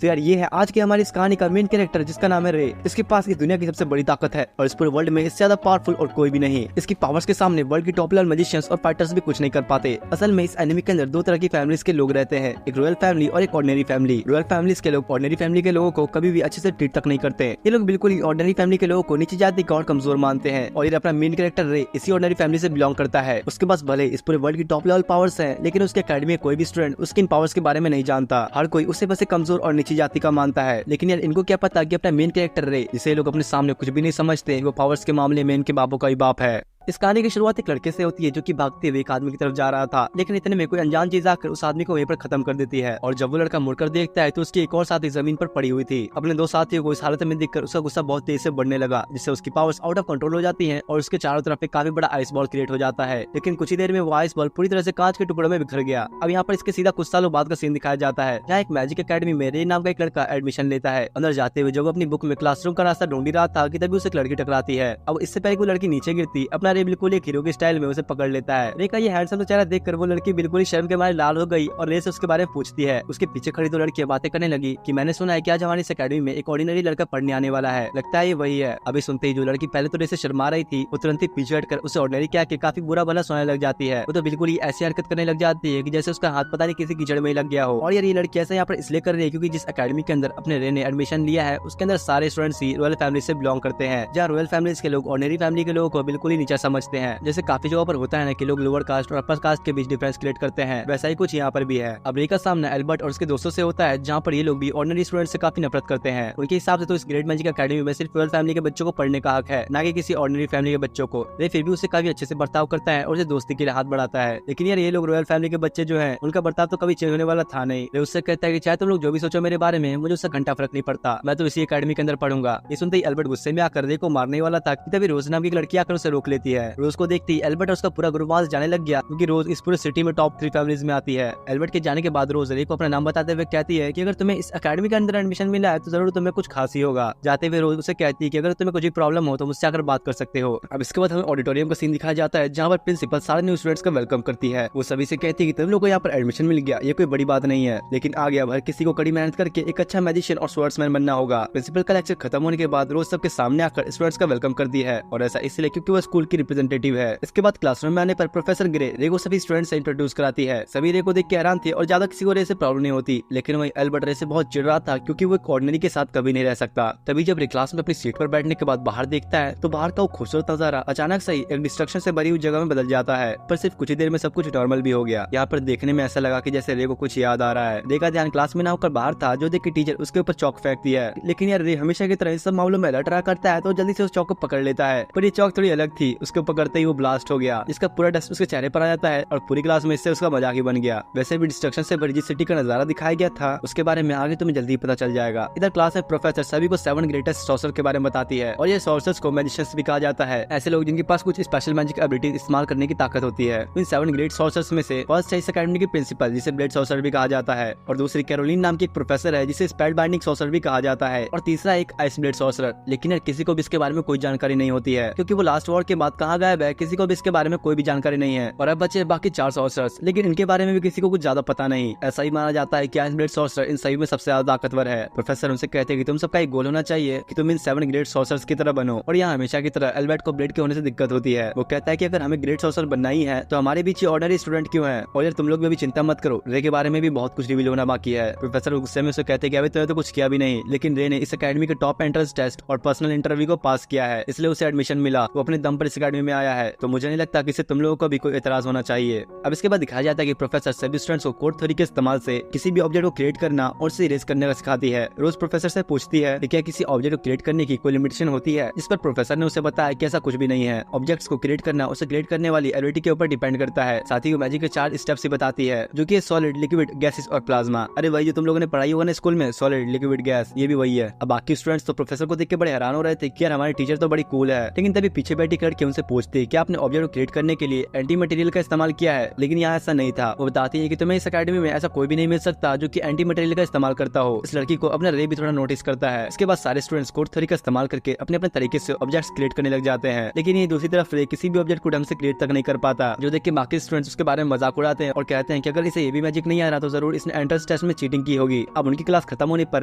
तो यार ये है आज की हमारी इस कहानी का मेन कैरेक्टर जिसका नाम है रे। इसके पास इस दुनिया की सबसे बड़ी ताकत है और इस पूरे वर्ल्ड में इससे ज्यादा पावरफुल और कोई भी नहीं। इसकी पावर्स के सामने वर्ल्ड की टॉप लेवल मैजिशियंस और फाइटर्स भी कुछ नहीं कर पाते। असल में इस एनिमी के अंदर दो तरह की फैमिलीज के लोग रहते हैं, एक रॉयल फैमिली और एक ऑर्डिनरी फैमिली। रॉयल फैमिलीज के लोग ऑर्डिनरी फैमिली के लोगों को कभी भी अच्छे से ट्रीट तक नहीं करते। ये लोग बिल्कुल ही ऑर्डिनरी फैमिली के लोगों को नीची जाति का और कमजोर मानते हैं और ये अपना मेन कैरेक्टर रे इसी ऑर्डिनरी फैमिली से बिलोंग करता है। उसके पास भले इस पूरे वर्ल्ड की टॉप लेवल पावर्स है, लेकिन उसके अकेडमी में कोई भी स्टूडेंट उसके इन पावर्स के बारे में नहीं जानता। हर कोई उसे बस एक कमजोर और नीची जाति का मानता है। लेकिन यार इनको क्या पता कि अपना मेन कैरेक्टर रे, जिसे लोग अपने सामने कुछ भी नहीं समझते, वो पावर्स के मामले में इनके बापों का ही बाप है। इस कहानी की शुरुआत एक लड़के से होती है जो कि भागते हुए एक आदमी की तरफ जा रहा था, लेकिन इतने में कोई अनजान चीज आकर उस आदमी को वहीं पर खत्म कर देती है। और जब वो लड़का मुड़कर देखता है तो उसकी एक और साथी जमीन पर पड़ी हुई थी। अपने दो साथियों को इस हालत में देखकर उसका गुस्सा बहुत तेज से बढ़ने लगा, जिससे उसकी पावर्स आउट ऑफ कंट्रोल हो जाती है और उसके चारों तरफ एक काफी बड़ा आइस बॉल क्रिएट हो जाता है। लेकिन कुछ ही देर में वो आइस बॉल पूरी तरह से कांच के टुकड़ों में बिखर गया। अब यहाँ पर इसके सीधा कुछ सालों बाद का सीन दिखाया जाता है, जहाँ एक मैजिक अकेडमी में रे नाम का एक लड़का एडमिशन लेता है। अंदर जाते हुए जब वो अपनी बुक में क्लासरूम का रास्ता ढूंढ रहा था कि तभी उसे एक लड़की टकराती है। अब इससे पहले वो लड़की नीचे गिरती, अपना रे बिल्कुल एक हीरो स्टाइल में उसे पकड़ लेता है। रे का ये हैंडसम चेहरा देखकर वो लड़की बिल्कुल ही शर्म के मारे लाल हो गई और रे से उसके बारे में पूछती है। उसके पीछे खड़ी दो लड़कियां बातें करने लगी कि मैंने सुना है कि आज हमारी इस अकेडमी में एक ऑर्डिनरी लड़का पढ़ने आने वाला है, लगता है ये वही है। अभी सुनते ही जो लड़की पहले तो रे से शर्मा रही थी, वो तुरंत ही पीछे हटकर उसे ऑर्डिनरी क्या के काफी बुरा भला सुनाने लग जाती है। वो तो बिल्कुल ही ऐसी हरकत करने लग जाती है कि जैसे उसका हाथ पता नहीं किसी कीचड़ में लग गया हो। और यार ये लड़की ऐसा यहाँ पर इसलिए कर रही है क्योंकि जिस अकेडमी के अंदर अपने रे ने एडमिशन लिया है उसके अंदर सारे स्टूडेंट्स ही रॉयल फैमिली से बिलोंग करते हैं, जहाँ रॉयल फैमिलीज के लोग ऑर्डिनरी फैमिली के लोगों को बिल्कुल ही नीचा समझते हैं। जैसे काफी जगहों पर होता है ना कि लोग लोअर कास्ट और अपर कास्ट के बीच डिफरेंस क्रिएट करते हैं, वैसा ही कुछ यहाँ पर भी है। अब रे का सामना एल्बर्ट और उसके दोस्तों से होता है, जहाँ पर ये लोग भी ऑर्डिनरी स्टूडेंट से काफी नफरत करते हैं। उनके हिसाब से तो इस ग्रेट मैजिक अकेडमी में सिर्फ रॉयल फैमिली के बच्चों को पढ़ने का हक है, ना कि किसी ऑर्डिनरी फैमिली के बच्चों को। रे फिर भी उसे काफी अच्छे से बर्ताव करता है और उसे दोस्ती के लिए हाथ बढ़ाता है। लेकिन यार ये लोग रॉयल फैमिली के बच्चे जो है उनका बर्ताव तो कभी चेंज होने वाला था नहीं। रे उससे कहता है कि चाहे तुम लोग जो भी सोचो मेरे बारे में, मुझे उससे घंटा फर्क नहीं पड़ता, मैं तो इसी अकेडमी के अंदर पढ़ूंगा। ये सुनते ही एल्बर्ट गुस्से में आकर रे को मारने वाला था कि तभी रोज नाम की एक लड़की आकर उसे रोक लेती है। रोज को देखती ही एल्बर्ट और उसका पूरा ग्रुप वहां से जाने लग गया, क्योंकि रोज इस पूरे सिटी में टॉप 3 फैमिलीज में आती है। एल्बर्ट के जाने के बाद रोज रे को अपना नाम बताते हुए कहती है कि अगर तुम्हें इस अकेडमी के अंदर एडमिशन मिला है तो जरूर तुम्हें कुछ खास ही होगा। जाते हुए रोज उसे कहती है कि अगर तुम्हें कुछ भी प्रॉब्लम हो तो मुझसे आकर बात कर सकते हो। अब इसके बाद हमें ऑडिटोरियम का सीन दिखाया जाता है, जहाँ पर प्रिंसिपल सारे न्यू स्टूडेंट्स का वेलकम करती है। वो सभी से कहती है कि तुम लोग को यहाँ पर एडमिशन मिल गया, ये कोई बड़ी बात नहीं है, लेकिन आगे अब हर किसी को कड़ी मेहनत करके एक अच्छा मैजिशियन और स्वर्ड्समैन बनना होगा। प्रिंसिपल का लेक्चर खत्म होने के बाद रोज सबके सामने आकर स्टूडेंट्स का वेलकम करती है, और ऐसा इसलिए क्योंकि वो स्कूल की रिप्रेजेंटेटिव है। इसके बाद क्लासरूम में आने पर प्रोफेसर ग्रे रे को सभी स्टूडेंट्स से इंट्रोड्यूस कराती है। सभी रे को देख के हैरान थे और ज्यादा किसी को रे से प्रॉब्लम नहीं होती, लेकिन वही एल्बर्ट रे से बहुत चिढ़ रहा था क्योंकि वो एक ऑर्डिनरी के साथ कभी नहीं रह सकता। तभी जब रे क्लास में अपनी सीट पर बैठने के बाद बाहर देखता है तो बाहर का वो खूबसूरत नजारा अचानक से ही एक डिस्ट्रक्शन से भरी हुई जगह में बदल जाता है। पर सिर्फ कुछ ही देर में सब कुछ नॉर्मल भी हो गया। यहाँ पर देखने में ऐसा लगा कि जैसे रे को कुछ याद आ रहा है। रे का ध्यान क्लास में ना होकर बाहर था, जो देख के टीचर उसके ऊपर चौक फेंक दिया है। लेकिन यार रे हमेशा की तरह इस सब मामलों में अलर्ट रहा करता है, तो जल्दी से उस चौक को पकड़ लेता है। पर ये चौक थोड़ी अलग थी, उसको पकड़ते ही वो ब्लास्ट हो गया, जिसका पूरा डस्ट उसके चेहरे पर आ जाता है और पूरी क्लास में इससे उसका मजाक ही बन गया। वैसे भी डिस्ट्रक्शन से भरी जिस सिटी का नजारा दिखाया गया था उसके बारे में आगे तुम्हें जल्दी पता चल जाएगा। इधर क्लास में प्रोफेसर सभी को 7 ग्रेटेस्ट सॉर्सर के बारे में बताती है, और ये सॉर्सर्स को मैजिशियंस भी कहा जाता है, ऐसे लोग जिनके पास कुछ स्पेशल मैजिक एबिलिटी इस्तेमाल करने की ताकत होती है। इन 7 ग्रेट सॉर्सर्स में से फर्स्ट है इस अकेडमी की प्रिंसिपल, जिसे ब्लेड सॉर्सर भी कहा जाता है, और दूसरी कैरोलिन नाम की एक प्रोफेसर है जिसे स्पेल बाइंडिंग सॉर्सर भी कहा जाता है, और तीसरा एक आइस ब्लेड सॉर्सर। लेकिन यार किसी को भी इसके बारे में कोई जानकारी नहीं होती है, क्योंकि वो लास्ट वॉर के बाद कहाँ गायब है, किसी को भी इसके बारे में कोई भी जानकारी नहीं है। और अब बचे बाकी 4 सॉर्सर्स, लेकिन इनके बारे में भी किसी को कुछ ज्यादा पता नहीं। ऐसा ही माना जाता है कि आइस ब्लेड सॉर्सर इन सभी में सबसे ज्यादा ताकतवर है। प्रोफेसर उनसे कहते हैं कि तुम सबका एक गोल होना चाहिए कि तुम इन 7 ग्रेट सॉर्सर्स की तरह बनो, और यहाँ हमेशा की तरह एल्बर्ट को ब्लेड के होने से दिक्कत होती है। वो कहता है कि अगर हमें ग्रेट सॉर्सर बनना ही है तो हमारे बीच ऑर्डिनरी स्टूडेंट क्यों है, और यार तुम लोग भी अभी चिंता मत करो, रे के बारे में भी बहुत कुछ रिवील होना बाकी है। प्रोफेसर गुस्से में उसे कहते हैं कि अभी तुमने तो कुछ किया भी नहीं, लेकिन रे ने इस अकेडमी के टॉप एंट्रेंस टेस्ट और पर्सनल इंटरव्यू को पास किया है, इसलिए उसे एडमिशन मिला। वो अपने दम पर इस अकेडमी में आया है, तो मुझे नहीं लगता कि इससे तुम लोगों को भी कोई एतराज होना चाहिए। अब इसके बाद दिखाया जाता है कि प्रोफेसर सभी स्टूडेंट्स को कोड थ्योरी के इस्तेमाल से किसी भी ऑब्जेक्ट को क्रिएट करना और उसे इरेज करने का सिखाती है। रोज प्रोफेसर से पूछती है कि क्या किसी ऑब्जेक्ट को क्रिएट करने की कोई लिमिटेशन होती है, जिस पर प्रोफेसर ने उसे बताया कि ऐसा कुछ भी नहीं है। ऑब्जेक्ट्स को क्रिएट करना उसे क्रिएट करने वाली एबिलिटी के ऊपर डिपेंड करता है। साथ ही वो मैजिक के 4 स्टेप्स ही बताती है, जो कि सॉलिड, लिक्विड, गैसेस और प्लाज्मा। अरे वही जो तुम लोगों ने पढ़ाई होगा ना स्कूल में, सॉलिड, लिक्विड, गैस, ये भी वही है। अब बाकी स्टूडेंट्स तो प्रोफेसर को देख के बड़े हैरान हो रहे थे कि यार हमारी टीचर तो बड़ी कूल है, लेकिन तभी पीछे बैठी लड़की उनसे उससे पूछती है कि आपने ऑब्जेक्ट को क्रिएट करने के लिए एंटी मटेरियल का इस्तेमाल किया है, लेकिन यहाँ ऐसा नहीं था। वो बताती है कि तुम्हें इस अकेडमी में ऐसा कोई भी नहीं मिल सकता जो कि एंटी मटेरियल का इस्तेमाल करता हो। इस लड़की को अपना रे भी थोड़ा नोटिस करता है। इसके बाद सारे स्टूडेंट्स कोड थ्योरी का इस्तेमाल करके अपने अपने तरीके से ऑब्जेक्ट्स क्रिएट करने लग जाते हैं, लेकिन ये दूसरी तरफ रे किसी भी ऑब्जेक्ट को ढंग से क्रिएट तक नहीं कर पाता, जो देख के बाकी स्टूडेंट्स उसके बारे में मजाक उड़ाते हैं और कहते हैं कि अगर इसे ये भी मैजिक नहीं आ रहा तो जरूर इसने एंट्रेंस टेस्ट में चीटिंग की होगी। अब उनकी क्लास खत्म होने पर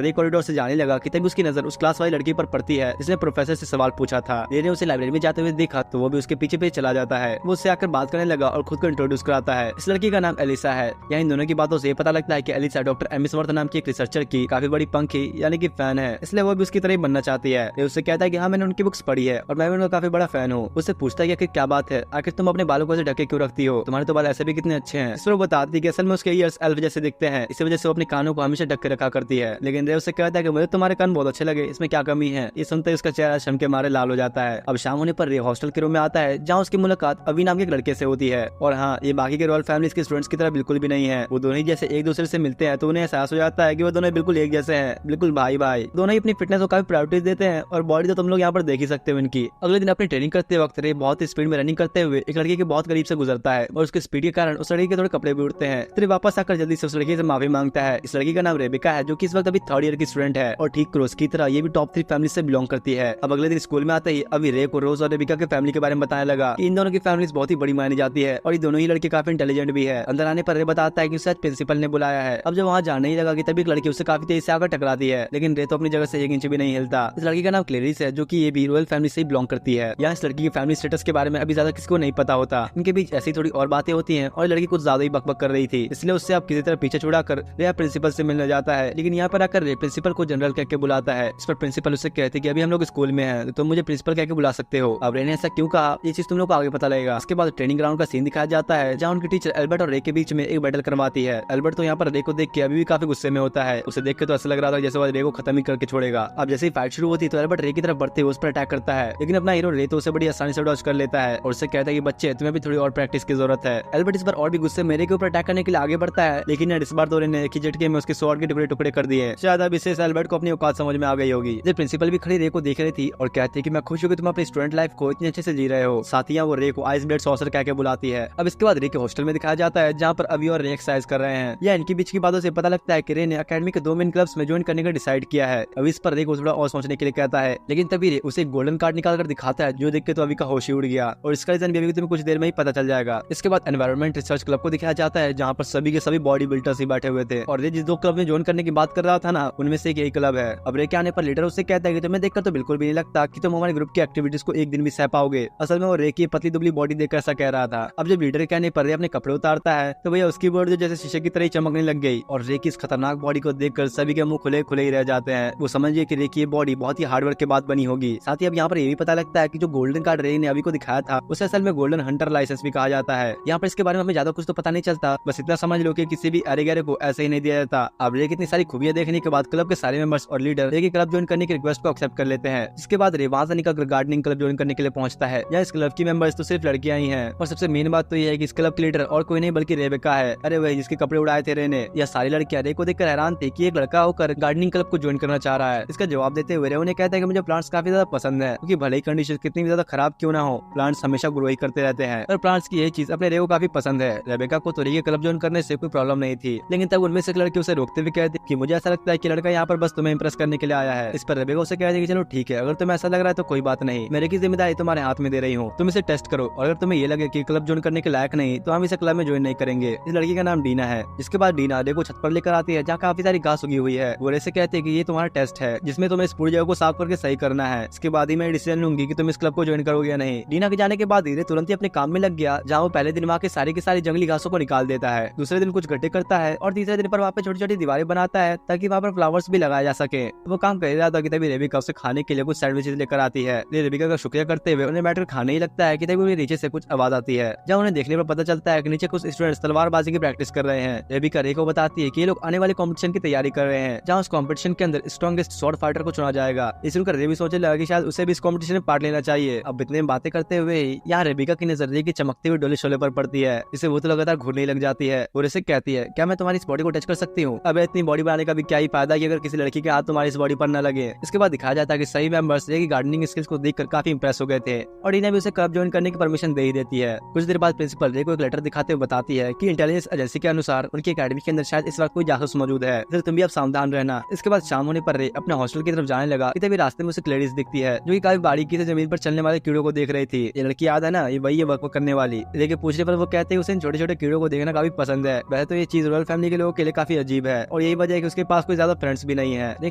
रे कॉरिडोर से जाने लगा कि तभी उसकी नजर उस क्लास वाली लड़की पर पड़ती है जिसने प्रोफेसर से सवाल पूछा था। रे ने उसे लाइब्रेरी में जाते हुए देखा तो वो भी उसके पीछे पीछे चला जाता है। वो उससे आकर बात करने लगा और खुद को इंट्रोड्यूस कराता है। इस लड़की का नाम एलिसा है। यहाँ इन दोनों की बातों से पता लगता है कि एलिसा डॉक्टर एमिसवर्थ नाम की एक रिसर्चर की काफी बड़ी पंखी यानी कि फैन है, इसलिए वो भी उसकी तरह बनना चाहती है। रे उससे कहता है कि हाँ मैंने उनकी बुक्स पढ़ी है और मैं भी उनका काफी बड़ा फैन हूँ। उससे पूछता है कि क्या बात है, आखिर तुम अपने बालों को ऐसे ढके क्यों रखती हो, तुम्हारे तो बाल ऐसे भी कितने अच्छे हैं। इस पर वो बताती है कि असल में उसके ईयर्स एल्फ जैसे दिखते हैं, इसी वजह से वो अपने कानों को हमेशा ढक के रखा करती है। लेकिन रे उससे कहता है कि मुझे तुम्हारे कान बहुत अच्छे लगे, इसमें क्या कमी है। ये सुनते ही उसका चेहरा शर्म के मारे लाल हो जाता है। अब शाम होने पर रे हॉस्टल के रूम में आता है जहाँ उसकी मुलाकात अभी नाम के एक लड़के से होती है। और हाँ, ये बाकी के रॉयल फैमिली के स्टूडेंट्स की तरह बिल्कुल भी नहीं है। वो दोनों ही जैसे एक दूसरे से मिलते हैं तो उन्हें एहसास हो जाता है कि वो दोनों बिल्कुल एक जैसे हैं, बिल्कुल भाई भाई। दोनों ही अपनी फिटनेस को काफी प्रायोरिटी देते हैं और बॉडी तो तुम लोग यहाँ पर देख ही सकते हो इनकी। अगले दिन अपनी ट्रेनिंग करते वक्त रे बहुत स्पीड में रनिंग करते हुए एक लड़के के बहुत करीब से गुजरता है और उसके स्पीड के कारण उस लड़के के थोड़े कपड़े भी उड़ते हैं। फिर वापस आकर जल्दी से उस लड़के से माफी मांगता है। इस लड़की का नाम रेबिका है जो कि इस वक्त अभी 3rd ईयर की स्टूडेंट है और ठीक क्रोस की तरह ये भी टॉप 3 फैमिली से बिलोंग करती है। अब अगले दिन स्कूल में आते ही अभी रे को रोज और रेबिका के फैमिली के बारे में बताने लगा कि इन दोनों की फैमिली बहुत ही बड़ी मानी जाती है और ये दोनों ही लड़के काफी इंटेलिजेंट भी है। अंदर आने पर रे बताता है कि उसे आज प्रिंसिपल ने बुलाया है। अब जब वहाँ जाने ही लगा कि तभी एक लड़की उससे काफी तेज से आकर टकराती है, लेकिन रे तो अपनी जगह से 1 इंच भी नहीं हिलता। इस लड़की का नाम क्लेरिस है जो कि ये भी रॉयल फैमिली से बिलोंग करती है। यहाँ इस लड़की की फैमिली स्टेटस के बारे में अभी ज्यादा किसी को नहीं पता होता। इनके बीच ऐसी थोड़ी और बातें होती हैं और लड़की कुछ ज्यादा ही बकबक कर रही थी, इसलिए उससे अब किसी तरह पीछे छुड़ा कर रे प्रिंसिपल से मिलने जाता है। लेकिन यहाँ पर आकर रे प्रिंसिपल को जनरल कह के बुलाता है। इस पर प्रिंसिपल उससे कहते कि अभी हम लोग स्कूल में हैं तो तुम मुझे प्रिंसिपल कह के बुला सकते हो। अब रे ने ऐसा क्यों कहा ये चीज तुम लोग को आगे पता लगेगा। इसके बाद ट्रेनिंग ग्राउंड का सीन दिखाया जाता है जहाँ उनकी टीचर एल्बर्ट और रे के बीच में एक बैटल करवाती है। एल्बर्ट तो यहाँ पर रे को देख के अभी भी काफी गुस्से में होता है। उसे देख के तो ऐसा लग रहा था जैसे वो रे को खत्म ही करके छोड़ेगा। अब जैसे ही फाइट शुरू होती तो एल्बर्ट रे की तरफ बढ़ते हुए उस पर अटैक करता है, लेकिन अपना हीरो रे तो उसे बड़ी आसानी से डॉज कर लेता है और उससे कहता है कि बच्चे तुम्हें भी थोड़ी और प्रैक्टिस की जरूरत है। एल्बर्ट इस बार और भी गुस्से में रे के ऊपर अटैक करने के लिए आगे बढ़ता है, लेकिन इस बार तो रे ने एक ही झटके में उसके स्वॉर्ड के टुकड़े टुकड़े कर दिए। शायद अब इससे एल्बर्ट को अपनी औकात समझ में आ गई होगी। जब प्रिंसिपल भी खड़ी रे को देख रही थी और कहती है कि मैं खुश हूँ कि तुम अपनी स्टूडेंट लाइफ को इतने अच्छे से जी रहे हो। साथ ही वो रे को आइस ब्लेड सॉसर कह के बुलाती है। अब इसके बाद रे के हॉस्टल में दिखाया जाता है जहाँ पर अभी और रे एक्सरसाइज कर रहे हैं। या इनके बीच की बातों से पता लगता है कि रे ने अकेडमी के 2 मेन क्लब्स में ज्वाइन करने का डिसाइड किया है। अभी इस पर रे को थोड़ा और सोचने के लिए कहता है, लेकिन तभी रे उसे गोल्डन कार्ड निकाल कर दिखाता है जो देख के तो अभी का होश ही उड़ गया और इसका रीजन भी अभी तुम्हें कुछ देर में ही पता चल जाएगा। इसके बाद एनवायरमेंट रिसर्च क्लब को दिखाया जाता है जहाँ पर सभी के सभी बॉडी बिल्डर्स ही बैठे हुए थे और रे जिस 2 क्लब में ज्वाइन करने की बात कर रहा था ना उनमें से एक यही क्लब है। अब रे के आने पर लीडर उससे कहता है कि तुम्हें देखकर तो बिल्कुल भी नहीं लगता कि तुम हमारे ग्रुप की एक्टिविटीज को एक दिन भी सह पाओगे। असल में वो रे की पतली दुबली बॉडी देखकर ऐसा कह रहा था। अब जब लीडर के कहने पर रे अपने कपड़े उतारता है तो भैया उसकी बॉडी जैसे शीशे की तरह ही चमकने लग गई और रे की इस खतरनाक बॉडी को देखकर सभी के मुंह खुले खुले ही रह जाते हैं। वो समझिए कि रे की बॉडी बहुत ही हार्डवर्क के बाद बनी होगी। साथ ही अब यहाँ पर ये भी पता लगता है कि जो गोल्डन कार्ड रे ने अभी को दिखाया था उसे असल में गोल्डन हंटर लाइसेंस भी कहा जाता है। यहाँ पर इसके बारे में हमें ज्यादा कुछ तो पता नहीं चलता, बस इतना समझ लो कि किसी भी अरे गहरे को ऐसे ही नहीं दिया जाता। अब रे की इतनी सारी खूबियां देखने के बाद क्लब के सारे मेंबर्स और लीडर रे के क्लब ज्वाइन करने की रिक्वेस्ट को एक्सेप्ट कर लेते हैं। इसके बाद रे वहां से निकल गार्डनिंग क्लब ज्वाइन करने के लिए पहुंचता है। यहाँ इस क्लब की मेंबर्स तो सिर्फ लड़कियां ही हैं और सबसे मेन बात तो ये है कि इस क्लब के लीडर और कोई नहीं बल्कि रेबेका है। अरे वही जिसके कपड़े उड़ाए थे रे ने। यह सारी लड़कियां रे को देखकर हैरान थी कि एक लड़का होकर गार्डनिंग क्लब को ज्वाइन करना चाह रहा है। इसका जवाब देते हुए रे उन्हें कहता है कि मुझे प्लांट्स काफी ज्यादा पसंद है क्योंकि भले ही कंडीशन कितनी भी ज्यादा खराब क्यों ना हो प्लांट्स हमेशा ग्रो ही करते रहते हैं और प्लांट्स की यही चीज अपने रे को काफी पसंद है। रेबेका को तो रे के क्लब ज्वाइन करने से कोई प्रॉब्लम नहीं थी, लेकिन तब उनमें से एक लड़की उसे रोकते हुए कहती कि मुझे ऐसा लगता है कि लड़का यहाँ पर बस तुम्हें इंप्रेस करने के लिए आया है। इस पर रेबेका उसे कहती कि चलो ठीक है, अगर तुम्हें ऐसा लग रहा है तो कोई बात नहीं, मेरे की जिम्मेदारी तुम्हारे हाथ में दे रही हूँ, तुम इसे टेस्ट करो और अगर तुम्हें ये लगे कि क्लब ज्वाइन करने के लायक नहीं तो हम इसे क्लब में ज्वाइन नहीं करेंगे। इस लड़की का नाम डीना है। जिसके बाद डीना रे को छत पर लेकर आती है जहाँ काफी सारी घास उगी हुई है। वो रे से कहते हैं कि ये तुम्हारा टेस्ट है जिसमें तुम्हें इस पूरी जगह को साफ करके सही करना है। इसके बाद ही मैं डिसीजन लूंगी कि तुम इस क्लब को ज्वाइन करोगे या नहीं। डीना के जाने के बाद रे तुरंत ही अपने काम में लग गया जहाँ वो पहले दिन वहाँ के सारी जंगली घासों को निकाल देता है, दूसरे दिन कुछ गड्ढे करता है और तीसरे दिन पर वहाँ पे छोटी छोटी दीवारें बनाता है ताकि वहाँ पर फ्लावर्स भी लगाए जा सके। वो काम कर रहा था कि तभी रेबिका उसे खाने के लिए कुछ सैंडविचेस लेकर आती है। रेबिका का शुक्रिया करते हुए उन्हें बैठकर खाने ही लगता है कि तभी उन्हें नीचे से कुछ आवाज आती है जहाँ उन्हें देखने पर पता चलता है कि नीचे कुछ स्टूडेंट्स तलवारबाजी की प्रैक्टिस कर रहे हैं। रेबिका रे को बताती है कि ये लोग आने वाले कॉम्पिटिशन की तैयारी कर रहे हैं जहाँ उस कॉम्पिटिशन के अंदर स्ट्रॉन्गेस्ट स्वॉर्ड फाइटर को चुना जाएगा। इस सुनकर रे भी सोचने लगा कि शायद उसे भी इस कॉम्पिटिशन में पार्ट लेना चाहिए। अब इतने बातें करते हुए यहाँ रेबिका की नजर रे की चमकती हुई डोले शोले पर पड़ती है, जिसे वो तो लगातार घूरने लग जाती है और इसे कहती है क्या मैं तुम्हारी इस बॉडी को टच कर सकती हूँ। अब इतनी बॉडी बनाने का भी क्या ही फायदा कि अगर किसी लड़की के हाथ तुम्हारी इस बॉडी पर न लगे। इसके बाद दिखाया जाता है कि सही मेंबर्स रे की गार्डनिंग स्किल्स को देखकर काफी इंप्रेस हो गए थे और इन्हें भी उसे क्लब ज्वाइन करने की परमिशन दे ही देती है। कुछ देर बाद प्रिंसिपल रे को एक लेटर दिखाते हुए बताती है कि इंटेलिजेंस एजेंसी के अनुसार उनकी एकेडमी के अंदर शायद इस वक्त कोई जासूस मौजूद है, इसलिए तुम भी अब सावधान रहना। इसके बाद शाम होने पर रे अपने हॉस्टल की तरफ जाने लगा कि तभी रास्ते में उसे क्लेरिस दिखती है जो कि काफी बारीकी से जमीन पर चलने वाले कीड़ों को देख रही थी। ये लड़की याद है ना, ये वही है वर्क करने वाली। रे के पूछने पर वो कहते हैं उसे इन छोटे छोटे कीड़ों को देखना काफी पसंद है। वैसे तो ये चीज रॉयल फैमिली के लोगों के लिए काफी अजीब है और यही वजह है कि उसके पास कोई ज्यादा फ्रेंड्स भी नहीं है। रे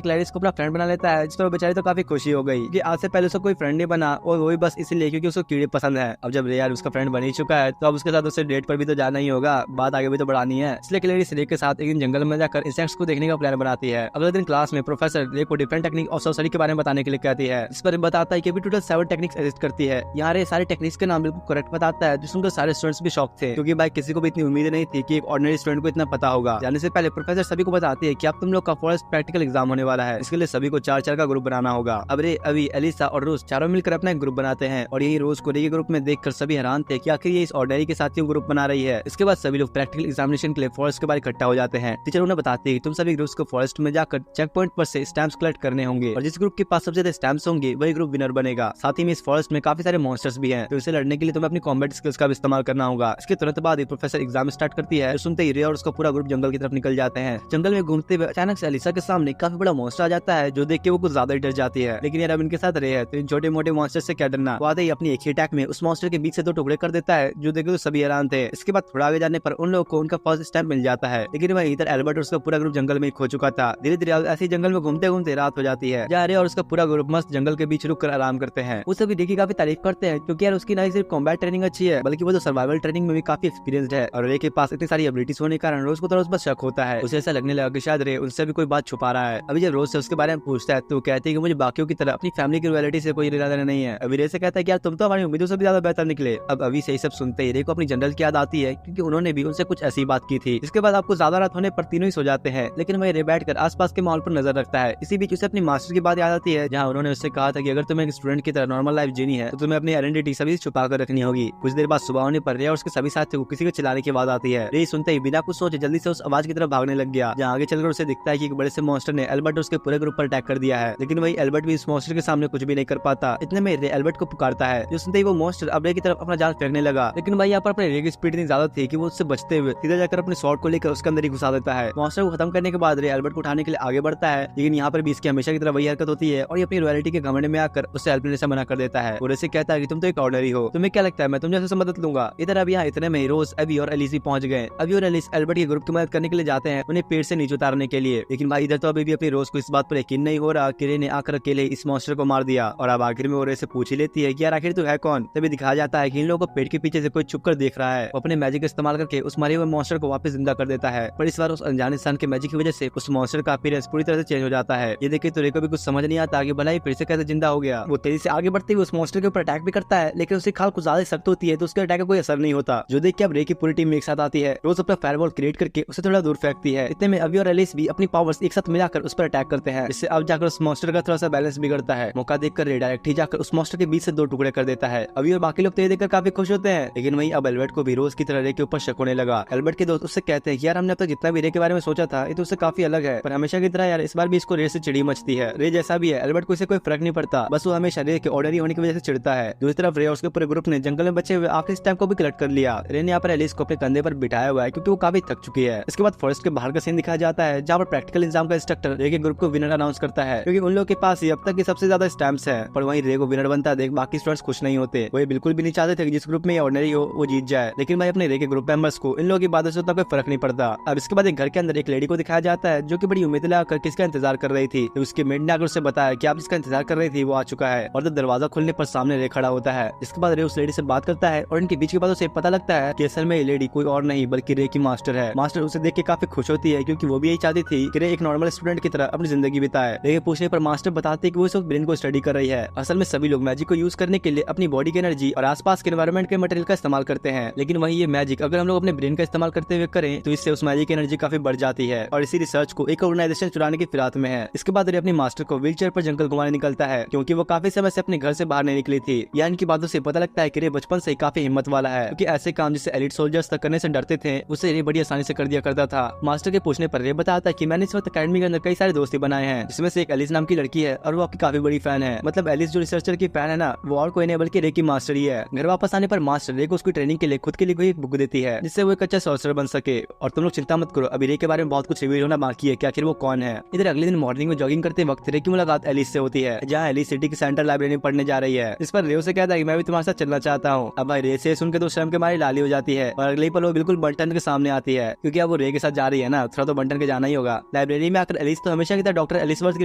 क्लेरिस को अपना फ्रेंड बना लेता है, जिस पर बेचारी तो काफी खुशी हो गई कि आज से पहले उसको कोई फ्रेंड नहीं बना और वो भी बस इसीलिए क्योंकि उसको कीड़े पसंद है। अब जब रे यार उसका फ्रेंड बन ही चुका है तो अब उसके साथ उसे डेट पर भी तो जाना ही होगा, बात आगे भी तो बढ़ानी है। इसलिए क्लेरिस रे के साथ एक दिन जंगल में जाकर इंसेक्ट्स को देखने का प्लान बनाती है। अगले दिन क्लास में प्रोफेसर रे को डिफरेंट टेक्निक ऑफ सॉर्सरी के बारे में बताने के लिए कहती है। इस पर बताता है कि अभी टोटल 7 टेक्निक्स एग्जिस्ट करती है। यहाँ रे सारे टेक्निक्स के नाम बिल्कुल करेक्ट बताता है, जिसमें सारे स्टूडेंट्स भी शॉक थे क्योंकि भाई किसी को भी इतनी उम्मीद नहीं थी कि एक ऑर्डिनरी स्टूडेंट को इतना पता होगा। जाने से पहले प्रोफेसर सभी को बताती है कि अब तुम लोग का फर्स्ट प्रैक्टिकल एग्जाम होने वाला है, इसके लिए सभी को 4-4 का ग्रुप बनाना होगा। अब रे, अभी, एलिसा और रोज चारों मिलकर अपना एक ग्रुप बनाते हैं और यही रोज को रे के ग्रुप में देखकर सभी हैरान थे कि आखिर ये इस ऑर्डिनरी के साथ ग्रुप बना रही है। इसके बाद सभी लोग प्रैक्टिकल एग्जामिनेशन के लिए फॉरेस्ट के बाहर इकट्ठा हो जाते हैं। टीचर उन्हें बताती है कि तुम सभी ग्रुप्स को फॉरेस्ट में जाकर चेक पॉइंट पर से स्टैम्प्स कलेक्ट करने होंगे और जिस ग्रुप के पास सबसे ज्यादा स्टैम्प्स होंगे वही ग्रुप विनर बनेगा। साथ ही में इस फॉरेस्ट में काफी सारे मॉन्स्टर्स भी हैं, तो इसे लड़ने के लिए तुम्हें अपनी कॉम्बैट स्किल्स का भी इस्तेमाल करना होगा। इसके तुरंत बाद प्रोफेसर एग्जाम स्टार्ट करती है। सुनते ही रे और उसका पूरा ग्रुप जंगल की तरफ निकल जाते हैं। जंगल में घूमते हुए अचानक से एलिसा के सामने काफी बड़ा मॉन्स्टर आ जाता है जो देख के वो कुछ ज्यादा ही डर जाती है। लेकिन यार अब इनके साथ रे है तो इन छोटे मोटे मॉन्स्टर से क्या डरना। वो आते ही अपनी एक ही अटैक में उस मॉन्स्टर के बीच से 2 टुकड़े कर देता है जो देखे तो सभी हैरान थे। इसके बाद थोड़ा आगे जाने पर उन लोगों को उनका फर्स्ट स्टैम्प मिल जाता है। लेकिन वही इधर एल्बर्ट और उसका पूरा ग्रुप जंगल में खो चुका था। धीरे धीरे ऐसे ही जंगल में घूमते घूमते रात हो जाती है। रे और उसका पूरा ग्रुप मस्त जंगल के बीच रुक कर आराम करते हैं। वो सभी देखी काफी तारीफ करते हैं क्योंकि यार उसकी ना सिर्फ कॉम्बैट ट्रेनिंग अच्छी है बल्कि वो तो सर्वाइवल ट्रेनिंग में भी काफी एक्सपीरियंस्ड है। और रे के पास इतनी सारी एबिलिटीज होने के कारण रोज को तो रोज बस शक होता है। उसे ऐसा लगने लगा कि शायद रे उनसे भी कोई बात छुपा रहा है। अभी जब रोज से उसके बारे में पूछता है तो कहती है कि मुझे बाकियों की तरह अपनी फैमिली की रियलिटी से कोई लेना देना नहीं है। अभी रे से कहता है कि यार तुम तो हमारी उम्मीदों से भी ज्यादा बेहतर निकले। अब अभी से सब सुनते ही रे को अपनी जनरल की याद आती है क्योंकि उन्होंने भी उनसे कुछ ऐसी बात की थी। इसके बाद आपको ज्यादा रात होने पर तीनों ही सो जाते हैं, लेकिन वह रे बैठकर आसपास के माहौल पर नजर रखता है। इसी बीच उसे अपनी मास्टर की बात याद आती है जहाँ उन्होंने उससे कहा था कि अगर तुम्हें एक स्टूडेंट की तरह नॉर्मल लाइफ जीनी है तो तुम्हें अपनी आइडेंटिटी सभी छुपा कर रखनी होगी। कुछ देर बाद सुबह होने पर रे और उसके सभी साथियों को किसी को चिल्लाने की आवाज आती है। रे सुनते ही बिना कुछ सोचे जल्दी से उस आवाज की तरफ भागने लग गया, जहाँ आगे चलकर उसे दिखता है कि एक बड़े से मॉन्स्टर ने एल्बर्ट और उसके पूरे ग्रुप पर अटैक कर दिया है। लेकिन वही एल्बर्ट भी इस मॉन्स्टर के सामने कुछ भी नहीं कर पाता। इतने में रे एल्बर्ट को पुकारता है, जो सुनते ही वो मॉन्स्टर अब रे की तरफ अपना जाल फेंकने लगा। लेकिन भाई यहाँ पर अपने रे की स्पीड इतनी ज्यादा थी कि वो उससे बचते हुए सीधा जाकर अपने शॉट को लेकर उसके अंदर ही घुसा देता है। मॉन्स्टर को खत्म करने के बाद रे एल्बर्ट को उठाने के लिए आगे बढ़ता है, लेकिन यहाँ पर भी इसकी हमेशा की तरह वही हरकत होती है और ये अपनी रॉयल्टी के घमंड में आकर उससे हेल्प लेने से मना कर देता है। और इसे कहता है कि तुम तो एक ऑर्डिनरी हो, तुम्हें क्या लगता है मैं तुम जैसे मदद लूंगा। इधर अब यहाँ इतने में रोज, अभी और एलिसी पहुंच गए। अभी और एलिस एल्बर्ट के ग्रुप की मदद करने के लिए जाते हैं उन्हें पेड़ से नीचे उतारने के लिए। लेकिन भाई इधर तो अभी भी अपनी रोज को इस बात पर यकीन नहीं हो रहा कि रे ने आकर अकेले इस मॉन्स्टर को मार दिया। और अब आखिर में वो रे से पूछ ही लेती है कि यार आखिर तू है कौन। तभी दिखाया जाता है कि इन लोगों को पेड़ के पीछे से कोई छुप कर देख रहा है। वो अपने मैजिक का इस्तेमाल करके उस मरे हुए मॉन्स्टर को वापस जिंदा कर देता है, पर इस बार उस अनजाने इंसान के मैजिक की वजह से उस मॉन्स्टर का अपीयरेंस पूरी तरह से चेंज हो जाता है। ये देखे तो रे को भी कुछ समझ नहीं आता कि भला ही फिर से कैसे जिंदा हो गया। वो तेजी से आगे बढ़ते हुए उस मॉन्स्टर के ऊपर अटैक भी करता है, लेकिन उसकी खाल कुछ ज्यादा सख्त होती है तो उसके अटैक का कोई असर नहीं होता। जो देख के अब रे की पूरी टीम एक साथ आती है। रोज अपना फायरवॉल क्रिएट करके उसे थोड़ा दूर फेंकती है। इतने में अभी और एलिस भी अपनी पावर्स एक साथ मिलाकर उस पर अटैक करते हैं, जिससे अब जाकर उस मॉन्स्टर का थोड़ा सा बैलेंस बिगड़ता है। मौका देखकर रे डायरेक्ट ही जाकर उस मॉन्स्टर के बीच से 2 टुकड़े कर देता है। अभी और बाकी लोग तो ये देखकर काफी खुश होते हैं, लेकिन वही अब एल्बर्ट को भी रोज की तरह रे के ऊपर शक होने लगा। एल्बर्ट के दोस्त उससे कहते हैं कि यार हमने अब तक जितना भी रे के बारे में सोचा था ये तो उससे काफी अलग है, पर हमेशा की तरह यार इस बार भी इसको रे से चिड़ी मचती है। रे जैसा भी है एल्बर्ट को इसे कोई फर्क नहीं पड़ता, बस वो हमेशा रे के ऑर्डनरी होने की वजह से चिढ़ता है। दूसरी तरफ रे और उसके पूरे ग्रुप ने जंगल में बचे हुए आखिरी स्टैम्प को भी कलेक्ट कर लिया। रे ने यहाँ पर एलिस को अपने कंधे पर बिठाया हुआ है क्योंकि वो काफी थक चुकी है। इसके बाद फॉरेस्ट के बाहर का सीन दिखाया जाता है जहाँ पर प्रैक्टिकल एग्जाम का इंस्ट्रक्टर रे के ग्रुप को विनर अनाउंस करता है, क्योंकि उन लोगों के पास अब तक के सबसे ज्यादा स्टैम्प्स हैं। पर वहीं रे को विनर बनता देख बाकी स्टूडेंट्स खुश नहीं होते। वो बिल्कुल भी नहीं चाहते थे कि जिस ग्रुप में ऑर्डिनरी हो वो जीत जाए, लेकिन भाई अपने रे के ग्रुप मेंबर्स को इन लोगों की बातों से उतना कोई फर्क नहीं पड़ता। अब इसके बाद एक घर के अंदर एक लेडी को दिखाया जाता है जो कि बड़ी उम्मीद लगाकर किसका इंतजार कर रही थी। तो उसके मेड ने आकर उससे बताया कि आप जिसका इंतजार कर रही थी वो आ चुका है। और जब दरवाजा खुलने पर सामने रे खड़ा होता है। इसके बाद रे उस लेडी से बात करता है और इनके बीच की बातों से पता लगता है कि असल में ये लेडी कोई और नहीं बल्कि रे की मास्टर है। मास्टर उसे देख के काफी खुश होती है क्योंकि वो भी यही चाहती थी कि रे एक नॉर्मल स्टूडेंट की तरह अपनी जिंदगी बिताए। रे के पूछने पर मास्टर बताते कि वो इस वक्त ब्रेन को स्टडी कर रही है। असल में सभी लोग मैजिक को यूज करने के लिए अपनी बॉडी की एनर्जी और आसपास के एनवायरमेंट के मटेरियल का इस्तेमाल करते हैं, लेकिन वही ये मैजिक अगर हम लोग अपने ब्रेन का इस्तेमाल करते हुए करें तो इससे उस मैजिक की एनर्जी काफी बढ़ जाती है। और इसी रिसर्च को एक ऑर्गेनाइजेशन चुराने की फिराक में है। इसके बाद रे अपनी मास्टर को व्हीलचेयर पर जंगल घुमाने निकलता है क्योंकि वो काफी समय से अपने घर से बाहर नहीं निकली थी। या इनकी बातों से पता लगता है कि रे बचपन से काफी हिम्मत वाला है, क्योंकि ऐसे काम जिसे एलिट सोल्जर्स तक करने से डरते थे उसे रे बड़ी आसानी से कर दिया करता था। मास्टर के पूछने पर रे बताता है कि मैंने इस वक्त अकेडमी के अंदर कई सारे दोस्ती बनाए हैं, जिसमें से एक एलिस नाम की लड़की है और वो आपकी काफी बड़ी फैन है। मतलब एलिस जो रिसर्चर की फैन है ना, वो और कोई नहीं बल्कि रे की मास्टर ही है। घर वापस आने पर मास्टर रे को उसकी ट्रेनिंग के लिए खुद के लिए कोई एक बुक देती है जिससे वो एक अच्छा सॉर्सरर बन सके। और तुम लोग चिंता मत करो, अभी रे के बारे में बहुत कुछ रिवील होना बाकी है कि आखिर वो कौन है। इधर अगले दिन मॉर्निंग में जॉगिंग करते वक्त रे की मुलाकात एलिस से होती है, जहाँ एलिस सिटी की सेंट्रल लाइब्रेरी में पढ़ने जा रही है। इस पर रे उसे कहता है कि मैं भी तुम्हारे साथ चलना चाहता हूँ। अब भाई रे से सुन के तो शर्म के मारे लाली हो जाती है और अगले पल वो बिल्कुल बंटन के सामने आती है, क्योंकि अब वो रे के साथ जा रही है ना, थोड़ा तो बंटन के जाना ही होगा। लाइब्रेरी में आकर एलिस तो हमेशा की तरह डॉक्टर एलिसवर्थ की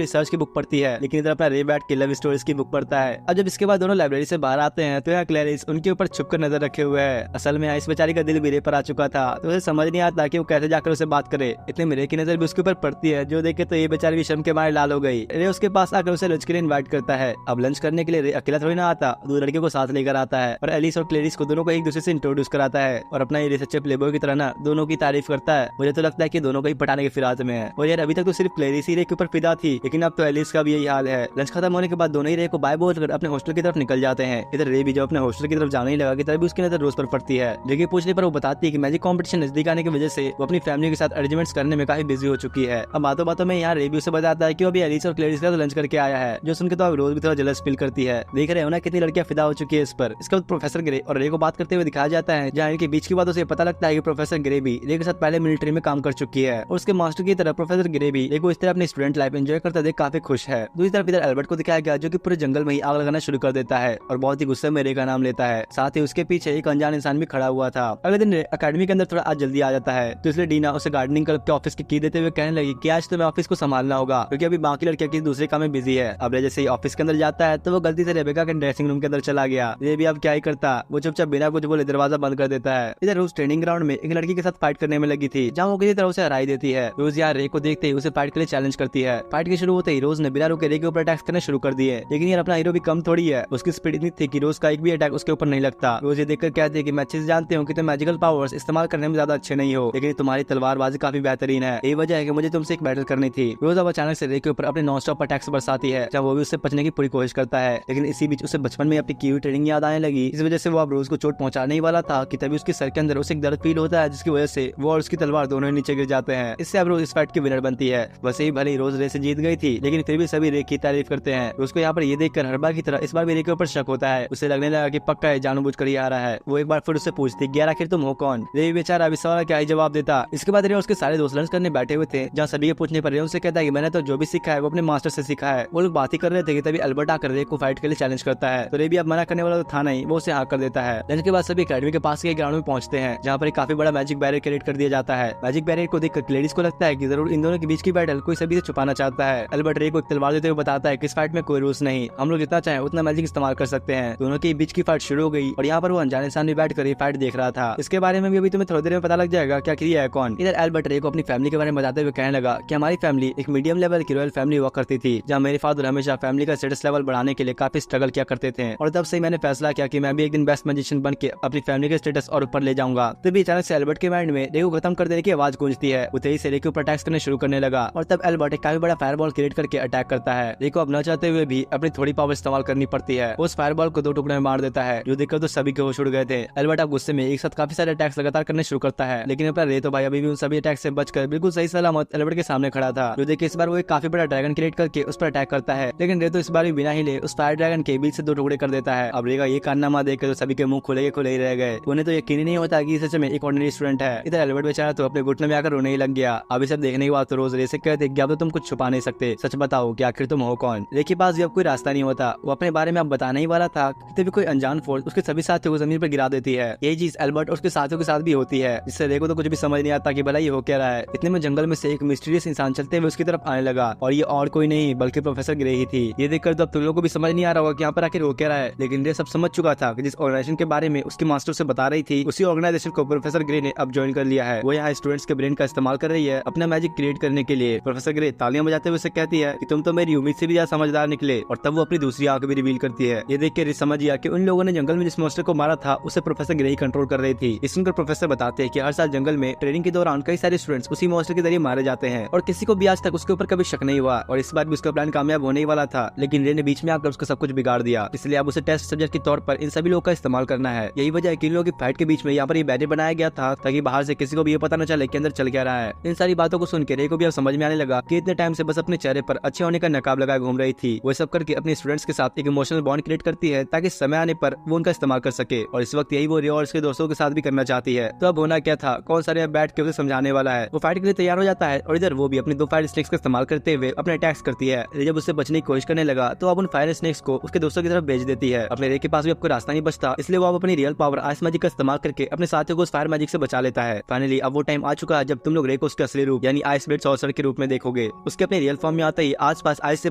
रिसर्च की बुक पढ़ती है, लेकिन इधर अपना रे बैठ के लव स्टोरीज की बुक पढ़ता है। अब जब इसके बाद दोनों लाइब्रेरी से बाहर आते हैं तो यहाँ क्लैरिस उनके ऊपर छुपकर नजर रखे हुए है। असल में इस बेचारी का दिल भी रे पर आ चुका था, तो उसे समझ नहीं आता कि वो कैसे जाकर उसे बात करे। इतने में रे की नजर भी उसके ऊपर पड़ती है, जो देखे तो ये बेचारी भी शर्म के मारे लाल हो गई। रे उसके पास आकर उसे लंच के लिए इन्वाइट करता है। अब लंच करने के लिए रे अकेला थोड़ी ना आता, दो लड़कियों को साथ लेकर आता है और एलिस और क्लैरिस को दोनों को एक दूसरे से इंट्रोड्यूस कराता है और अपना ये रिसर्चर प्लेबॉय की तरह ना दोनों की तारीफ करता है। मुझे तो लगता है कि दोनों को ही पटाने के फिराद में है। और यार अभी तक तो सिर्फ क्लैरिस ही रे के ऊपर फिदा थी, लेकिन अब तो एलिस का भी यही हाल है। लंच खत्म होने के बाद दोनों ही रे को बाय बोलकर अपने हॉस्टल की तरफ निकल जाते हैं। इधर रे भी जब अपने हॉस्टल की तरफ जाने ही लगा कि तभी उसकी नजर रोज पर पड़ती है। लेकिन पूछने पर वो बताती है कि मैजिक कंपटीशन नजदीक आने की वजह से वो अपनी फैमिली के साथ अरेंजमेंट्स करने में काफी बिजी हो चुकी है। अब बातों बातों में यहाँ रे भी उसे बताता है कि वो अभी एलिस और क्लैरिस का लंच करके आया है, जो सुनकर तो अब रोज भी थोड़ा जलस फील करती है। देख रहे हो ना कितनी लड़कियां फिदा हो चुकी है इस पर। इसके बाद प्रोफेसर ग्रे और रे को बात करते हुए दिखाया जाता है, जहाँ इनके बीच की बातों से पता लगता है कि प्रोफेसर ग्रे भी रे के साथ पहले मिलिट्री में काम कर चुकी है और उसके मास्टर की तरह प्रोफेसर ग्रे भी रे को इस तरह अपनी स्टूडेंट लाइफ एंजॉय करता देख काफी खुश है। दूसरी तरफ इधर एल्बर्ट को दिखाया गया, जो कि पूरे जंगल में ही आग लगाना शुरू कर देता है और बहुत ही गुस्से में रे का नाम लेता है। साथ ही उसके पीछे एक अनजान इंसान भी खड़ा हुआ था। अगले दिन अकेडमी के अंदर थोड़ा आज जल्दी आ जाता है, तो इसलिए डीना उसे गार्डनिंग क्लब के ऑफिस की देते हुए कहने लगी कि आज तुम्हें ऑफिस को संभालना होगा, क्योंकि अभी बाकी लड़कियां किसी दूसरे काम में बिजी है। अब रे जैसे ही ऑफिस के अंदर जाता है तो वो गलती से रेबेका के ड्रेसिंग रूम के अंदर चला गया। ये भी अब क्या ही करता, वो चुपचाप बिना कुछ बोले दरवाजा बंद कर देता है। इधर रोज ट्रेनिंग ग्राउंड में एक लड़की के साथ फाइट करने में लगी थी, जहाँ वो किसी तरह उसे हराई देती है। रोज यहाँ रे को देखते ही उसे फाइट के लिए चैलेंज करती है। फाइट के शुरू होते ही रोज ने बिना रुके रे के ऊपर अटैक करने शुरू कर दिए, लेकिन यार अपना हीरो भी कम थोड़ी है, उसकी स्पीड इतनी थी कि रोज का एक भी अटैक उसके ऊपर नहीं लगता। रोज ये देखकर कहते हैं कि मैं अच्छे से जानती हूँ कि तुम मैजिकल पावर्स इस्तेमाल करने में ज्यादा अच्छे नहीं हो, लेकिन तुम्हारी तलवारबाजी काफी बेहतरीन है। यही वजह है कि मुझे तुमसे एक बैटल करनी थी। रोज अब अचानक से रे के ऊपर अपने नॉन स्टॉप अटैक्स बरसाती है, जब वो भी उससे बचने की पूरी कोशिश करता है, लेकिन इसी बीच उसे बचपन में अपनी की हुई ट्रेनिंग याद आने लगी। इस वजह से वो अब रोज को चोट पहुंचाने ही वाला था कि तभी उसके सर के अंदर उसे एक दर्द फील होता है, जिसकी वजह से वो और उसकी तलवार दोनों ही नीचे गिर जाते हैं। इससे अब रोज इस फाइट की विनर बनती है। वैसे ही भले ही रोज रे से जीत गई थी, लेकिन फिर भी सभी रे की तारीफ करते हैं। उसको यहाँ पर ये देखकर हर बार की तरह इस बार भी रे के ऊपर शक होता है। उसे लगने लगा कि पक्का है जानबूझ कर ही आ रहा है। वो एक बार फिर उससे पूछती कि यार आखिर तुम हो कौन। रे बेचारा अभी सवाल क्या ही जवाब देता। इसके बाद रे उसके सारे दोस्त लंच करने बैठे हुए थे, जहाँ सभी के पूछने पर रे उनसे कहता है कि मैंने तो जो भी सीखा है वो अपने मास्टर से सीखा है। वो लोग बात ही कर रहे थे कि तभी अल्बर्ट आकर रे को फाइट के लिए चैलेंज करता है, तो रे भी अब मना करने वाला तो था नहीं, वो उसे हाँ कर देता है। लंच के बाद सभी अकेडमी के पास के ग्राउंड में पहुंचते हैं, जहाँ पर एक काफी बड़ा मैजिक बैरियर क्रिएट कर दिया जाता है। मैजिक बैरियर को देखकर क्लैरिस को लगता है कि जरूर इन दोनों के बीच की बैटल कोई सभी से छुपाना चाहता है। अल्बर्ट रे को एक तलवार देते हुए बताता है कि इस फाइट में कोई रूल्स नहीं, हम लोग जितना चाहे उतना मैजिक इस्तेमाल कर सकते हैं। दोनों के बीच की फाइट शुरू हो गई और यहाँ पर वो अनजाने इंसान भी बैठ कर ये फाइट देख रहा था। इसके बारे में भी अभी तुम्हें थोड़ी देर में पता लग जाएगा क्या किया है कौन। इधर अल्बर्ट रे को अपनी फैमिली के बारे में बताते हुए कहने लगा कि हमारी फैमिली एक मीडियम लेवल की रॉयल फैमिली हुआ करती थी, जहाँ मेरे फादर हमेशा फैमिली का स्टेटस लेवल बढ़ाने के लिए काफी स्ट्रगल किया करते थे, और तब से मैंने फैसला किया कि मैं भी एक दिन बेस्ट मैजिशियन बन के अपनी फैमिली के स्टेटस और ऊपर ले जाऊंगा। तभी अचानक से अल्बर्ट के माइंड में रे को खत्म कर देने की आवाज गूंजती है। वो तेजी से रे के ऊपर अटैक करने शुरू करने लगा और तब अल्बर्ट एक काफी बड़ा फायरबॉल क्रिएट करके अटैक करता है। रे को अब न चाहते हुए भी अपनी थोड़ी पावर इस्तेमाल करनी पड़ती है। उस फायरबॉल को 2 टुकड़े में मार देता है, जो देखकर तो सभी के होश उड़ गए थे। अल्बर्ट अब गुस्से में एक साथ काफी सारे अटैक्स लगातार करने शुरू करता है, लेकिन अपना रे तो भाई अभी भी उन सभी अटैक से बचकर बिल्कुल सही सलामत अल्बर्ट के सामने खड़ा था। जो देखिए इस बार वो एक काफी बड़ा ड्रैगन क्रिएट करके उस पर अटैक करता है, लेकिन रे तो इस बार भी बिना हिले उस फायर ड्रैगन के बीच से 2 टुकड़े कर देता है। अब रे का ये कारनामा देखकर तो सभी के मुंह खुले ही रह गए। उन्हें तो यकीन ही नहीं होता कि सच में एक ऑर्डिनरी स्टूडेंट है। इधर अल्बर्ट बेचारा तो अपने घुटने में आकर रोने ही लग गया। अभी सब देखने के बाद तो रोज रे से कहते कि अब तो तुम कुछ छुपा नहीं सकते, सच बताओ कि आखिर तुम हो कौन। रे के पास भी अब कोई रास्ता नहीं होता। वो अपने बारे में अब बताने ही वाला था कि तभी कोई अनजान फोर्स उसके सभी साथियों को जमीन पर गिरा देती है। यही चीज अल्बर्ट और उसके साथियों के साथ भी होती है, जिससे रे को तो कुछ भी समझ नहीं आता कि भला ये हो क्या रहा है। इतने में जंगल में से एक मिस्टीरियस इंसान चलते हुए उसकी तरफ आने लगा, और ये और कोई नहीं बल्कि प्रोफेसर ग्रे ही थी। ये देखकर तो अब तुम लोगों को भी समझ नहीं आ रहा होगा कि यहाँ पर आखिर हो क्या रहा है, लेकिन रे सब समझ चुका था कि जिस ऑर्गेनाइजेशन के बारे में उसकी मास्टर से बता रही थी, उसी ऑर्गेनाइजेशन को प्रोफेसर ग्रे ने अब ज्वाइन कर लिया है। वो यहाँ स्टूडेंट्स के ब्रेन का इस्तेमाल कर रही है अपना मैजिक क्रिएट करने के लिए। प्रोफेसर ग्रे तालियां बजाते हुए उसे कहती है कि तुम तो मेरी उम्मीद से भी ज्यादा समझदार निकले, और तब वो अपनी दूसरी आंख भी रिवील करती है। ये देख के रे समझ गया कि उन लोगों ने जंगल में जिस मॉन्स्टर को मारा था उसे प्रोफेसर ग्रे ही कंट्रोल कर रही थी। इस सुनकर प्रोफेसर बताते हैं कि हर साल जंगल में ट्रेनिंग के दौरान कई सारे स्टूडेंट्स उसी मॉन्स्टर के जरिए मारे जाते हैं, और किसी को भी आज तक उसके ऊपर कभी शक नहीं हुआ, और इस बार भी उसका प्लान कामयाब होने ही वाला था, लेकिन रे ने बीच में आकर उसका सब कुछ बिगाड़ दिया। इसलिए अब उसे टेस्ट सब्जेक्ट के तौर पर इन सभी लोगों का इस्तेमाल करना है। यही वजह है कि इन लोगों की फाइट के बीच में यहाँ पर ये बैरियर बनाया गया था, ताकि बाहर से किसी को भी ये पता न चले कि अंदर चल क्या रहा है। इन सारी बातों को सुन के रे को भी अब समझ में आने लगा कि इतने टाइम से बस अपने चेहरे पर अच्छे होने का नकाब लगाए घूम रही थी। वो सब करके अपने स्टूडेंट्स के साथ एक इमोशनल बॉन्ड क्रिएट करती है ताकि समय आने पर वो उनका इस्तेमाल कर सके, और इस वक्त यही वो रे और उसके दोस्तों के साथ भी करना चाहती है। तो अब होना क्या था, कौन सा रे बैठ के उसे समझाने वाला है। वो फाइट के लिए तैयार हो जाता है और इधर वो भी अपनी 2 फायर स्नेक्स का इस्तेमाल करते हुए अपने अटैक्स करती है। रे जब उससे बचने की कोशिश करने लगा तो अब उन फायर स्नेक्स को उसके दोस्तों की तरफ भेज देती है। अपने रे के पास भी आपको रास्ता नहीं बचता, इसलिए वो अब अपनी रियल पावर आइस मैजिक का इस्तेमाल करके अपने साथियों को उस फायर मैजिक से बचा लेता है। फाइनली अब वो टाइम आ चुका है जब तुम लोग रे को उसके असली रूप यानी आइस ब्लेड सॉर्सर के रूप में देखोगे। उसके अपने रियल फॉर्म में आते ही आसपास आइस से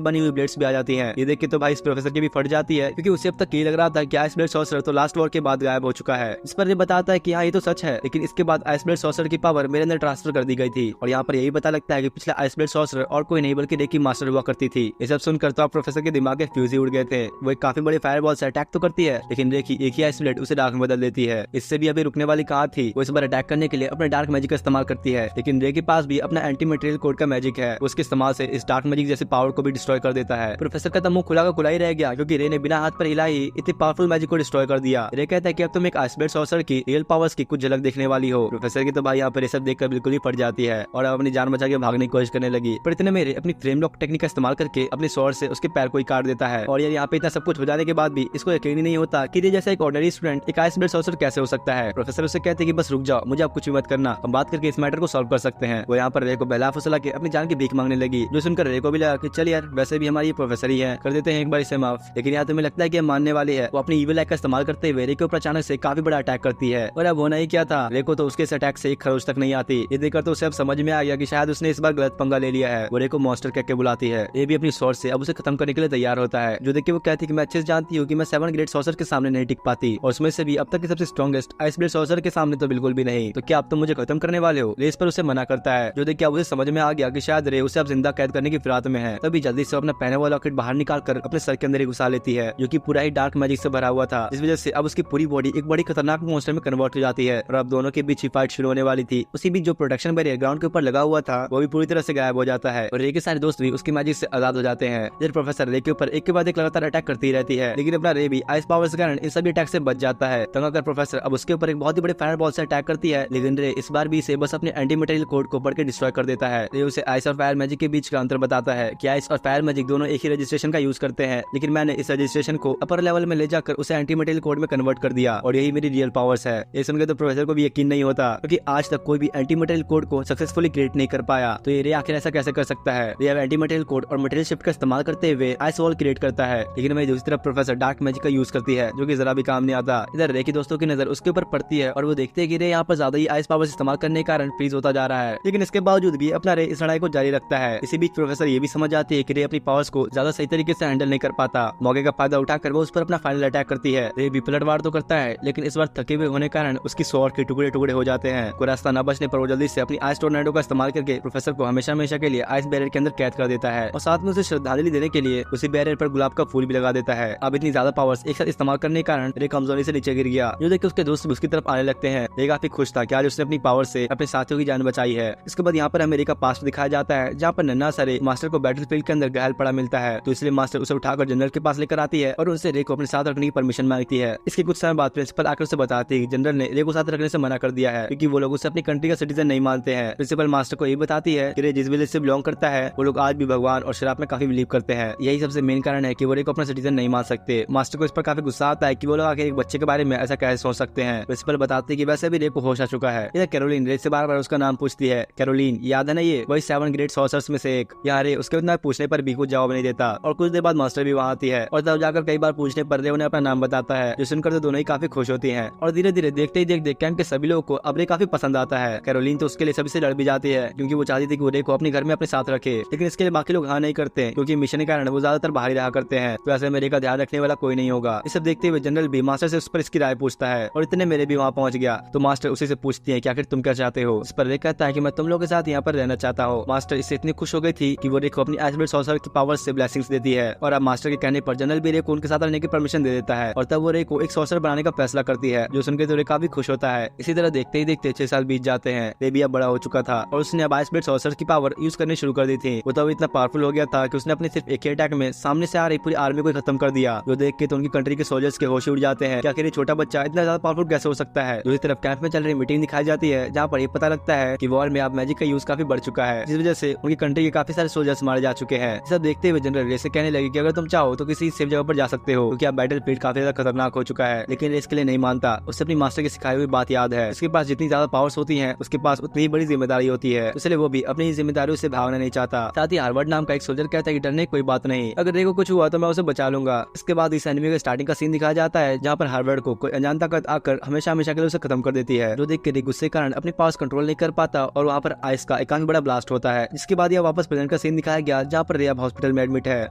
बनी हुई ब्लेड्स भी आ जाती हैं। ये देख के तो भाई इस प्रोफेसर की भी फट जाती है, क्योंकि उसे अब तक ये लग रहा था कि आइस ब्लेड सॉर्सर तो लास्ट वॉर के बाद गायब हो चुका है। इस पर ये बताता है कि हाँ ये तो सच है, लेकिन इसके बाद आइस ब्लेड सॉर्सर की पावर मेरे अंदर ट्रांसफर कर दी गई थी। और यहाँ पर यही पता लगता है कि पिछला आइस ब्लेड सॉर्सर और कोई नहीं बल्कि रे की मास्टर हुआ करती थी। ये सब सुनकर तो प्रोफेसर के दिमाग के फ्यूज ही उड़ गए थे। वो एक काफी बड़े फायरबॉल से अटैक तो करती है, लेकिन रे की एक ही आइस ब्लेड उसे डार्क में बदल देती है। इससे भी अभी रुकने वाली कहाँ थी, वो इस बार अटैक करने के लिए अपने डार्क मैजिक का इस्तेमाल करती है। लेकिन रे के पास भी अपना एंटी मटेरियल कोड का मैजिक है, उसके इस्तेमाल से इस डार्क मैजिक जैसे पावर को भी डिस्ट्रॉय कर देता है। प्रोफेसर का तो मुंह खुला का खुला ही रह गया, क्योंकि रे ने बिना हाथ पर हिला ही इतने पावरफुल मैजिक को डिस्ट्रॉय कर दिया। रे कहता है कि अब तुम एक आइस ब्लेड सॉर्सर की रियल पावर्स की कुछ झलक देखने वाली हो। प्रोफेसर की तो भाई यहाँ पर ये सब देखकर बिल्कुल ही फट जाती है और अपनी जान बचा के भागने की कोशिश करने लगी। पर इतने में रे अपनी फ्रेम लॉक टेक्निक का इस्तेमाल करके अपने स्वॉर्ड से उसके पैर को ही काट देता है। और यार यहाँ पे इतना सब कुछ हो जाने के बाद भी इसको यकीन ही नहीं होता कि रे जैसा एक ऑर्डिनरी स्टूडेंट एक आइस ब्लेड सॉर्सर कैसे हो सकता है। प्रोफेसर उसे कहते हैं कि बस रुक जाओ, मुझे आप कुछ भी मत करना, हम बात करके इस मैटर को सॉल्व कर सकते हैं। वो यहाँ पर रे को बहला फुसला के अपनी जान की भीख मांगने लगी, जो सुनकर रे को भी लगा कि चल यार वैसे भी हमारी प्रोफेसर ही है, कर देते हैं एक बार इसे माफ। लेकिन यहाँ तुम्हें लगता है कि मानने वाली है। वो अपनी ईविल आइक का इस्तेमाल करते हुए रे के ऊपर अचानक से काफी बड़ा अटैक करती है। और अब होना ही क्या था, रे को तो उसके अटैक से एक खरोच तक नहीं आती। ये देखकर तो उसे अब समझ में आ गया कि शायद उसने इस बार गलत पंगा ले लिया है। वो रे को मॉन्स्टर कह के बुलाती है। ये भी अपनी स्वॉर्ड से अब उसे खत्म करने के लिए तैयार होता है, जो देख के वो कहती है कि मैं अच्छे से जानती हूँ कि मैं 7 ग्रेट सॉर्सर के सामने नहीं टिक पाती, और उसमें से भी अब तक की सबसे स्ट्रॉन्गेस्ट आइस ब्लेड सॉर्सर के सामने तो बिल्कुल भी नहीं। तो क्या आप तो मुझे खत्म करने वाले हो? रे इस पर उसे मना करता है, जो देख के उसे समझ में आ गया कि शायद रे उसे अब जिंदा कैद करने की फिराक में है। तभी जल्दी से अपना पहने वाला लॉकेट बाहर निकाल कर अपने सर के अंदर ही घुसा लेती है, जो कि पूरा ही डार्क मैजिक से भरा हुआ था, जिस वजह से अब उसकी पूरी बॉडी एक बड़ी खतरनाक मॉन्स्टर में कन्वर्ट हो जाती है। और अब दोनों के बीच ही फाइट शुरू होने वाली थी। उसी बीच जो प्रोटेक्शन बैरियर ग्राउंड के ऊपर लगा हुआ था वो भी पूरी तरह से गायब हो जाता है, और रे के सारे दोस्त भी उसकी मैजिक से आजाद हो जाते हैं। इधर प्रोफेसर रे के ऊपर एक के बाद एक लगातार अटैक करती रहती है, लेकिन अपना रे भी आइस पावर के कारण इन सभी अटैक से बच जाता है। तंग आकर प्रोफेसर अब उसके ऊपर एक बहुत ही बड़े फायर बॉल से अटैक करती है, लेकिन रे इस बार भी इसे बस अपने एंटी मटेरियल कोड को पढ़ के डिस्ट्रॉय कर देता है। रे उसे आइस और फायर मैजिक के बीच का अंतर बताता है कि आइस और फायर मैजिक दोनों एक ही रजिस्ट्रेशन का यूज करते हैं, लेकिन मैंने इस रजिस्ट्रेशन को अपर लेवल में ले जाकर उसे एंटी मटेरियल कोड में कन्वर्ट कर दिया, और यही मेरी रियल पावर्स है। ये सुनकर तो प्रोफेसर को भी यकीन नहीं होता, क्योंकि आज तक कोई भी एंटी मटेरियल कोड को सक्सेसफुली क्रिएट नहीं कर पाया। तो ये रे आखिर ऐसा कैसे कर सकता है? रे एंटी मटेरियल कोड और मटेरियल शिफ्ट का इस्तेमाल करते हुए आइस वॉल क्रिएट करता है, लेकिन वही दूसरी तरफ प्रोफेसर डार्क मैजिक का यूज करती है, जो कि जरा भी काम नहीं आता। इधर रे के दोस्तों की नजर उसके ऊपर पड़ती है, और वो देखते हैं कि रे यहाँ पर ज्यादा ही आइस पावर्स इस्तेमाल करने के कारण फ्रीज होता जा रहा है, लेकिन इसके बावजूद भी अपना रे इस लड़ाई को जारी रखता है। इसी बीच प्रोफेसर ये भी समझ जाती है कि रे अपनी पावर्स को ज्यादा सही तरीके से हैंडल नहीं कर पाता। मौके का फायदा उठाकर वो उस पर अपना फाइनल अटैक करती है। रे भी पलटवार तो करता है, लेकिन इस बार थके हुए होने कारण उसकी स्वॉर्ड के टुकड़े टुकड़े हो जाते हैं। कोई रास्ता न बचने पर वो जल्दी से अपनी आइस टोर्नेडो का इस्तेमाल करके प्रोफेसर को हमेशा हमेशा के लिए आइस बैरियर के अंदर कैद कर देता है, और साथ में उसे श्रद्धांजलि देने के लिए उसी बैरियर पर गुलाब का फूल भी लगा देता है। अब इतनी ज्यादा पावर्स एक साथ इस्तेमाल करने के कारण रे कमजोरी से नीचे गिर गया, जो देख के उसके दोस्त उसकी तरफ आने लगते हैं। रे काफी खुश था कि आज उसने अपनी पावर से अपने साथियों की जान बचाई है। इसके बाद यहाँ पर हमें रे का पास्ट दिखाया जाता है, जहाँ पर नन्हा सा रे मास्टर को बैटलफील्ड के अंदर घायल पड़ा मिलता है, तो इसलिए मास्टर उसे उठाकर जनरल के पास लेकर आती है और उनसे रे को अपने साथ रखने की परमिशन मांगती है। इसके कुछ समय बाद प्रिंसिपल आकर उसे बताती है कि जनरल ने रे को साथ रखने से मना कर दिया है, क्योंकि वो लोग उसे अपनी कंट्री का सिटीजन नहीं मानते हैं। प्रिंसिपल मास्टर को ये बताती है कि रे जिस विलेज से बिलोंग करता है वो लोग आज भी भगवान और शराब में काफी बिलीव करते हैं। यही सबसे मेन कारण है कि वो रे को अपना सिटीजन नहीं मान सकते। मास्टर को इस पर काफी गुस्सा आता है कि वो लोग आके एक बच्चे के बारे में ऐसा कैसे सोच सकते हैं। प्रिंसिपल बताते हैं कि वैसे भी रे को होश आ चुका है। इधर कैरोलिन रे से बार बार उसका नाम पूछती है। कैरोलिन याद है ना, ये वही 7 ग्रेट सॉर्सर्स में से एक। यहाँ रे उसके इतना पूछने पर भी कुछ जवाब नहीं देता, और कुछ देर बाद मास्टर भी वहाँ आती है, और तब जाकर कई बार पूछने पर रे उन्हें अपना नाम बताता है, जो सुनकर तो दोनों ही काफी खुश होती हैं। और धीरे धीरे देखते ही देख कैंप के सभी लोगों को अब रे काफी पसंद आता है। कैरोलिन तो उसके लिए सभी से लड़ भी जाती है, क्योंकि वो चाहती थी कि वो रे को अपने घर में अपने साथ रखे, लेकिन इसके लिए बाकी लोग हाँ नहीं करते, क्योंकि मिशन के कारण वो ज्यादातर बाहर ही रहा करते हैं, तो ऐसे में रे का ध्यान रखने वाला कोई नहीं होगा। इसे देखते हुए जनरल भी मास्टर से उस पर इसकी राय पूछता है, और इतने मेरे भी वहाँ पहुंच गया तो मास्टर उसी से पूछती है कि आखिर तुम क्या चाहते हो। इस पर रे कहता है कि मैं तुम लोगों के साथ यहाँ पर रहना चाहता हूँ। मास्टर इससे इतनी खुश हो गई थी कि वो रे को अपनी आइस ब्लेड सॉर्सर की पावर से ब्लेसिंग्स देती है, और अब मास्टर के कहने पर जनरल भी रे को उनके साथ रहने की परमिशन दे देता है, और तब वो रे को एक सॉर्सर बनाने का फैसला करती है, जो सुनकर तो रे काफी खुश होता है। इसी तरह देखते ही देखते 6 साल बीत जाते हैं। रे भी अब बड़ा हो चुका था, और उसने अब आइस ब्लेड सॉर्सर की पावर यूज करनी शुरू कर दी थी। वो तो इतना पावरफुल हो गया था कि उसने अपने सिर्फ एक ही अटैक में सामने से आ रही पूरी आर्मी को खत्म कर दिया, जो देख के तो उनकी कंट्री के सोल्जर्स के होश उड़ जाते हैं कि आखिर ये छोटा बच्चा इतना ज्यादा पावरफुल कैसे हो सकता है। दूसरी तरफ कैंप में चल रही मीटिंग दिखाई जाती है, जहाँ पर ये पता लगता है कि वॉर में अब मैजिक का यूज काफी बढ़ चुका है, जिस वजह से उनकी कंट्री के काफी सारे सोल्जर्स मारे जा चुके हैं। सब देखते हुए जनरल रे से कहने लगे कि अगर तुम चाहो तो किसी सेफ जगह पर जा सकते हो क्योंकि अब बैटल फील्ड काफी ज्यादा खतरनाक हो चुका है। लेकिन रे इसके लिए नहीं मानता, उसे अपनी मास्टर की सिखाई हुई बात याद है, उसके पास जितनी ज्यादा पावर्स होती है उसके पास उतनी बड़ी जिम्मेदारी होती है, इसलिए वो भी अपनी जिम्मेदारियों से भागना नहीं चाहता। साथ ही हार्वर्ड नाम का एक सोल्जर कहता है कि डरने कोई बात नहीं, अगर रे को कुछ हुआ तो मैं उसे बचा लूंगा। इसके बाद इस एनिमे का स्टार्टिंग का सीन दिखाया जाता है जहाँ पर हार्वर्ड को कोई अनजान ताकत आकर हमेशा हमेशा के लिए उसे खत्म कर देती है, जो देख के रे गुस्से के कारण अपने पास कंट्रोल नहीं कर पाता और वहाँ पर आइस का एक बड़ा ब्लास्ट होता है। जिसके बाद यह वापस प्रेजेंट का सीन दिखाया गया जहाँ पर रे अब हॉस्पिटल में एडमिट है।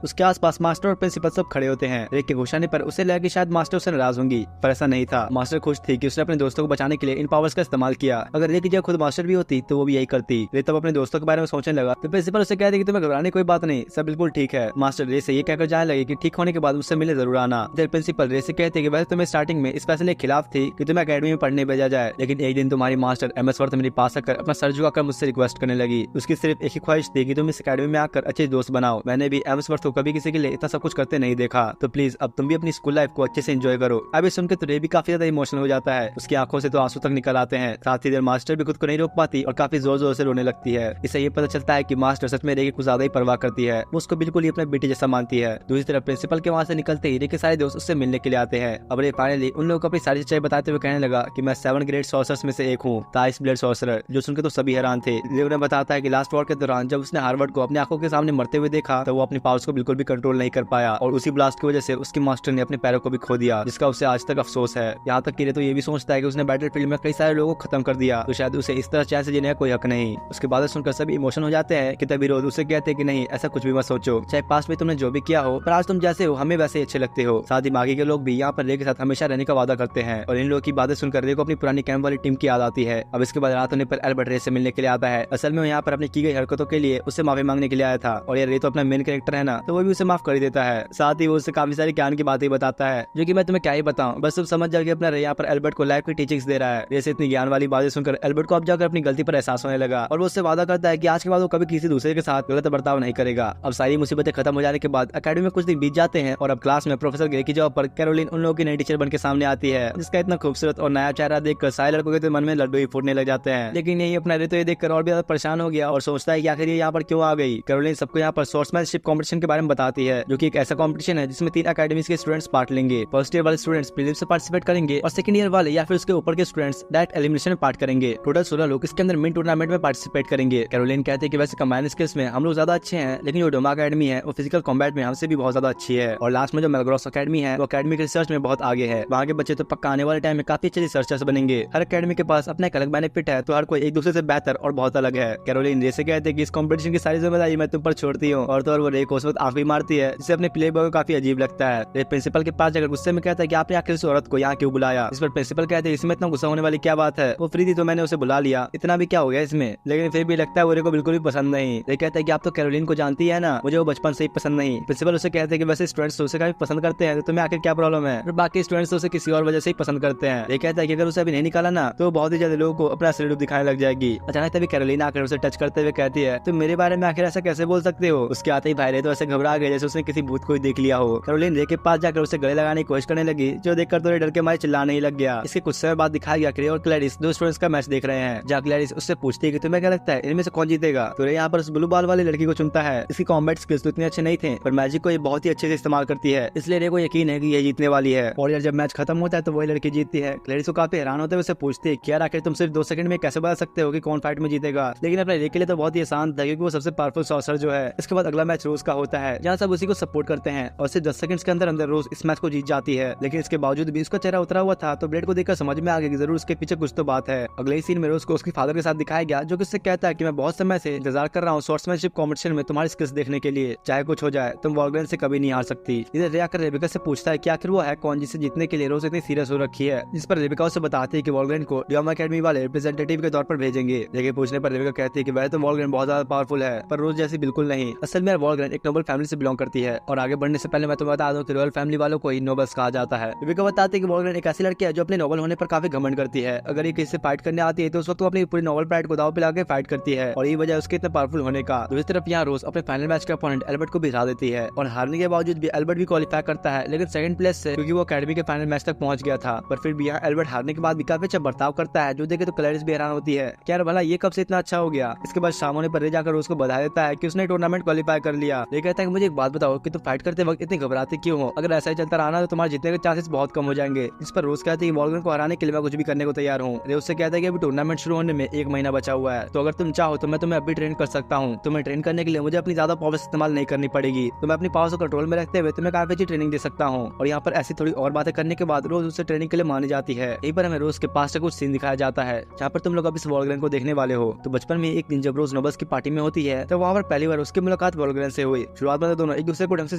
उसके आसपास मास्टर और प्रिंसिपल सब खड़े होते हैं। रे के घुसाने पर उसे लगा कि शायद मास्टर उससे नाराज होंगी, पर ऐसा नहीं था। मास्टर खुश थी कि उसने अपने दोस्तों को बचाने के लिए इन पावर्स का इस्तेमाल किया। अगर रे की जगह खुद मास्टर भी होती तो वो भी यही करती। रे तब अपने दोस्तों के बारे में सोचने लगा तो प्रिंसिपल उसे कहते कि तुम्हें घबराने कोई बात नहीं, सब बिल्कुल ठीक है। मास्टर रे से ये कहकर जाने लगे कि ठीक होने के बाद मुझसे मिले जरूर आना। फिर प्रिंसिपल रे से कहते कि वैसे तुम्हें स्टार्टिंग में इस फैसले के खिलाफ थी कि तुम्हें अकेडमी में पढ़ने भेजा जाए, लेकिन एक दिन तुम्हारी मास्टर एमएस वर्थ मेरे पास आकर अपना सर झुकाकर मुझसे रिक्वेस्ट करने लगी। उसकी सिर्फ एक ही ख्वाहिश थी कि तुम इस अकेडमी में आकर अच्छे दोस्त बनाओ। मैंने भी एमएस वर्थ को कभी किसी के लिए इतना सब कुछ करते नहीं देखा, तो प्लीज अब तुम भी अपनी स्कूल लाइफ को अच्छे से एंजॉय करो। अभी सुनकर तो रे भी काफी ज्यादा इमोशनल हो जाता है, उसकी आंखों से तो आंसू तक निकल आते हैं। साथ ही देर मास्टर भी खुद को नहीं रोक पाती और काफी जोर जोर से रोने लगती है। इससे ये पता चलता है कि मास्टर सच में रे की कुछ ज्यादा ही परवाह करती है, वो उसको बिल्कुल ही अपने बेटे जैसा मानती है। दूसरी तरफ प्रिंसिपल के वहाँ से निकलते ही रे के सारे दोस्त उससे मिलने के लिए आते हैं। अब रे फाइनली उन लोगों को अपनी सारी सच्चाई बताते हुए कहने लगा कि मैं 7 ग्रेट सॉर्सरर्स में से एक हूँ, द आइस ब्लेड सॉर्सरर। जो सुनकर तो सभी हैरान थे। रे उन्हें बताता है कि लास्ट वॉर के दौरान जब उसने हार्वर्ड को अपनी आंखों के सामने मरते हुए देखा तो वो अपनी पावर्स को बिल्कुल भी कंट्रोल नहीं कर पाया और उसी ब्लास्ट की वजह से उसके मास्टर ने अपने पैरों को भी खो दिया, जिसका उसे आज तक अफसोस है। यहाँ तक कि रे तो ये भी सोचता है कि उसने बैटल फील्ड में कई सारे लोगों को खत्म कर दिया, तो शायद उसे इस तरह चैन से जीने का कोई हक नहीं। उसके बाद सुनकर सभी इमोशन हो जाते हैं कि तभी रोज उसे कहते हैं कि नहीं, ऐसा कुछ भी मत सोचो, चाहे पास्ट में तुमने जो भी किया हो, पर आज तुम जैसे हो हमें वैसे अच्छे लगते हो। साथ ही बाकी के लोग भी यहाँ पर रे के साथ हमेशा रहने का वादा करते हैं और इन लोगों की बातें सुनकर रे को अपनी पुरानी कैंप वाली टीम की याद आती है। अब इसके बाद रात होने पर एल्बर्ट रे से मिलने के लिए आता है। असल में यहाँ पर अपनी की गई हरकतों के लिए उससे माफी मांगने के लिए आया था और ये रे तो अपना मेन कैरेक्टर है ना, तो वो भी उसे माफ कर ही देता है। साथ ही वो उसे काफी सारी ज्ञान की बातें बताता है जो कि मैं तुम्हें क्या ही बताऊं, बस तुम समझ जाओगे। अपना रे यहाँ पर एल्बर्ट को लाइफ की टीचिंग्स दे रहा है। जैसे इतनी ज्ञान वाली बातें सुनकर एल्बर्ट को अब जाकर अपनी गलती पर एहसास होने लगा और वो उससे वादा करता है कि आज के बाद वो कभी किसी दूसरे के साथ गलत बर्ताव नहीं करेगा। अब सारी मुसीबतें खत्म हो जाने के बाद अकेडमी में कुछ दिन बीत जाते हैं और अब क्लास में प्रोफेसर ग्रे की जॉब पर कैरोलिन उन लोगों की नई टीचर बन के सामने आती है, जिसका इतना खूबसूरत और नया चेहरा देखकर सारे लड़कों के तो मन में लड्डू ही फूटने लग जाते हैं। लेकिन यही अपना रे तो ये देखकर और भी ज्यादा परेशान हो गया और सोचता है कि आखिर ये यहाँ पर क्यों आ गई। कैरोलिन सबको यहाँ पर स्वॉर्ड्समैनशिप कॉम्पिटिशन के बारे में बताती है, जो कि एक ऐसा कॉम्पिटिशन है जिसमें 3 अकेडमीज के स्टूडेंट्स पार्ट लेंगे। फर्स्ट ईयर वाले स्टूडेंट्स प्रीलिम्स से पार्टिसिपेट करेंगे और सेकंड ईयर वाले या फिर उसके ऊपर के स्टूडेंट्स डायरेक्ट एलिमिनेशन में पार्ट करेंगे। टोटल 16 लोग इसके अंदर मेन टूर्नामेंट में पार्टिसिपेट करेंगे। कैरोलिन कहते हैं कि वैसे कंबाइंड स्किल्स में हम लोग ज्यादा अच्छे हैं, लेकिन जो डोमा अकेडमी है वो फिजिकल कॉम्बैट में हमसे भी बहुत ज्यादा अच्छी है। और लास्ट में जो मेलग्रॉस अकेडमी है वो अकेडमिक रिसर्च में बहुत आगे है। वहाँ के बच्चे तो पक्का आने वाले टाइम में काफी अच्छे रिसर्चर्स बनेंगे। हर अकेडमी के पास अपना एक अलग बेनिफिट है, तो हर कोई एक दूसरे से बेहतर और बहुत अलग है। कैरोलिन रे से कहते हैं कि इस कंपटीशन की सारी जिम्मेदारी मैं तुम पर छोड़ती हूँ, और तो और वो रे को उस वक्त आंख भी मारती है, जिससे अपने प्ले बॉय को काफी अजीब लगता है। रे प्रिंसिपल के पास जाकर गुस्से में कहता है कि आपने आखिर इस औरत को यहाँ क्यों बुलाया। इस पर प्रिंसिपल कहते हैं इसमें इतना गुस्सा होने वाली क्या बात है, वो फ्री थी तो मैंने उसे बुला लिया, इतना भी क्या हो गया इसमें। लेकिन फिर भी लगता है वो रे को बिल्कुल भी पसंद नहीं। रे कहता है कि आप तो कैरोलिन को जानती है ना, मुझे वो बचपन से ही पसंद नहीं। प्रिंसिपल उसे कहते हैं कि वैसे स्टूडेंट्स उसे काफी पसंद करते हैं, तो तुम्हें आखिर क्या प्रॉब्लम है। और बाकी स्टूडेंट्स उसे किसी और वजह से ही पसंद करते हैं। रे कहता है कि अगर उसे अभी नहीं निकाला ना तो बहुत ही ज्यादा लोगों को अपना असली रूप दिखाने लग जाएगी। अचानक तभी कैरोलिन आकर उसे टच करते हुए कहती है तुम मेरे बारे में आखिर ऐसा कैसे बोल सकते हो। उसके आते ही भाई रे तो ऐसे घबरा गए जैसे उसने किसी भूत को ही देख लिया हो। कैरोलिन रे के पास जाकर उसे गले लगाने की कोशिश करने लगी, जो देखकर तो रे डर के मारे चिल्लाने ही लग गया। इसके कुछ समय बाद दिखाया गया कि रे और क्लैरिस 2 स्टूडेंट्स का मैच देख रहे हैं, जहाँ क्लैरिस उससे पूछती है कि तुम्हें क्या लगता है इनमें से कौन जीतेगा। तो रे यहाँ पर उस ब्लू बॉल वाली लड़की को चुनता है। इसकी कॉम्बैट स्किल्स तो इतने अच्छे नहीं थे, पर मैजिक को ये बहुत ही अच्छे से इस्तेमाल करती है, इसलिए रे को यकीन है कि ये जीतने वाली है। और यार जब मैच खत्म होता है तो वही लड़की जीतती है। क्लैरिस को काफी हैरान होते हुए उसे पूछती है क्या आखिर तुम सिर्फ 2 सेकंड में कैसे बता सकते हो कि कौन फाइट में जीतेगा। लेकिन अपने रे के लिए तो बहुत ही आसान था, क्योंकि वो सबसे पावरफुल सॉर्सरर जो है। इसके बाद अगला मैच रोज का होता है, जहाँ सब उसी को सपोर्ट करते हैं और सिर्फ 10 सेकंड्स के अंदर अंदर रोज इस मैच को जीत जाती है। लेकिन इसके बावजूद भी उसका चेहरा उतरा हुआ था, तो ब्लेड को देखकर समझ में आ गया कि जरूर उसके पीछे कुछ तो बात है। अगले ही सीन में रोज को उसके फादर के साथ दिखाया गया, जो कि उससे कहता है कि मैं बहुत समय से इंतजार कर रहा हूँ स्वॉर्ड्समैनशिप कॉम्पिटिशन में तुम्हारी स्किल्स देखने के लिए, चाहे कुछ हो जाए तुम वॉल्गरेन से कभी नहीं हार सकती। इधर रे आकर रेबिका से पूछता है कि आखिर वो है कौन जिसे जीतने के लिए रोज इतनी सीरियस हो रखी है। जिस पर रेबिका उसे बताती है कि वॉल्गरेन को ड्योमा अकेडमी वाले रिप्रेजेंटेटिव के तौर पर भेजेंगे। लेकिन पूछने पर रेबिका कहती है कि वह तो वॉल्गरेन बहुत ज्यादा पावरफुल है, पर रोज जैसी बिल्कुल नहीं। असल में वॉल्गरेन एक नोबल फैमिली से बिलोंग करती है, और आगे बढ़ने से पहले मैं तुम्हें बता दूं कि रॉयल फैमिली वालों को ही नोबल्स कहा जाता है। रेबिका बताती है कि वॉल्गरेन एक ऐसी लड़की है जो अपने नोबल होने पर काफी घमंड करती है। अगर ये किसी से फाइट करने आती है तो उस वक्त वो अपनी पूरी नोबल प्राइड को दाव पे लाके फाइट करती है, और ये वजह उसके इतने पावरफुल होने का। दूसरी तरफ यहाँ रोज अपने फाइनल मैच के अपोनेंट एल्बर्ट को भी हरा देती है, और हारने के बावजूद भी एल्बर्ट भी क्वालिफाई करता है, लेकिन सेकंड प्लेस से, क्योंकि वो अकेडमी के फाइनल मैच तक पहुंच गया था। पर फिर भी यहाँ एल्बर्ट हारने के बाद भी काफी अच्छा बर्ताव करता है, जो देखे तो क्लैरिस भी हैरान होती है कि यार भला ये कब से इतना अच्छा हो गया। इसके बाद शाम होने पर रे जाकर उसको बधाई देता है कि उसने टूर्नामेंट क्वालिफाई कर लिया। ये कहता है कि मुझे एक बात बताओ कि तुम फाइट करते वक्त इतनी घबराते क्यों हो? अगर ऐसा ही चलता रहा तो तुम्हारे जीतने के चांसेस बहुत कम हो जाएंगे। इस पर रोज कहती है कि वॉल्गरेन को हराने के लिए मैं कुछ भी करने को तैयार हूँ। रे उससे कहता है कि अभी टूर्नामेंट शुरू होने में 1 महीना बचा हुआ है, तो अगर तुम चाहो तो मैं तुम्हें अभी ट्रेन कर सकता हूँ। तुम्हें ट्रेन करने के लिए मुझे अपनी ज्यादा पावर्स इस्तेमाल नहीं करनी पड़ेगी, तो मैं अपनी पावर्स को कंट्रोल में रखते हुए तुम्हें काफी अच्छी ट्रेनिंग दे सकता हूँ। और यहाँ पर ऐसी थोड़ी और बातें करने के बाद रोज उससे ट्रेनिंग के लिए मानी जाती है। यहीं पर हमें रोज के पास से कुछ सीन दिखाया जाता है जहाँ पर तुम लोग अब इस वॉल्गरेन को देखने वाले हो। तो बचपन में एक दिन जब रोज नोबल्स की पार्टी में होती है तो वहाँ पर पहली बार उसकी मुलाकात वॉल्गरेन से हुई। शुरुआत में तो दोनों एक दूसरे को ढंग से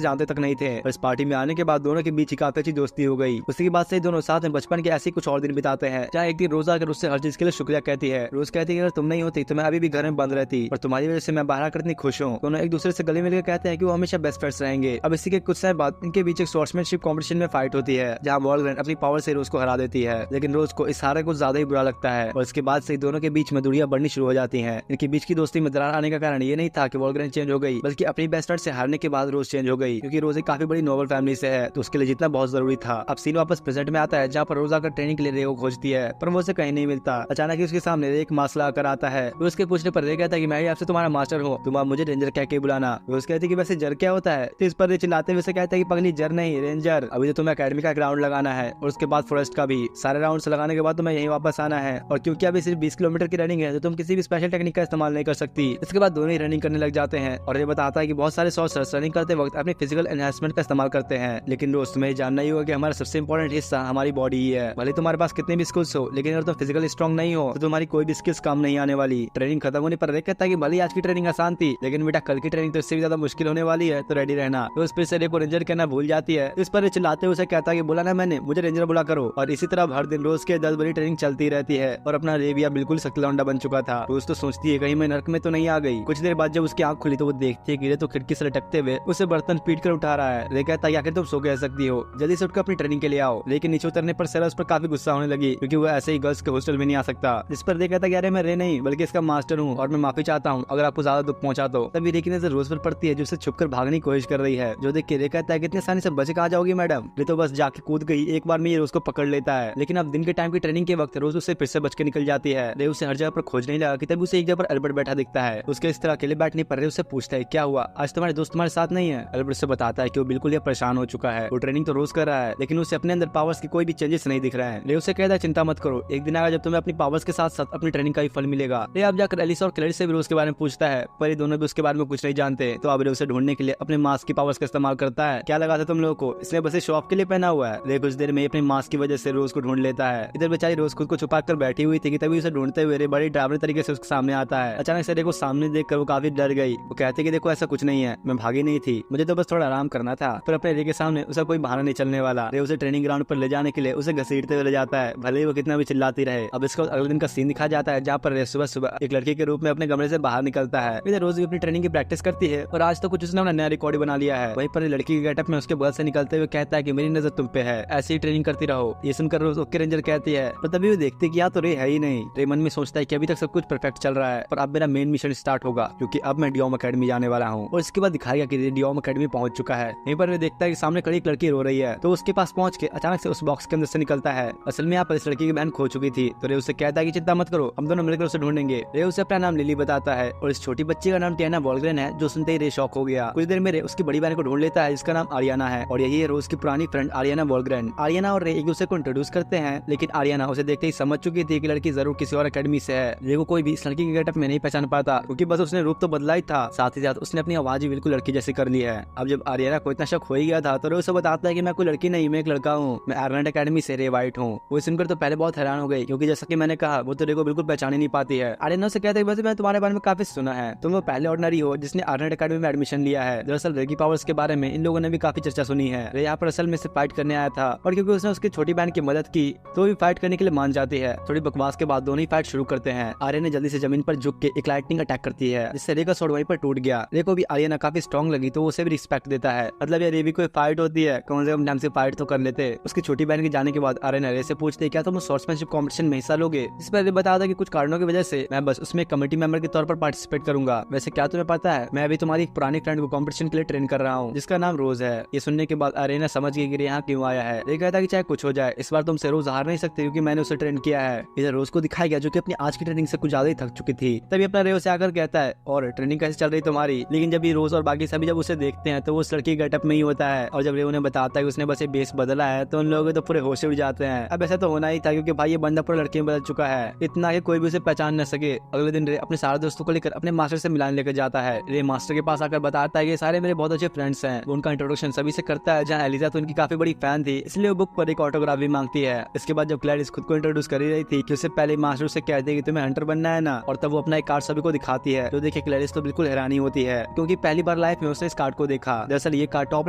जानते तक नहीं थे, और इस पार्टी में आने के बाद दोनों के बीच काफी अच्छी दोस्ती हो गई। उसके बाद से दोनों साथ में बचपन के ऐसे कुछ और दिन बिताते हैं, जहाँ एक दिन रोज आकर उससे हर चीज के लिए शुक्रिया कहती है। रोज कहती है अगर तुम नहीं होती तो मैं अभी भी घर में बंद रहती, और तुम्हारी वजह से मैं बाहर आकर इतनी खुश हूँ। दोनों एक दूसरे से गले मिलकर कहते हैं कि वो हमेशा बेस्ट फ्रेंड्स रहेंगे। अब इसी के कुछ समय बाद इनके बीच एक स्वॉर्ड्समैनशिप कॉम्पिटिशन में फाइट होती है, जहाँ वॉल्गरेन अपनी पावर से रोज को हरा देती है। लेकिन रोज को इस हारे कुछ ज्यादा ही बुरा लगता है, और इसके बाद से दोनों के बीच में दूरियां बढ़नी शुरू हो जाती हैं। इनके बीच की दोस्ती में दरार आने का कारण ये नहीं था कि वॉल्गरेन चेंज हो गई, बल्कि अपनी बेस्ट फ्रेंड से हारने के बाद रोज चेंज हो गई, क्योंकि रोज एक काफी बड़ी नोबल फैमिली से है, तो उसके लिए जितना बहुत जरूरी था। अब सीन वापस प्रेजेंट में आता है, जहाँ पर रोज आकर ट्रेनिंग के लिए रे को खोजती है, पर वो उसे कहीं नहीं मिलता। अचानक ही उसके सामने रे एक मास्क आकर आता है। वो उसके पूछने पर रे कहता है कि मैं ही आपसे तुम्हारा मास्टर हूँ, तुम आप मुझे रेंजर कह के बुलाना। वो कहती है कि वैसे जर क्या होता है? तो इस पर रे चिल्लाते हुए कहता है कि पगली जर नहीं रेंजर, अभी तो तुम्हें अकेडमी का ग्राउंड लगाना है और उसके बाद फॉरेस्ट का भी। सारे राउंड लगाने के बाद तुम्हें यहीं वापस आना है, और क्योंकि अभी सिर्फ 20 किलोमीटर की रनिंग है तो तुम किसी भी स्पेशल टेक्निक का इस्तेमाल नहीं कर सकती। इसके बाद दोनों ही रनिंग करने लग जाते हैं, और ये बताता है कि बहुत सारे सॉर्सरर्स रनिंग करते वक्त अपने फिजिकल एनहांसमेंट का इस्तेमाल करते हैं, लेकिन दोस्त तुम्हें जानना ही होगा कि हमारा सबसे इंपॉर्टेंट हिस्सा हमारी बॉडी ही है। भले तुम्हारे पास कितने भी स्किल्स हो, लेकिन अगर तुम फिजिकली स्ट्रॉन्ग नहीं हो तो तुम्हारी कोई भी स्किल्स काम नहीं आने वाली। ट्रेनिंग खत्म होने पर रे कहता है कि भले आज की ट्रेनिंग आसान थी, लेकिन बेटा कल की ट्रेनिंग तो इससे भी ज्यादा मुश्किल होने वाली है, तो रेडी रहना। तो उस पर से रे को रेंजर कहना भूल जाती है। इस पर चिल्लाते हुए उसे कहता है कि बोला ना मैंने, मुझे रेंजर बुला करो। और इसी तरह हर दिन रोज के 10 बड़ी ट्रेनिंग चलती रहती है, और अपना रेविया बिल्कुल सकलौंडा बन चुका था। रोज तो सोचती है कहीं मैं नर्क में तो नहीं आ गई। कुछ देर बाद जब उसकी आंख खुली तो वो देखती है कि रे तो खिड़की से लटकते हुए उसे बर्तन पीट कर उठा रहा है। रे कहता है आखिर तुम सो कह सकती हो, जल्दी से उठकर अपनी ट्रेनिंग के लिए आओ। लेकिन नीचे उतरने पर सेरा उस पर काफी गुस्सा होने लगी, क्योंकि वो ऐसे ही गर्ल्स के हॉस्टल में नहीं आ सकता। जिस पर रे कहता है अरे मैं रे नहीं बल्कि इसका मास्टर हूँ, और मैं माफी चाहता हूँ अगर आपको ज्यादा दुख पहुंचा तो। तभी रे की नजर रोज पर पड़ती है जो उसे छुपकर भागने की कोशिश कर रही है, जो देख के रे कहता है कितनी आसानी से बच कहाँ जाओगी मैडम। रे तो बस जाके कूद गई, एक बार में ये रोज को पकड़ लेता है। लेकिन अब दिन के टाइम की ट्रेनिंग के वक्त रोज उससे फिर से बच के निकल जाती है। रे उसे हर जगह पर खोजने लगा कि तभी उसे एक जगह पर अल्बर्ट बैठा दिखता है। उसके इस तरह अकेले बैठने पर रे उससे पूछता है क्या हुआ, आज तुम्हारे दोस्त तुम्हारे साथ नहीं है? अल्बर्ट से बताता है कि वो बिल्कुल ये परेशान हो चुका है, वो ट्रेनिंग तो रोज कर रहा है, लेकिन उसे अपने अंदर पावर्स की कोई भी चेंजेस नहीं दिख रहा है। रे उसे कहता है चिंता मत करो, एक दिन आएगा जब तुम्हें अपनी पावर्स के साथ साथ अपनी ट्रेनिंग का भी फल मिलेगा। रे अब जाकर एलिस और क्लैरिस से भी रोज के बारे में पूछता है, पर ये दोनों भी उसके बारे में कुछ नहीं जानते। तो अब रे उसे ढूंढने के लिए अपने मास्क की पावर्स का इस्तेमाल करता है। क्या लगा था तुम लोगों को, इसने बस शो ऑफ के लिए पहना हुआ है। रे कुछ देर में अपने मास्क की वजह से रोज को ढूंढ लेता है। इधर बेचारी रोज खुद को छुपा कर बैठी हुई थी कि तभी उसे ढूंढते हुए रे बड़ी डरावनी तरीके से उसके सामने आता है। अचानक से रे को सामने देखकर वो काफी डर गई। वो कहते कि देखो ऐसा कुछ नहीं है, मैं भागी नहीं थी, मुझे तो बस थोड़ा आराम करना था। पर अपने रे के सामने उसे कोई बहाना नहीं चलने वाला। रे उसे ट्रेनिंग ग्राउंड पर ले जाने के लिए उसे घसीटते हुए ले जाता है, भले ही वो कितना भी चिल्लाती रहे। अब इसको अगले दिन का सीन दिखाया जाता है, जहाँ पर रे सुबह सुबह एक लड़की के रूप में अपने कमरे से बाहर निकलता है। इधर रोज भी अपनी ट्रेनिंग की प्रैक्टिस करती है, और आज तो कुछ उसने अपना नया रिकॉर्ड बना लिया है। वहीं पर लड़की के गेटअप में उसके बगल से निकलते हुए कहता है कि मेरी नजर तुम पे है, ऐसी ही ट्रेनिंग करती रहो। ये सुनकर रोज ओके रेंजर कहती है, पर तभी वो देखती कि यहाँ तो रे है ही नहीं। रे मन में सोचता है कि अभी तक सब कुछ परफेक्ट चल रहा है, पर अब मेरा मेन मिशन स्टार्ट होगा, क्योंकि अब मैं डियोम अकेडमी जाने वाला हूँ। और इसके बाद दिखाया गया कि डियोम अकेडमी पहुंच चुका है। यहीं पर वे देखता है कि सामने खड़ी एक लड़की रो रही है, तो उसके पास पहुंच के अचानक से उस बॉक्स के अंदर से निकलता है। असल में यहाँ पर इस लड़की की बहन खो चुकी थी। तो रे उसे कहता है कि चिंता मत करो, हम दोनों मिलकर उसे ढूंढेंगे। रे उसे अपना नाम लिली बताता है, और इस छोटी बच्ची का नाम टियाना वॉल्गरेन है, जो सुनते ही रे शॉक हो गया। कुछ देर में रे उसकी बड़ी बहन को ढूंढ लेता है, जिसका नाम आरियाना है, और यही है रोज की पुरानी फ्रेंड आरियाना वॉल्गरेन। आरियाना और रे एक दूसरे को इंट्रोड्यूस करते हैं, लेकिन आरियाना उसे देखते ही समझ चुकी थी कि लड़की जरूर किसी और अकेडमी से है। रे को कोई भी इस लड़की के गेटअप में नहीं पहचान पाता, क्योंकि बस उसने रूप तो बदला ही था, साथ ही साथ उसने अपनी आवाज भी बिल्कुल लड़की जैसी कर ली है। अब जब आरियाना को इतना शक हो ही गया था, तो रे उसे बताता है कि मैं कोई लड़की नहीं, मैं एक लड़का हूँ, मैं आयरलैंड अकेडमी से रे वाइट हूँ। वो सुनकर तो पहले बहुत हैरान हो गई, क्योंकि जैसा कि मैंने कहा वो तो रे को बिल्कुल पहचान ही नहीं पाती है। आरियाना से कहता है वैसे मैं तुम्हारे बारे में काफी सुना है, तुम वो पहले ऑर्डिनरी हो जिसने आयरलैंड अकेडमी में एडमिशन लिया है। दरअसल रे की पावर्स के बारे में इन लोगों ने भी काफी चर्चा सुनी है। रे यहाँ पर असल में से फाइट करने आया था, और क्योंकि उसने उसकी छोटी बहन की मदद की तो भी फाइट करने के लिए मान जाती है। थोड़ी बकवास के बाद दोनों ही फाइट शुरू करते हैं। आर्यन जल्दी से जमीन पर झुक के एक लाइटनिंग अटैक करती है, जिससे रे का स्वॉर्ड वहीं पर टूट गया। रे को भी आर्यन काफी स्ट्रॉन्ग लगी, तो उसे भी रिस्पेक्ट देता है। मतलब ये रे भी कोई फाइट होती है, कौन से हम से फाइट तो कर लेते। उसकी छोटी बहन के जाने के बाद आर्यन रे से पूछते क्या तुम स्वॉर्ड्समैनशिप कॉम्पिटिशन में हिस्सा लोगे। इस पर रे बताता कि कुछ कारणों की वजह से मैं बस उसमें कमेटी मेंबर के तौर पर पार्टिसिपेट करूंगा। वैसे क्या तुम्हें पता है, मैं अभी तुम्हारी एक पुरानी फ्रेंड को कॉम्पिटिशन के लिए ट्रेन कर रहा हूँ, जिसका नाम रोज है। ये सुनने के बाद आर्यन समझ गई कि यहाँ क्यों आया है। रे कहता कि चाहे कुछ हो जाए इस बार तुमसे रोज हार नहीं सकते, क्योंकि मैंने उसे ट्रेन किया है। इधर रोज को दिखाया गया जो कि अपनी आज की ट्रेनिंग से कुछ ज्यादा ही थक चुकी थी। तभी अपना रे उसे आकर कहता है और ट्रेनिंग कैसे चल रही तुम्हारी। लेकिन जब ये रोज और बाकी सभी जब उसे देखते हैं तो वो उस लड़की के सेटअप में ही होता है। और जब रे उन्हें बताता है कि उसने बस ये बेस बदला है तो उन लोग तो पूरे होश उड़ जाते हैं। अब ऐसा तो होना ही था क्योंकि भाई ये बंदा पूरा लड़के में बदल चुका है, इतना कि कोई भी उसे पहचान न सके। अगले दिन रे अपने सारे दोस्तों को लेकर अपने मास्टर से मिलाने लेकर जाता है। रे मास्टर के पास आकर बताता है कि सारे मेरे बहुत अच्छे फ्रेंड्स हैं। वो उनका इंट्रोडक्शन सभी से करता है, जहाँ एलिजा तो उनकी काफी बड़ी फैन थी, इसलिए वो बुक पर एक ऑटोग्राफ भी मांगती है। इसके बाद जब क्लैरिस खुद को इंट्रोड्यूस कर ही रही थी कि उससे पहले मास्टर से कहते हैं कि तुम्हें हंटर बनना है ना, और तब वो अपना एक कार्ड सभी को दिखाती है। तो देखिए क्लैरिस तो बिल्कुल हैरानी होती है क्योंकि पहली बार लाइफ में उसने इस कार्ड को देखा। दरअसल ये कार्ड टॉप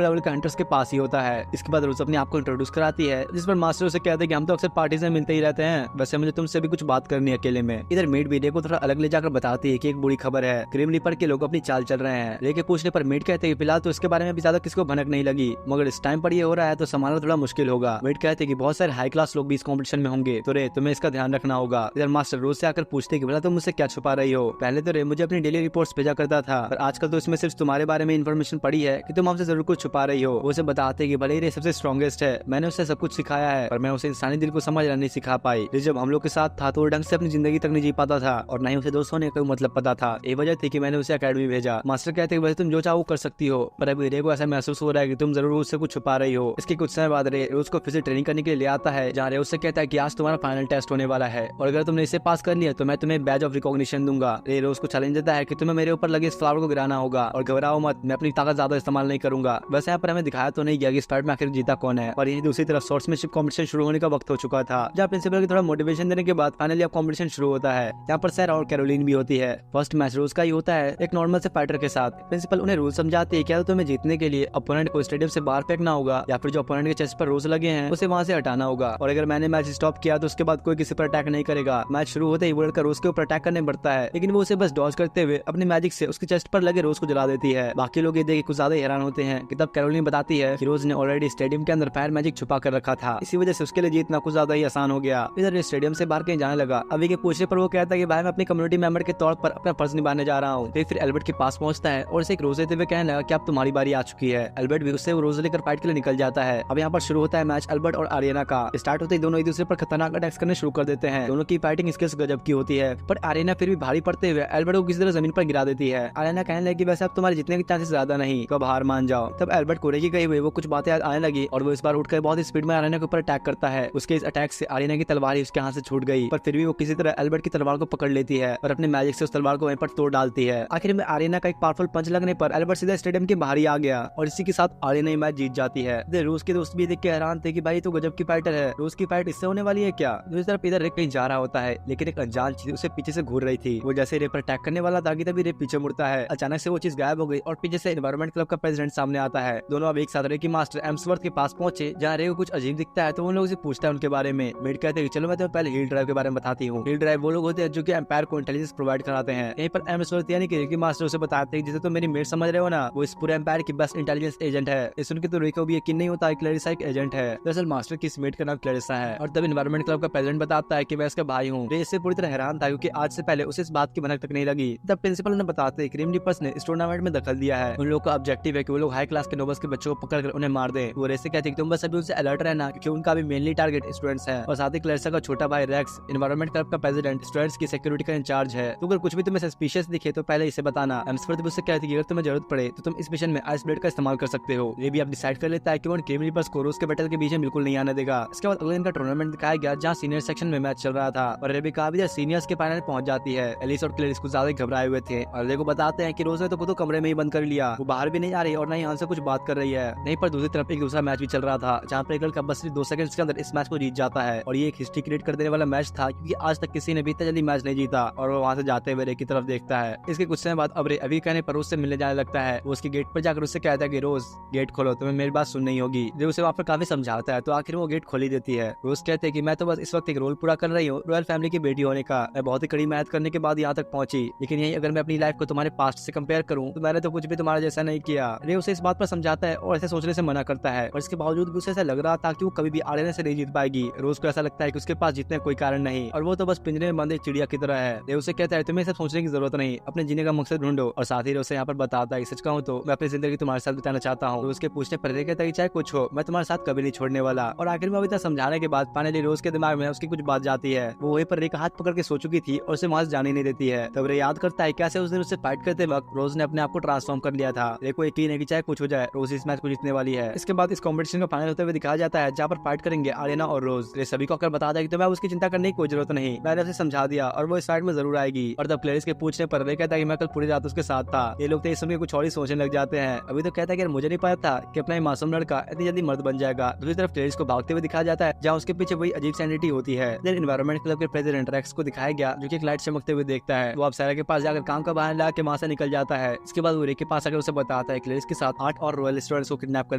लेवल के हंटर्स के पास ही होता है। इसके बाद रोज अपने आप को इंट्रोड्यूस कराती है, जिस पर मास्टर उसे कहते हैं कि हम तो अक्सर पार्टी से मिलते ही रहते हैं, वैसे मुझे तुमसे भी कुछ बात करनी है अकेले में। इधर मेड भी रे को थोड़ा अलग ले जाकर बताती है कि एक बुरी खबर है, ग्रिम रीपर के लोग अपनी चाल चल रहे हैं। रे के पूछने पर मेड कहते हैं कि फिलहाल तो इसके बारे में भी ज्यादा किसी को भनक नहीं लगी, मगर इस टाइम पर ये हो रहा है तो संभालना थोड़ा मुश्किल होगा। मेड कहते हैं कि बहुत सारे हाई क्लास लोग भी इस कॉम्पिटिशन में होंगे, तो रे तुम्हें इसका ध्यान रखना होगा। इधर मास्टर रोज से आकर पूछते हैं कि भला तुम मुझसे क्या छुपा रही हो। पहले तो रे मुझे अपनी डेली रिपोर्ट्स भेजा करता था, पर आजकल तो इसमें सिर्फ तुम्हारे बारे में इन्फॉर्मेशन पड़ी है कि तुम हमसे जरूर कुछ छुपा रही हो। वो उसे बताते हैं कि भले ही रे सबसे स्ट्रॉन्गेस्ट है, मैंने उसे सब कुछ सिखाया है, पर मैं उसे इंसानी दिल को समझना नहीं सिखा पाई। जब हम लोग के साथ था तो वो ढंग से अपनी जिंदगी तक नहीं जी पाता था, और न ही उसे दोस्त होने का मतलब पता था। ये वजह थी कि मैंने उसे अकेडमी भेजा। मास्टर कहते हैं वैसे तुम जो चाहो कर सकती हो, पर अभी रे को ऐसा महसूस हो रहा है कि तुम जरूर उससे कुछ छुपा रही हो। इसके कुछ समय बाद रे रोज को फिर से ट्रेनिंग करने के लिए ले आता है, जहाँ रे उससे कहता है कि आज तुम्हारा फाइनल टेस्ट होने वाला है, और अगर तुमने इसे पास कर लिया तो मैं तुम्हें बैज ऑफ रिकॉग्निशन दूंगा। रे रोज को चैलेंज देता है कि तुम्हें मेरे ऊपर लगे इस फ्लावर को गिराना होगा, और घबराओ मत, मैं अपनी ताकत ज्यादा इस्तेमाल नहीं करूंगा। वैसे यहाँ पर हमें दिखाया तो नहीं गया कि इस फाइट में आखिर जीता कौन है। और यही दूसरी तरफ स्वॉर्ड्समैनशिप कॉम्पिटिशन शुरू होने का वक्त हो चुका था, जहाँ प्रिंसिपल की थोड़ा मोटिवेशन देने के बाद फाइनली अब कॉम्पिटिशन शुरू होता है। यहाँ पर सैरा और कैरोलिन भी होती है। फर्स्ट मैच रोज का ही होता है एक नॉर्मल से फाइटर के साथ। प्रिंसिपल उन्हें रूल समझाते हैं, क्या तो तुम्हें जीतने के लिए अपोनेंट को स्टेडियम से बाहर फेंकना होगा, या फिर जो अपोनेंट के चेस्ट पर रोज लगे हैं उसे वहाँ से हटाना होगा, और अगर मैंने मैच स्टॉप किया तो उसके बाद कोई किसी पर अटैक नहीं करेगा। मैच शुरू होते ही वो लड़का रोज के ऊपर अटैक करने बढ़ता है, लेकिन वो उसे बस डॉज करते हुए अपनी मैजिक से उसके चेस्ट पर लगे रोज को जला देती है। बाकी लोग ये देख कुछ ज्यादा हैरान होते हैं कि तब कैरोलिन बताती है कि रोज ने ऑलरेडी स्टेडियम के अंदर फायर मैजिक छुपा कर रखा था, इसी वजह से उसके लिए जीतना कुछ ज्यादा ही आसान हो गया। इधर स्टेडियम से बाहर कहीं जाने लगा। अभी के पूछने पर वो कहता है कि भाई मैं अपनी कम्युनिटी मेंबर के तौर पर अपना फर्ज निभाने जा रहा हूँ। फिर एल्बर्ट के पास पहुंचता है और उसे एक रोज देते हुए कहने लगा कि अब तुम्हारी बारी आ चुकी है। एल्बर्ट भी उससे वो रोज लेकर फाइट के लिए निकल जाता है। अब यहाँ पर शुरू होता है मैच एल्बर्ट और आर्यना का। स्टार्ट होते ही दोनों एक दूसरे पर खतरनाक अटैक्स करने शुरू कर देते हैं। दोनों की फाइटिंग स्किल्स गजब की होती है, पर आर्यना फिर भी भारी पड़ते हुए एल्बर्ट को किसी तरह जमीन पर गिरा देती है। आर्यना कहने लगी वैसे अब तुम्हारे जीतने के चांसेस ज्यादा नहीं, तो हार मान जाओ। तब एल्बर्ट को रेगी गई हुई वो कुछ बातें आने लगी और वो इस बार उठकर बहुत स्पीड में आर्यना के ऊपर अटैक करता है। उसके इस अटैक से आर्यना की तलवार ही उसके हाथ से छूट गई, पर फिर भी वो किसी तरह एल्बर्ट की तलवार को पकड़ लेती है और अपने मैजिक से उस तलवार को वहीं पर तोड़ डालती है। आखिर में आर्यना का एक पावरफुल पंच लगने पर एल्बर्ट सीधा स्टेडियम के बाहर ही आ गया, और इसी के साथ आर्यना मैच जीत जाती है। रूस के दोस्त भी देख के हैरान थे कि भाई तो गजब की फाइटर है, रूस की फाइट इससे होने वाली है क्या। दूसरी तरफ इधर रे कहीं जा रहा होता है, लेकिन एक अनजान चीज उसे पीछे से घूर रही थी। वो जैसे रे पर अटैक करने वाला था कि तभी रे पीछे मुड़ता है। अचानक से वो चीज गायब हो गई और पीछे से एनवायरमेंट क्लब का प्रेसिडेंट सामने आता है। दोनों अब एक साथ रे की मास्टर एम्सवर्थ के पास पहुंचे, जहाँ रे को कुछ अजीब दिखता है तो उन लोगों से पूछता है उनके बारे में। मेड कहते हैं चलो मैं तुम्हें पहले हील ड्राइव के बारे में बताती हूँ। हील ड्राइव वो लोग होते हैं जो कि एम्पायर को इंटेलिजेंस प्रोवाइड कराते हैं। यहीं पर एम्सवर्थ यानी कि रे की मास्टर उसे बताते हैं जिसे तो मेरी मेड समझ रहे हो ना, वो इस पूरे एम्पायर की बेस्ट इंटेलिजेंस एजेंट है। इस सुन के तो रे को भी यकीन नहीं होता क्लैरिसा एक एजेंट है। दरअसल मास्टर की इस मेड का नाम क्लैरिसा है। और तब एनवायरमेंट क्लब का प्रेसिडेंट बताता है कि मैं इसका भाई हूँ। रे इससे पूरी तरह हैरान था क्योंकि आज से पहले उसे इस बात की भनक तक नहीं लगी। तब प्रिंसिपल ने बताते हैं ग्रिम रीपर्स ने इस टूर्नामेंट में दखल दिया है। उन लोगों का ऑब्जेक्टिव है कि वो लोग हाई क्लास के नोबल्स के बच्चों को पकड़कर उन्हें मार दें। वो रे से कहते हैं कि तुम बस अभी उनसे अलर्ट रहना क्योंकि उनका भी मेनली टारगेट स्टूडेंट्स हैं। और साथ ही क्लैरिसा का छोटा भाई रेक्स एनवायरमेंट क्लब का प्रेसिडेंट स्टूडेंट्स की सिक्योरिटी का इंचार्ज है। तो अगर कुछ भी तुम्हें सस्पिशियस दिखे तो पहले इसे बताना। एम्सवर्थ भी उससे कहती है कि अगर तुम्हें जरूरत पड़े तो तुम इस मिशन में आइस ब्लेड का इस्तेमाल कर सकते हो। ये भी अब डिसाइड कर लेता है कि वो ग्रिम रीपर्स को रूस के बैटल के बीच में बिल्कुल नहीं आने देगा। इसके बाद अगले दिन का टूर्नामेंट दिखाया गया जहाँ सीनियर सेक्शन में मैच चल रहा था और रेबिका भी सीनियर्स के फाइनल पहुंच जाती है। एलिस और क्लैरिस कुछ ज्यादा घबराए हुए थे और रे को बताते हैं कि रोज ने तो खुद कमरे में ही बंद कर लिया, वो बाहर भी नहीं आ रही और न ही हमसे कुछ बात कर रही है। नहीं पर दूसरी तरफ एक दूसरा मैच भी चल रहा था जहाँ पर एक लड़का बस सिर्फ 2 सेकंड्स के अंदर इस मैच को जीत जाता है और ये एक हिस्ट्री क्रिएट कर देने वाला मैच था क्योंकि आज तक किसी ने भी इतना जल्दी मैच नहीं जीता। और वो वहाँ से जाते हुए रे की तरफ देखता है। इसके कुछ समय बाद अब रे अभी कहने पर उससे मिलने जाने लगता है। वो उसके गेट पर जाकर उससे कहता है कि रोज गेट खोलो, तुम्हें मेरी बात सुननी होगी। रे उसे वहाँ पर काफी समझाता है तो आखिर वो गेट खोली देती है। रोज कहते हैं कि मैं तो बस इस वक्त एक रोल पूरा कर रही हूँ रॉयल फैमिली की बेटी होने का। मैं बहुत ही कड़ी मेहनत करने के बाद यहाँ तक पहुंची, लेकिन यही अगर मैं अपनी लाइफ को तुम्हारे पास्ट से कंपेयर करूँ तो मैंने तो कुछ भी तुम्हारा जैसा नहीं किया। रे उसे इस बात पर समझाता है और ऐसे सोचने से मना करता है, और इसके बावजूद भी उसे ऐसा लग रहा था कि वो कभी भी आर्यना से नहीं जीत पाएगी। रोज को ऐसा लगता है कि उसके पास जीतने कोई कारण नहीं और वो तो बस पिंजरे में बंद एक चिड़िया की तरह है। रे उसे कहता है तुम्हें सब सोचने की जरूरत नहीं, अपने जीने का मकसद ढूंढो। और साथ ही उसे यहाँ पर बताता है सच कहूँ तो मैं अपनी जिंदगी तुम्हारे साथ बिताना चाहता हूँ। उसके पूछने पर रे कहता है चाहे कुछ हो मैं तुम्हारे साथ कभी नहीं छोड़ने वाला। और आखिर में अभी तक समझाने के बाद फाइनली रोज के दिमाग में उसकी कुछ बात जाती है। वो वहीं पर रे का हाथ पकड़ के सो चुकी थी और उसे वहां से जाने नहीं देती है। तब रे याद करता है कैसे उस दिन उससे फाइट करते वक्त रोज ने अपने आप को ट्रांसफॉर्म कर लिया था। रे को यकीन है कि चाहे कुछ हो जाए, रोज इस मैच को जीतने वाली है। इसके बाद इस कॉम्पिटिशन का फाइनल होते हुए दिखाया जाता है, जहाँ पर फाइट करेंगे आर्यना और रोज। ये सभी को अगर बता दें कि तुम्हें उसकी चिंता करने की कोई जरूरत नहीं, मैंने उसे समझा दिया और वो इस फाइट में जरूर आएगी। और तब क्लेरिस के पूछने पर रे कहता है कि मैं कल पूरी रात उसके साथ था। ये लोग तो इस समय कुछ और ही सोचने लग जाते हैं। अभी तो कहता है कि मुझे नहीं पता था कि अपना मासूम लड़का इतनी जल्दी मर्द बन जाएगा। दूसरी तरफ क्लेरिस को भागते हुए दिखाया जाता है, जहाँ उसके पीछे वही अजीब सैनिटी होती है। एनवायरमेंट क्लब के प्रेसिडेंट रेक्स को दिखाया गया, जो कि एक लाइट चमकते हुए देखता है। वो अब सारा के पास जाकर काम का बहाना ला के वहाँ से निकल जाता है। इसके बाद वो रे के पास आकर उसे बताता है क्लेरिस के साथ 8 और रॉयल स्टूडेंट्स को किडनैप कर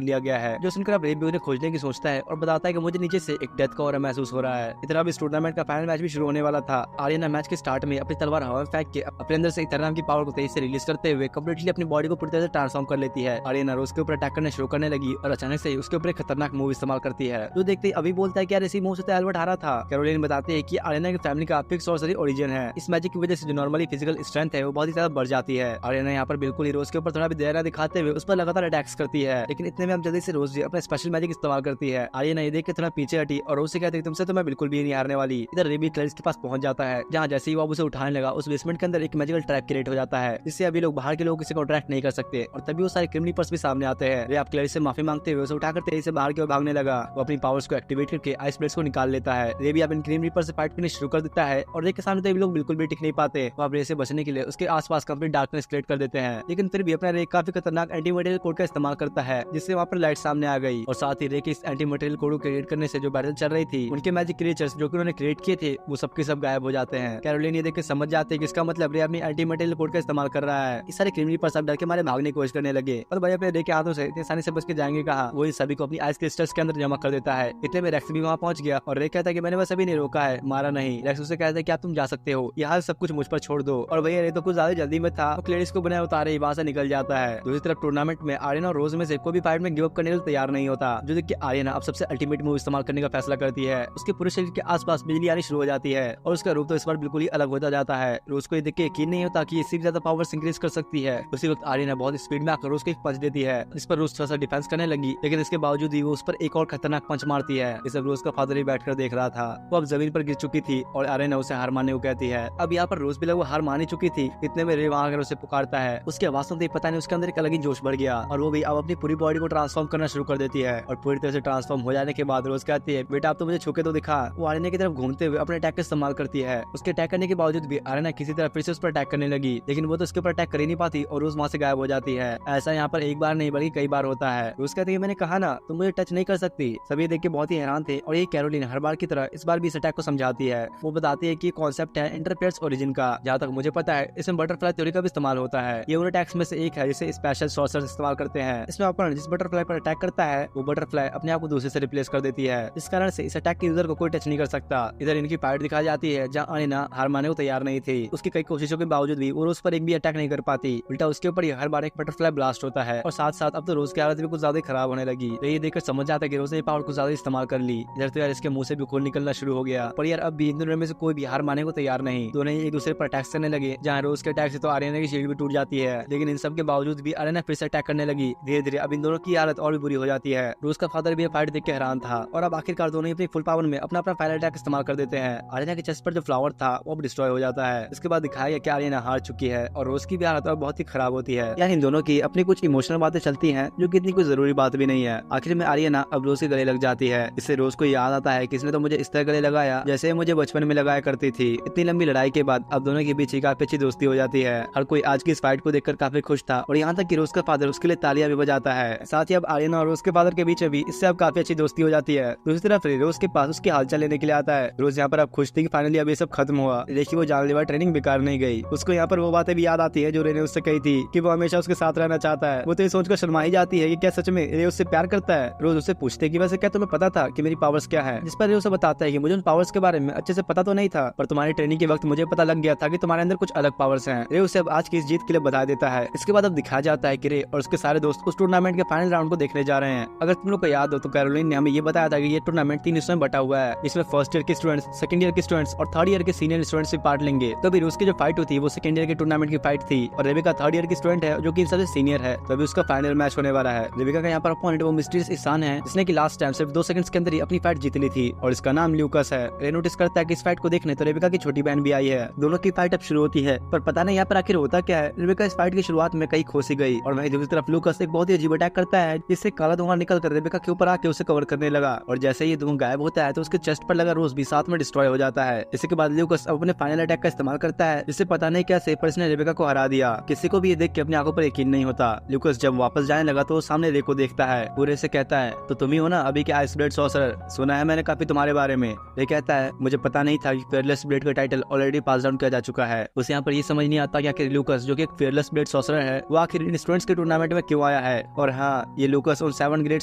लिया गया है। जो सुनकर अब रे भी उन्हें खोजने की सोचता है और बताता है कि मुझे नीचे से एक डेथ का ऑरा महसूस हो रहा है। इधर अब इस टूर्नामेंट का फाइनल मैच भी शुरू होने वाला था। आर्यना मैच के स्टार्ट में अपनी तलवार हवा में फेंक के अपने अंदर से इथर नाम की पावर को तेजी से रिलीज करते हुए कंप्लीटली अपनी बॉडी को पूरी तरह से ट्रांसफॉर्म कर लेती है। आर्यना रोज के ऊपर अटैक करना शुरू करने लगी और अचानक से उसके ऊपर एक खतरनाक मूव इस्तेमाल करती है। जो देखते ही अभी बोलता है कि यार इसी मूव से तो एल्बर्ट हारा था। कैरोलिन बताती है कि आर्यना की फैमिली का फिक्स सॉर्सरी ओरिजिन है। इस मैजिक की वजह से जो नॉर्मली फिजिकल स्ट्रेंथ है वो बहुत ही ज्यादा बढ़ जाती है। आर्यना यहाँ पर बिल्कुल ही रोज के ऊपर थोड़ा भी दया दिखाते हुए उस पर लगातार अटैक्स करती है, लेकिन इतने में अब जल्दी से रोज अपना स्पेशल मैजिक इस्तेमाल करती है। आर्यना ये देख के थोड़ा पीछे हटी और रोज से कहती है तुमसे तो मैं बिल्कुल भी नहीं हारने वाली। इधर रे भी क्लेरिस के पास पहुंच जाता है, जहाँ जैसे ही वो उसे उठाने लगा उस बेसमेंट के अंदर एक मैजिकल ट्रैप क्रिएट हो जाता है, जिससे अभी लोग बाहर के लोग किसी को अट्रैक्ट नहीं कर सकते। और तभी वो सारे क्रिमिनल्स भी सामने आते हैं। रे आप क्लेरिस से माफी मांगते हुए उसे उठाकर तेजी से बाहर की ओर भागने लगा। वो अपनी पावर्स को एक्टिवेट करके आइस ब्लेड्स को निकाल लेता है। रे भी अब इन क्रीम रीपर से फाइट करनी शुरू कर देता है और रे के सामने तो लोग बिल्कुल भी टिक नहीं पाते। वो अब रे से बचने के लिए उसके आसपास कंप्लीट डार्कनेस क्रिएट कर देते हैं, लेकिन फिर भी अपना रे काफी खतरनाक एंटी मटेरियल कोड का इस्तेमाल करता है, जिससे वहाँ पर लाइट सामने आ गई। और साथ ही रे के इस एंटी मटेरियल कोड को क्रिएट करने से जो बैटल चल रही थी, उनके मैजिक क्रिएचर्स जो कि उन्होंने क्रिएट किए थे वो सबके सब गायब हो जाते हैं। कैरोलिन ये देख के समझ जाते हैं कि इसका मतलब रे अपनी एंटी मटेरियल कोड का इस्तेमाल कर रहा है। इस सारे क्रिमिनल पर सब डर के मारे भागने की कोशिश करने लगे और भाई अपने रे के हाथों से इतने आसानी से बच के जाएंगे कहा। वो सभी को अपनी आइस क्रिस्टल्स के अंदर जमा कर देता है। इतने में रेक्स भी वहाँ पहुंच गया और रे कहता है कि मैंने बस अभी नहीं रोका है, मारा नहीं। रेक्स उसे कहता है कि आप तुम जा सकते हो, यहाँ सब कुछ मुझ पर छोड़ दो। और भैया रे तो कुछ ज्यादा जल्दी में था, क्लेरिस को बनाए उतारे वहाँ से निकल जाता है। दूसरी तरफ टूर्नामेंट में आर्यना और रोज में से कोई भी फाइट में गिव अप करने के लिए तैयार नहीं होता, जो देख के आर्यना अब सबसे अल्टीमेट मूव इस्तेमाल करने का फैसला करती है। उसके पूरे शरीर के आसपास बिजली आनी शुरू हो जाती है और उसका रूप तो इस बार बिल्कुल ही अलग होता जाता है। रोज को ये देख के यकीन नहीं होता कि इससे भी ज्यादा पावर्स इंक्रीज कर सकती है। उसी वक्त आर्यना बहुत स्पीड में आकर रोज को एक पंच देती है। इस पर रोज थोड़ा सा डिफेंस करने लगी, लेकिन इसके बावजूद ही वो उस पर एक और खतरनाक पंच मारती है। इस रोज का फादर ही बैठकर देख रहा था। वो अब जमीन पर गिर चुकी थी और आर्यना उसे हार मानने को कहती है। अब यहाँ पर रोज भी वो हार मानी चुकी थी। इतने में रे वहाँ आकर उसे पुकारता है। उसकी आवाज सुनते ही पता नहीं उसके अंदर एक अलग ही जोश बढ़ गया और वो भी अब अपनी पूरी बॉडी को ट्रांसफॉर्म करना शुरू कर देती है। और पूरी तरह से ट्रांसफॉर्म हो जाने के बाद रोज कहती है बेटा आप तो मुझे छूके तो दिखा। वो आर्यना की तरफ घूमते हुए अपने अटैक का इस्तेमाल करती है। उसके अटैक करने के बावजूद भी आर्यना किसी तरह फिर से उस पर अटैक करने लगी, लेकिन वो तो उसके ऊपर अटैक कर ही नहीं पाती और रोज वहाँ से गायब हो जाती है। ऐसा यहाँ पर एक बार नहीं बल्कि कई बार होता है। रोज कहती है मैंने कहा ना तुम मुझे टच नहीं कर सकती। सभी देख के बहुत ही हैरान थे और ये कैरोलिन हर बार की तरह इस बार भी इस अटैक को समझाती है। वो बताती है कि कॉन्सेप्ट है इंटरफेरेंस ओरिजिन का। जहाँ तक मुझे पता है इसमें बटरफ्लाई थ्योरी का भी इस्तेमाल होता है। ये उन अटैक्स में से एक है जिसे स्पेशल सॉर्सर्स इस्तेमाल करते हैं। इसमें अपन जिस बटरफ्लाई पर अटैक करता है वो बटरफ्लाई अपने आप को दूसरे से रिप्लेस कर देती है। इस कारण से इस अटैक के यूजर को कोई टच नहीं कर सकता। इधर इनकी फाइट दिखाई जाती है, जहाँ आर्यना हार मानने को तैयार नहीं थी। उसकी कई कोशिशों के बावजूद भी वो रोज पर एक भी अटैक नहीं कर पाती। उल्टा उसके ऊपर हर बार एक बटरफ्लाई ब्लास्ट होता है और साथ साथ अब तो रोज की हालत भी कुछ ज्यादा खराब होने लगी। ये देखकर समझ जाता है कि रोज ने पावर को ज्यादा इस्तेमाल कर ली। इधर तो यार इसके मुंह से भी खून निकलना शुरू हो गया। पर यार अब भी इन दोनों में से कोई भी हार मानने को तैयार नहीं। दोनों एक दूसरे पर अटैक करने लगे, जहाँ रोज के अटैक से तो आर्यना की शील्ड भी टूट जाती है, लेकिन इन सब के बावजूद भी आर्यना फिर से अटैक करने लगी। धीरे धीरे अब इन दोनों की हालत और भी बुरी हो जाती है। रोज का फादर भी फाइट देख के हैरान था और अब आखिरकार दोनों अपनी फुल पावर में अपना अपना फाइनल अटैक इस्तेमाल कर देते हैं। आर्यना के चेस्ट पर जो फ्लावर था वो अब डिस्ट्रॉय हो जाता है। इसके बाद दिखाया गया कि आर्यना हार चुकी है और रोज की भी हालत अब बहुत ही खराब होती है। यार इन दोनों की अपनी कुछ इमोशनल बातें चलती हैं जो कि इतनी कोई जरूरी बात भी नहीं है। आखिर में आर्यना अब रोज के गले लग जाती है। इससे रोज को याद आता है किसने तो मुझे इस तरह गले लगाया जैसे मुझे बचपन में लगाया करती थी। इतनी लंबी लड़ाई के बाद अब दोनों के बीच काफी अच्छी दोस्ती हो जाती है। हर कोई आज की इस फाइट को देखकर काफी खुश था और यहाँ तक कि रोज का फादर उसके लिए तालियां भी बजाता है। साथ ही अब आर्यना और रोज के फादर के बीच भी इससे अब काफी अच्छी दोस्ती हो जाती है। दूसरी तरफ रोज के पास उसकी हालचाल लेने के लिए आता है। रोज यहाँ पर अब खुश थी कि फाइनली अब ये सब खत्म हुआ। देखिए वो जानलेवा ट्रेनिंग बेकार नहीं गई। उसको यहाँ पर वो बातें भी याद आती है जो रे ने उससे कही थी कि वो हमेशा उसके साथ रहना चाहता है। वो तो ये सोचकर शर्मा ही जाती है कि क्या सच में रे उससे प्यार करता है। रोज उससे पूछते कि वैसे क्या तुम्हें पता था कि मेरी पावर्स क्या है, जिस पर रे उसे बताता है कि मुझे उन पावर्स के बारे में अच्छे से पता तो नहीं था, पर तुम्हारी ट्रेनिंग के वक्त मुझे पता लग गया था कि तुम्हारे अंदर कुछ अलग पावर्स हैं। रे उसे अब आज की इस जीत के लिए बधा देता है। इसके बाद अब दिखाया जाता है कि रे और उसके सारे दोस्त उस टूर्नामेंट के फाइनल राउंड को देखने जा रहे हैं। अगर तुम लोग को याद हो तो कैरोलिन ने हमें ये बताया था कि ये टूर्नामेंट 3 हिस्सों में बटा हुआ है, जिसमें फर्स्ट ईयर के स्टूडेंट्स, सेकंड ईयर के स्टूडेंट्स और थर्ड ईयर के सीनियर स्टूडेंट्स भी पार्ट लेंगे। तो अभी उसकी जो फाइट हुई थी वो सेकंड ईयर के टूर्नामेंट की फाइट थी और रेबिका थर्ड ईयर की स्टूडेंट है जो कि सबसे सीनियर है। तो अभी उसका फाइनल मैच होने वाला है। रेबिका का यहाँ पर अपोनेंट वो मिस्टीरियस इंसान है जिसने की लास्ट टाइम सिर्फ 2 सेकंड्स के अंदर ही अपनी फाइट जीत ली थी और इसका नाम ल्यूकस है। रे नोटिस करता है कि इस फाइट को देखने तो रेबिका की छोटी बहन भी आई है। दोनों की फाइट अब शुरू होती है, पर पता नहीं यहाँ पर आखिर होता क्या है। रेबिका इस फाइट की शुरुआत में कहीं खोसी गई और वहीं दूसरी तरफ तरफ लूकस एक बहुत ही अजीब अटैक करता है, जिससे काला धुआं निकल कर रेबेका के ऊपर आके उसे कवर करने लगा, और जैसे ही धुआं गायब होता है तो उसके चेस्ट पर लगा रोज भी साथ में डिस्ट्रॉय हो जाता है। इसके बाद लूकस अब अपने फाइनल अटैक का इस्तेमाल करता है, जिससे पता नहीं कैसे पर इसने रेबेका को हरा दिया। किसी को भी ये देख के अपनी आंखों पर यकीन नहीं होता। लूकस जब वापस जाने लगा तो वो सामने रे को देखता है। वो रे से कहता है, तो तुम ही हो ना अभी के आइस ब्लेड सॉर्सरर, सुना है मैंने काफी तुम्हारे बारे में। रे कहता है, मुझे पता नहीं था कि फेयरलेस ब्लेड का टाइटल ऑलरेडी पास डाउन किया जा चुका है। उसे यहाँ पर ये समझ नहीं आता कि आखिर लूकस जो कि एक फेयरलेस ब्लेड सॉर्सरर है वो आखिर इन स्टूडेंट्स के टूर्नामेंट में क्यों आया है। और हाँ, ये लूकस उन 7 ग्रेट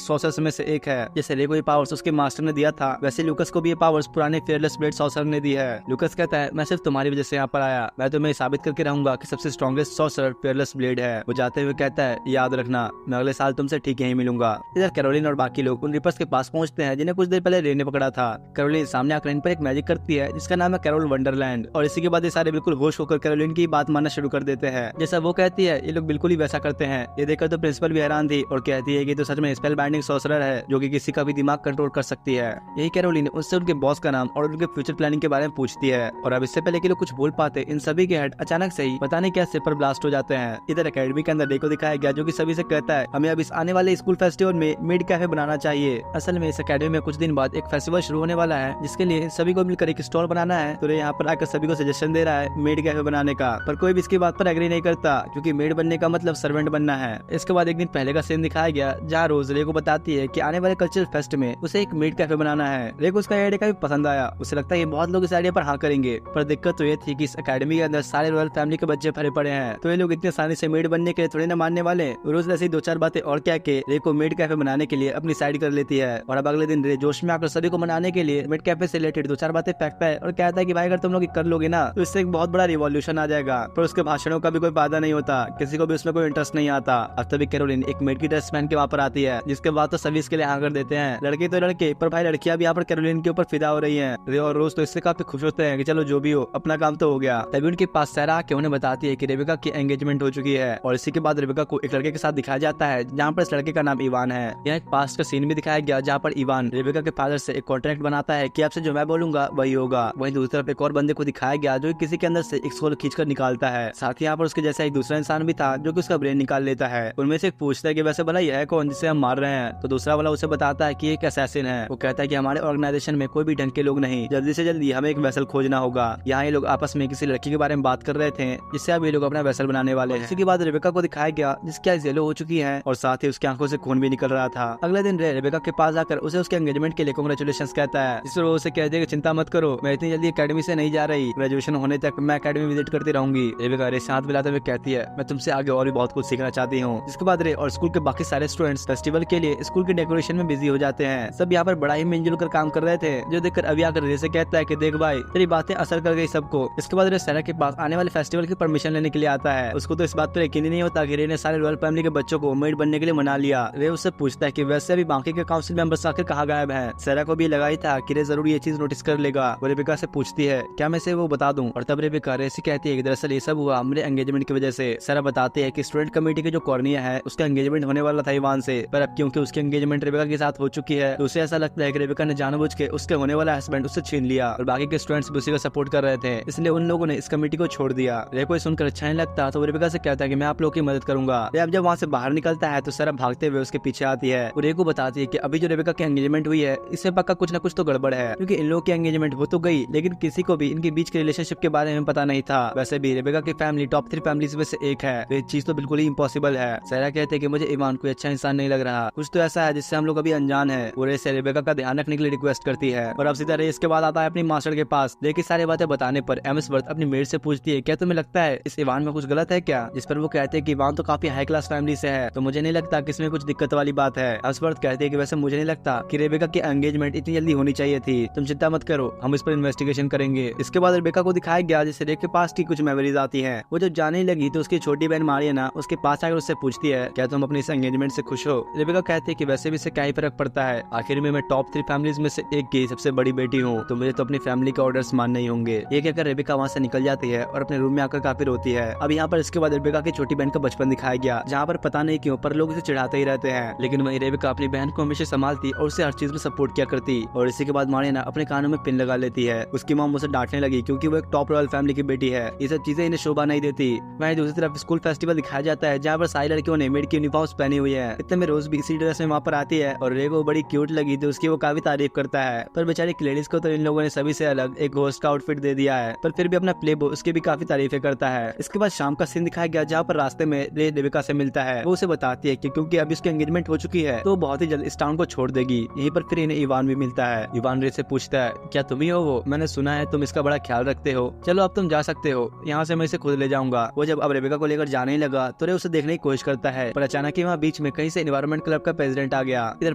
सॉर्सरर्स में से एक है। जैसे रे को ये पावर्स उसके मास्टर ने दिया था, वैसे लूकस को भी ये पावर्स पुराने फेयरलेस ब्लेड सॉर्सरर ने दी है। लूकस कहता है, मैं सिर्फ तुम्हारी वजह से यहाँ पर आया, मैं तुम्हें साबित करके रहूंगा कि सबसे स्ट्रॉन्गेस्ट सॉर्सरर फेयरलेस ब्लेड है। वो जाते हुए कहता है, याद रखना मैं अगले साल तुमसे ठीक यहीं मिलूंगा। इधर कैरोलिन और बाकी लोग उन रिपर्स के पास पहुंचते हैं जिन्हें कुछ देर पहले रे ने पकड़ा था। कैरोलिन सामने आकर इन पर एक मैजिक करती है जिसका नाम है कैरोल वंडरलैंड, और इसी के बाद ये सारे बिल्कुल होश होकर कैरोलिन की बात मानना शुरू कर देते हैं। जैसा वो कहती है ये लोग बिल्कुल ही वैसा करते हैं। ये देखकर तो प्रिंसिपल भी हैरान थी और कहती है कि तो सच में स्पेल बाइंडिंग सॉर्सरर है जो कि किसी का भी दिमाग कंट्रोल कर सकती है। यही कैरोलिन उससे उनके बॉस का नाम और उनके फ्यूचर प्लानिंग के बारे में पूछती है। और अब इससे पहले कि लोग कुछ बोल पाते, इन सभी के हेड अचानक से ही पता नहीं क्या सुपर ब्लास्ट हो जाते हैं। इधर एकेडमी के अंदर डे को दिखाया गया जो कि सभी से कहता है, हमें अब इस आने वाले स्कूल फेस्टिवल में मिड कैफे बनाना चाहिए। असल में इस एकेडमी में कुछ दिन बाद एक फेस्टिवल शुरू होने वाला है जिसके लिए सभी को मिलकर एक स्टॉल बनाना है। तो रे यहाँ पर आकर सभी को सजेशन दे रहा है मेड कैफे बनाने का, पर कोई भी इसकी बात पर एग्री नहीं करता क्योंकि मेड बनने का मतलब सर्वेंट बनना है। इसके बाद एक दिन पहले का सीन दिखाया गया जहाँ रोज रे को बताती है कि आने वाले कल्चरल फेस्ट में उसे एक मेड कैफे बनाना है। रे को उसका आइडिया काफी पसंद आया, उसे लगता है कि बहुत लोग इस आइडिया पर हाँ करेंगे। पर दिक्कत तो ये थी कि इस एकेडमी के अंदर सारे रॉयल फैमिली के बच्चे भरे पड़े हैं, तो ये लोग इतने आसानी से मेड बनने के लिए थोड़ी ना मानने वाले। रोज ऐसी 2-4 बातें और कह के रे को मेड कैफे बनाने के लिए अपनी साइड कर लेती है। और अब अगले दिन रे जोश में आकर सभी को मनाने के लिए मेड कैफे से रिलेटेड 2-4 बातें फेंकता है और कहता है कि भाई अगर तुम लोग कर लोगे ना तो इससे एक बहुत बड़ा रिवॉल्यूशन आ जाएगा। पर उसके भाषणों का भी कोई फायदा नहीं होता, किसी को भी उसमें कोई इंटरेस्ट नहीं आता। अब तभी कैरोलिन एक मेड की ड्रेस पहन के वहाँ पर आती है, जिसके बाद तो सभी इसके लिए हाँ कर देते हैं। लड़के तो लड़के, पर भाई लड़कियां भी यहाँ पर कैरोलिन के ऊपर फिदा हो रही हैं। रे और रोज तो इससे काफी खुश होते हैं कि चलो जो भी हो अपना काम तो हो गया। तभी उनके पास सारा आके उन्हें बताती है कि रेबेका की एंगेजमेंट हो चुकी है। और इसी के बाद रेबेका को एक लड़के के साथ दिखाया जाता है जहाँ पर इस लड़के का नाम इवान है। यहाँ एक पास्ट का सीन भी दिखाया गया जहाँ पर इवान रेबेका के फादर से एक कॉन्ट्रैक्ट बनाता है कि आपसे जो मैं बोलूंगा वही होगा। वहीं दूसरी तरफ एक और बंदे को दिखाया गया जो किसी के अंदर से एक सोल खींचकर निकालता है। साथ ही यहाँ पर उसके जैसा एक दूसरा इंसान भी था जो कि उसका ब्रेन निकाल लेता है। उनमें से एक पूछता है कि वैसे भला यह है कौन जिसे हम मार रहे हैं, तो दूसरा वाला उसे बताता है कि एक असैसिन है। वो कहता है कि हमारे ऑर्गेनाइजेशन में कोई भी ढंग के लोग नहीं, जल्दी से जल्दी हमें एक वेसल खोजना होगा। यहाँ ये लोग आपस में किसी लड़की के बारे में बात कर रहे थे जिससे अब ये लोग अपना वेसल बनाने वाले हैं। इसी के बाद रेबेका को दिखाया गया जिसकी आइज येलो हो चुकी है और साथ ही उसकी आंखों से खून भी निकल रहा था। अगले दिन रेबेका के पास आकर उसे उसके एंगेजमेंट के लिए कांग्रेचुलेशंस कहता है, जिस पर वो उसे कहते हैं कि चिंता मत करो, मैं इतनी जल्दी एकेडमी से नहीं जा रही, ग्रेजुएशन होने तक मैं एकेडमी विजिट करती रहूंगी। रेबेका रे से हाथ मिलाते हुए कहती है, मैं तुमसे आगे और भी बहुत कुछ सीखना चाहती हूँ। इसके बाद रे और स्कूल के बाकी सारे स्टूडेंट्स फेस्टिवल के लिए स्कूल के डेकोरेशन में बिजी हो जाते हैं। सब यहाँ पर बड़ा ही मिलजुल कर काम कर रहे थे, जो देखकर अभी आकर रे से कहता है कि देख भाई तेरी बातें असर कर गई सबको। इसके बाद रे सैरा के पास आने वाले फेस्टिवल की परमिशन लेने के लिए आता है। उसको तो इस बात पर यकीन ही नहीं होता कि रे ने सारे रॉयल फैमिली के बच्चों को मेड बनने के लिए मना लिया। रे उससे पूछता है कि वैसे अभी बाकी के काउंसिल मेंबर्स आकर कहाँ गायब हैं। सैरा को भी लगा ही था कि रे जरूर ये चीज नोटिस कर लेगा। वो रेबेका से पूछती है क्या मैं से वो बता दूं, और तब रेबेका रे से कहती है कि दरअसल ये सब हुआ मेरे एंगेजमेंट की वजह से। सैरा बताती है कि स्टूडेंट कमेटी के जो कॉर्निया है उसका एंगेजमेंट होने वाला था इवान से, पर अब क्योंकि उसकी एंगेजमेंट रेबेका के साथ हो चुकी है तो उसे ऐसा लगता है कि रेबेका ने जानबूझ के उसके होने वाला हस्बैंड उससे छीन लिया और बाकी के स्टूडेंट्स भी उसी को सपोर्ट कर रहे थे, इसलिए उन लोगों ने इस कमेटी को छोड़ दिया। रे को सुनकर अच्छा नहीं लगता तो रेबेका से कहता है कि मैं आप लोगों की मदद करूंगा। रे अब जब वहाँ से बाहर निकलता है तो सैरा भागते हुए उसके पीछे आती है। रे को बताती है कि अभी जो रेबेका की एंगेजमेंट हुई है इससे पक्का कुछ न कुछ तो गड़बड़ है, क्योंकि इन लोगों की एंगेजमेंट हो तो गई लेकिन किसी को भी इनके बीच के रिलेशनशिप के बारे में पता नहीं था। वैसे भी रेबेका की फैमिली टॉप 3 फैमिलीज में से एक है, ये चीज तो बिल्कुल ही इम्पॉसिबल है। सैरा कहते हैं कि मुझे इवान कोई अच्छा इंसान नहीं लग रहा, कुछ तो ऐसा है जिससे हम लोग अभी अनजान है। वो रे से रेबेका का ध्यान रखने के लिए रिक्वेस्ट करती है। और अब सीधा रे इसके बाद आता है अपनी मास्टर के पास। देखिए सारी बातें बताने पर एम्सवर्थ अपनी मेड से पूछती है क्या तुम्हें लगता है इस इवान में कुछ गलत है क्या, जिस पर वो कहते हैं कि इवान तो काफी हाई क्लास फैमिली से है तो मुझे नहीं लगता कि इसमें कुछ दिक्कत वाली बात है। एम्सवर्थ कहते हैं कि वैसे मुझे नहीं लगता कि रेबेका की एंगेजमेंट इतनी जल्दी होनी चाहिए थी, तुम चिंता मत करो हम इस पर इन्वेस्टिगेशन करेंगे। इसके बाद रेबेका को दिखाया गया जिससे रे के पास की कुछ मेमोरीज आती है। वो जब जाने लगी तो उसकी छोटी बहन मारियाना उसके पास आकर उससे पूछती है क्या तुम अपनी इस एंगेजमेंट से खुश हो। रेबेका कहती है कि वैसे भी इससे क्या ही फर्क पड़ता है, आखिर में मैं टॉप 3 फैमिलीज में से एक की सबसे बड़ी बेटी हूँ तो मुझे तो अपनी फैमिली के ऑर्डर्स मानने ही होंगे। ये कहकर रेबेका वहाँ से निकल जाती है और अपने रूम में आकर काफी रोती है। अब यहाँ पर इसके बाद रेबेका की छोटी बहन का बचपन दिखाया गया जहाँ पर पता नहीं क्यों पर लोग इसे चिढ़ाते ही रहते हैं, लेकिन वही रेबेका अपनी बहन को हमेशा संभालती और उसे हर चीज में सपोर्ट किया करती। और इसी के बाद मारियाना अपने कानों में पिन लगा लेती है। उसकी मॉम उसे डांटने लगी क्योंकि वो एक टॉप रॉयल फैमिली की बेटी है, ये सब चीजें इन्हें शोभा नहीं देती। वहीं दूसरी तरफ स्कूल फेस्टिवल दिखाया जाता है जहाँ पर सारे सारी लड़कियों ने मेड की यूनिफॉर्म्स पहनी हुई है। इतने में रोज भी इसी ड्रेस में वहाँ पर आती है और रे को बड़ी क्यूट लगी तो उसकी वो काफी तारीफ करता है। पर बेचारी लेडीज को तो इन लोगों ने सभी से अलग एक होस्ट का आउटफिट दे दिया है, पर फिर भी अपना प्ले बॉय उसकी भी काफी तारीफें करता है। इसके बाद शाम का सीन दिखाया गया जहाँ पर रास्ते में रे देविका से मिलता है। वो उसे बताती है कि क्योंकि अभी उसकी एंगेजमेंट हो चुकी है तो बहुत ही जल्द इस टाउन को छोड़ देगी। यहीं पर फिर इन्हें इवान भी मिलता है। इवान रे से पूछता है, क्या तुम ही हो वो? मैंने सुना है तुम इसका बड़ा ख्याल रखते हो। चलो अब तुम जा सकते हो, यहाँ से मैं इसे खुद ले जाऊंगा। वो जब अब रेबिका को लेकर जाने ही लगा तो रे उसे देखने की कोशिश करता है, पर अचानक ही वहाँ बीच में कहीं से एनवायरमेंट क्लब का प्रेसिडेंट आ गया। इधर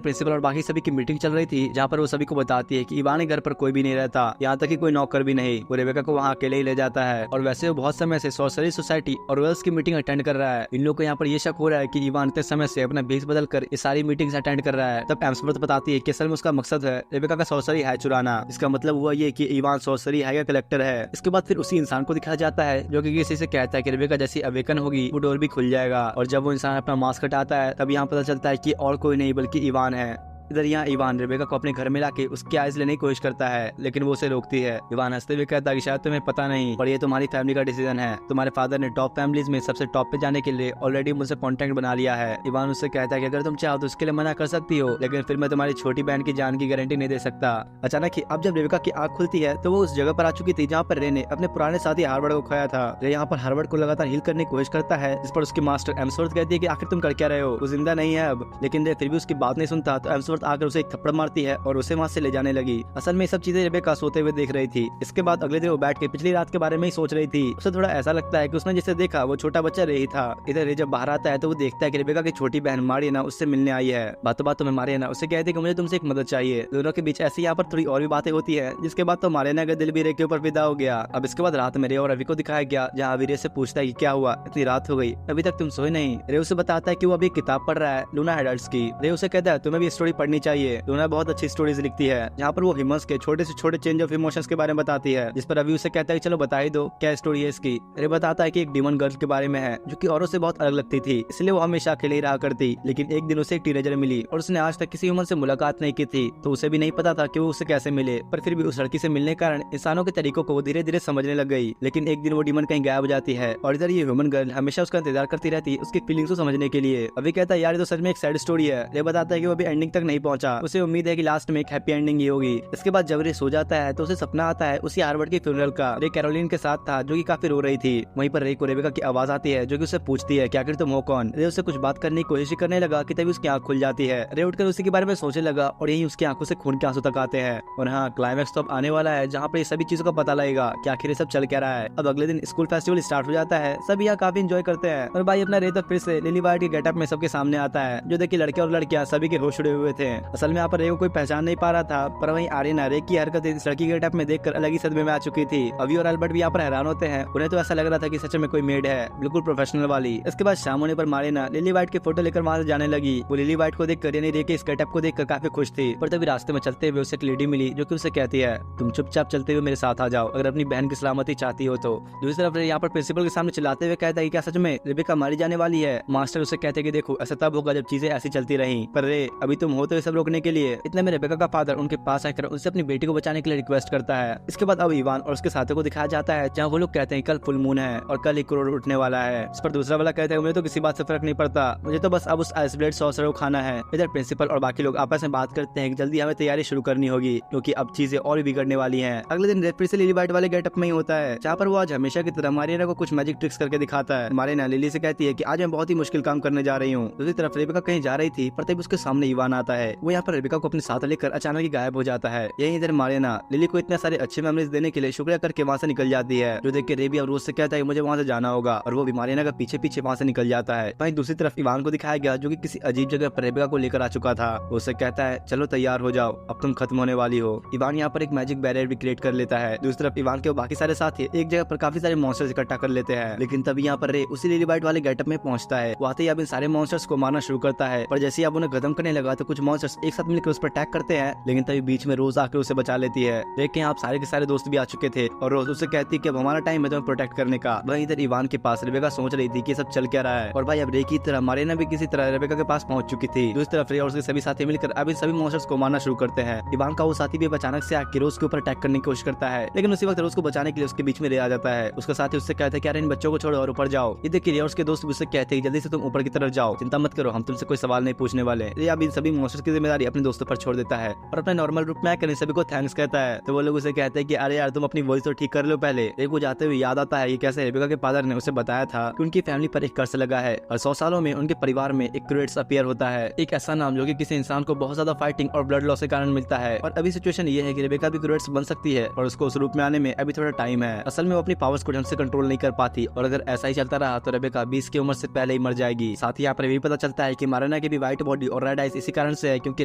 प्रिंसिपल और बाकी सभी की मीटिंग चल रही थी जहाँ पर वो सभी को बताती है कि इवान के घर पर कोई भी नहीं रहता, यहाँ तक कि कोई नौकर भी नहीं। वो रेबिका को वहाँ अकेले ही ले जाता है और वैसे वो बहुत समय से सॉर्सरी सोसाइटी और गर्ल्स की मीटिंग अटेंड कर रहा है। इन लोग को यहाँ पर ये शक हो रहा है कि इवान इतने समय से अपना भेष बदल कर ये सारी मीटिंग्स अटेंड कर रहा है। तब एम्सवर्थ बताती है कि असल में उसका मकसद है रेबिका का सॉर्सरी है चुराना। इसका मतलब हुआ ये कि इवान सॉर्सरी है का कलेक्टर है। इसके बाद फिर उसी इंसान को दिखाया जाता है जो कि किसी से कहता है कि रेबिका जैसी अवेकन होगी वो डोर भी खुल जाएगा। और जब वो इंसान अपना मास्क हटाता है तब यहाँ पता चलता है कि और कोई नहीं बल्कि इवान है। इधर यहाँ इवान रेबेका को अपने घर में लाके उसकी आइज लेने की कोशिश करता है, लेकिन वो उसे रोकती है। इवान हंसते हुए कहता है कि शायद तुम्हें पता नहीं, पर ये तुम्हारी फैमिली का डिसीजन है। तुम्हारे फादर ने टॉप फैमिलीज में सबसे टॉप पे जाने के लिए ऑलरेडी मुझसे कॉन्टेक्ट बना लिया है। इवान उससे कहता है कि अगर तुम चाहो तो उसके लिए मना कर सकती हो, लेकिन फिर मैं तुम्हारी छोटी बहन की जान की गारंटी नहीं दे सकता। अचानक ही अब जब रेबेका की आंख खुलती है तो वो उस जगह पर आ चुकी थी जहाँ पर रे ने अपने पुराने साथी हार्वर्ड को खोया था। रे यहाँ पर हार्वर्ड को लगातार हील करने की कोशिश करता है, जिस पर उसकी मास्टर एम्सवर्थ कहती है कि आखिर तुम कर क्या रहे हो, वो जिंदा नहीं है अब। लेकिन रे फिर भी उसकी बात नहीं सुनता तो एम्सवर्थ आकर उसे एक थप्पड़ मारती है और उसे वहाँ से ले जाने लगी। असल में सब चीजें रेबेका सोते हुए देख रही थी। इसके बाद अगले दिन वो बैठ के पिछली रात के बारे में ही सोच रही थी। उसे थोड़ा ऐसा लगता है कि उसने जिसे देखा वो छोटा बच्चा रे ही था। इधर रे जब बाहर आता है तो वो देखता है कि रेबेका की छोटी बहन मारियाना उससे मिलने आई है। बातों बातों में मारियाना उससे कहती है कि मुझे तुमसे एक मदद चाहिए। दोनों के बीच ऐसी यहाँ पर थोड़ी और भी बातें होती है, जिसके बाद तो मारियाना का दिल भी रे के ऊपर फिदा हो गया। अब इसके बाद रात में रे और रवि को दिखाया गया जहाँ अभी रे से पूछता है कि क्या हुआ, इतनी रात हो गई अभी तक तुम सोए नहीं। रे उसे बताता है कि वो अभी किताब पढ़ रहा है लूना एडल्ट्स की। रे उसे कहता है तुम्हें भी स्टोरी पढ़नी चाहिए, लूना बहुत अच्छी स्टोरीज लिखती है, जहाँ पर वो ह्यूमंस के छोटे से छोटे चेंज ऑफ इमोशंस के बारे में बताती है। जिस पर अभी उसे कहता है कि चलो बता ही दो क्या स्टोरी है इसकी। रे बताता है कि एक डीमन गर्ल के बारे में है जो कि औरों से बहुत अलग लगती थी, इसलिए वो हमेशा अकेले ही रहा करती। लेकिन एक दिन उसे एक टीनेजर मिली और उसने आज तक किसी ह्यूमन से मुलाकात नहीं की थी, तो उसे भी नहीं पता था कि वो उसे कैसे मिले। पर फिर भी उस लड़की से मिलने के कारण इंसानों के तरीकों को वो धीरे धीरे समझने लग गई। लेकिन एक दिन वो डीमन कहीं गायब हो जाती है और इधर ये ह्यूमन गर्ल हमेशा उसका इंतजार करती रहती उसकी फीलिंग्स को समझने के लिए। अभी कहता है यार ये तो सच में एक सैड स्टोरी है। रे बताता है कि वो अभी एंडिंग तक नहीं पहुंचा, उसे उम्मीद है कि लास्ट में एक हैप्पी एंडिंग ही होगी। इसके बाद जब रे सो जाता है तो उसे सपना आता है उसी हार्वर्ड के फ्यूनरल का। रे कैरोलिन के साथ था जो कि काफी रो रही थी। वहीं पर रे को रेबेका की आवाज आती है जो कि उसे पूछती है कि आखिर तुम हो कौन। रे उसे कुछ बात करने की कोशिश करने लगा कि तभी उसकी आंख खुल जाती है। रे उठकर उसी के बारे में सोचने लगा और यही उसकी आंखों से खून के आंसू तक आते हैं। और हाँ, क्लाइमैक्स तो अब आने वाला है जहाँ पर ये सभी चीजों का पता लगेगा कि आखिर ये सब चल क्या रहा है। अब अगले दिन स्कूल फेस्टिवल स्टार्ट हो जाता है, सब यहाँ काफी एंजॉय करते हैं और भाई अपना रे तो फिर से लिली वाइट के गेटअप में सबके सामने आता है, जो देखिए लड़के और लड़कियां सभी के होश उड़े हुए थे। असल में यहाँ पर रे को कोई पहचान नहीं पा रहा था, पर वहीं आर्यना रे की हरकत इस लड़की के गेटअप में देखकर अलग ही सदमे में आ चुकी थी। अभी और अल्बर्ट भी यहाँ पर हैरान होते हैं, उन्हें तो ऐसा लग रहा था कि सच में कोई मेड है, बिल्कुल प्रोफेशनल वाली। इसके बाद शाम होने पर मारियाना लिली वाइट की फोटो लेकर वहां से जाने लगी। वो लिली वाइट को देखकर यानी रे के इस गेटअप को देखकर काफी खुश थी। पर तभी रास्ते में चलते हुए उसे एक लेडी मिली जो कि उसे कहती है तुम चुपचाप चलते हुए मेरे साथ आ जाओ अगर अपनी बहन की सलामती चाहती हो तो। दूसरी तरफ यहाँ पर प्रिंसिपल के सामने चिल्लाते हुए कहता है क्या सच में रेबेका मारी जाने वाली है। मास्टर उसे कहते हैं कि देखो ऐसा तब होगा जब चीजें ऐसी चलती रही, पर रे अभी तुम हो तो ये सब रोकने के लिए। इतने में रेबेका का फादर उनके पास आकर उनसे अपनी बेटी को बचाने के लिए रिक्वेस्ट करता है। इसके बाद अब इवान और उसके साथियों को दिखाया जाता है जहाँ वो लोग कहते हैं कल फुल मून है और कल 1 करोड़ उठने वाला है। इस पर दूसरा वाला कहता है मुझे तो किसी बात से फर्क नहीं पड़ता, मुझे तो बस अब उस आइसब्लेड सॉसर को खाना है। इधर प्रिंसिपल और बाकी लोग आपस में बात करते हैं कि जल्दी हमें तैयारी शुरू करनी होगी क्योंकि अब चीजें और भी बिगड़ने वाली हैं। अगले दिन फिर से लिली वाइट वाले गेटअप में ही होता है जहाँ पर वो आज हमेशा की तरह मारियाना को कुछ मैजिक ट्रिक्स करके दिखाता है। मारियाना लिली से कहती है कि आज मैं बहुत ही मुश्किल काम करने जा रही हूँ। दूसरी तरफ रेबेका कहीं जा रही थी पर तब उसके सामने इवान आता है। वो यहाँ पर रेबेका को अपने साथ लेकर अचानक ही गायब हो जाता है। यही इधर मारियाना लिली को इतने सारे अच्छे मेमोरीज देने के लिए शुक्रिया करके वहाँ से निकल जाती है, जो देख के रेबी और रोज से कहता है मुझे वहाँ से जाना होगा और वो भी मारियाना का पीछे पीछे वहाँ से निकल जाता है। वहीं दूसरी तरफ इवान को दिखाया गया जो कि किसी अजीब जगह पर रेबेका को लेकर आ चुका था। वो उससे कहता है चलो तैयार हो जाओ अब तुम खत्म होने वाली हो। इवान यहाँ पर एक मैजिक बैरियर भी क्रिएट कर लेता है। दूसरी तरफ इवान के बाकी सारे साथी एक जगह पर काफी सारे मॉन्स्टर्स इकट्ठा कर लेते हैं, लेकिन तभी यहाँ पर रे उसी लिली वाइट वाले गेटअप में पहुंचता है। वो आते ही अब इन सारे मॉन्स्टर्स को मारना शुरू करता है, पर जैसे ही अब उन्हें खत्म करने लगा तो कुछ मॉन्स्टर्स एक साथ मिलकर उस पर अटैक करते हैं, लेकिन तभी बीच में रोज आकर उसे बचा लेती है। लेकिन आप सारे के सारे दोस्त भी आ चुके थे और रोज उसे कहती है कि अब हमारा टाइम है तुम्हें प्रोटेक्ट करने का। वहीं इधर इवान के पास रेबेका सोच रही थी कि सब चल क्या रहा है, और भाई अब रे की तरह मारिना भी किसी तरह रेबेका के पास पहुंच चुकी थी। दूसरी तरफ रे और उसके सभी साथी मिलकर अब इन सभी मॉन्स्टर्स को मारना शुरू करते हैं। इवान का वो साथी भी अचानक से आकर रोज के ऊपर अटैक करने की कोशिश करता है, लेकिन उसी वक्त रोज को बचाने के लिए उसके बीच में रे आ जाता है। उसका साथी उससे कहता है कि यार इन बच्चों को छोड़ो और ऊपर जाओ। ये देखिए रे और उसके दोस्त भी उससे कहते हैं जल्दी से तुम ऊपर की तरफ जाओ, चिंता मत करो, हम तुमसे कोई सवाल नहीं पूछने वाले। रे अब इन सभी मॉन्स्टर्स की जिम्मेदारी अपने दोस्तों पर छोड़ देता है और अपने नॉर्मल रूप में आकर इन सभी को थैंक्स कहता है। तो वो लोग उसे कहते हैं कि अरे यार तुम अपनी वॉइस तो ठीक कर लो पहले। रे को जाते हुए याद आता है ये कैसे रेबेका के फादर ने उसे बताया था कि उनकी फैमिली पर एक कर्ज लगा है और 100 सालों में उनके परिवार में एक क्रूएट्स अपीयर होता है, एक ऐसा नाम जो कि किसी इंसान को बहुत ज्यादा फाइटिंग और ब्लड लॉस के कारण मिलता है। और अभी सिचुएशन ये है कि रेबेका भी क्रूएट्स बन सकती है और उसको उस रूप में आने में अभी थोड़ा टाइम है। असल में वो अपनी पावर्स को ढंग से कंट्रोल नहीं कर पाती और अगर ऐसा ही चलता रहा तो रेबेका 20 की उम्र से पहले ही मर जाएगी। साथ ही यहाँ पर भी पता चलता है कि मारिना की भी व्हाइट बॉडी और रेड आइज इसी कारण से है क्योंकि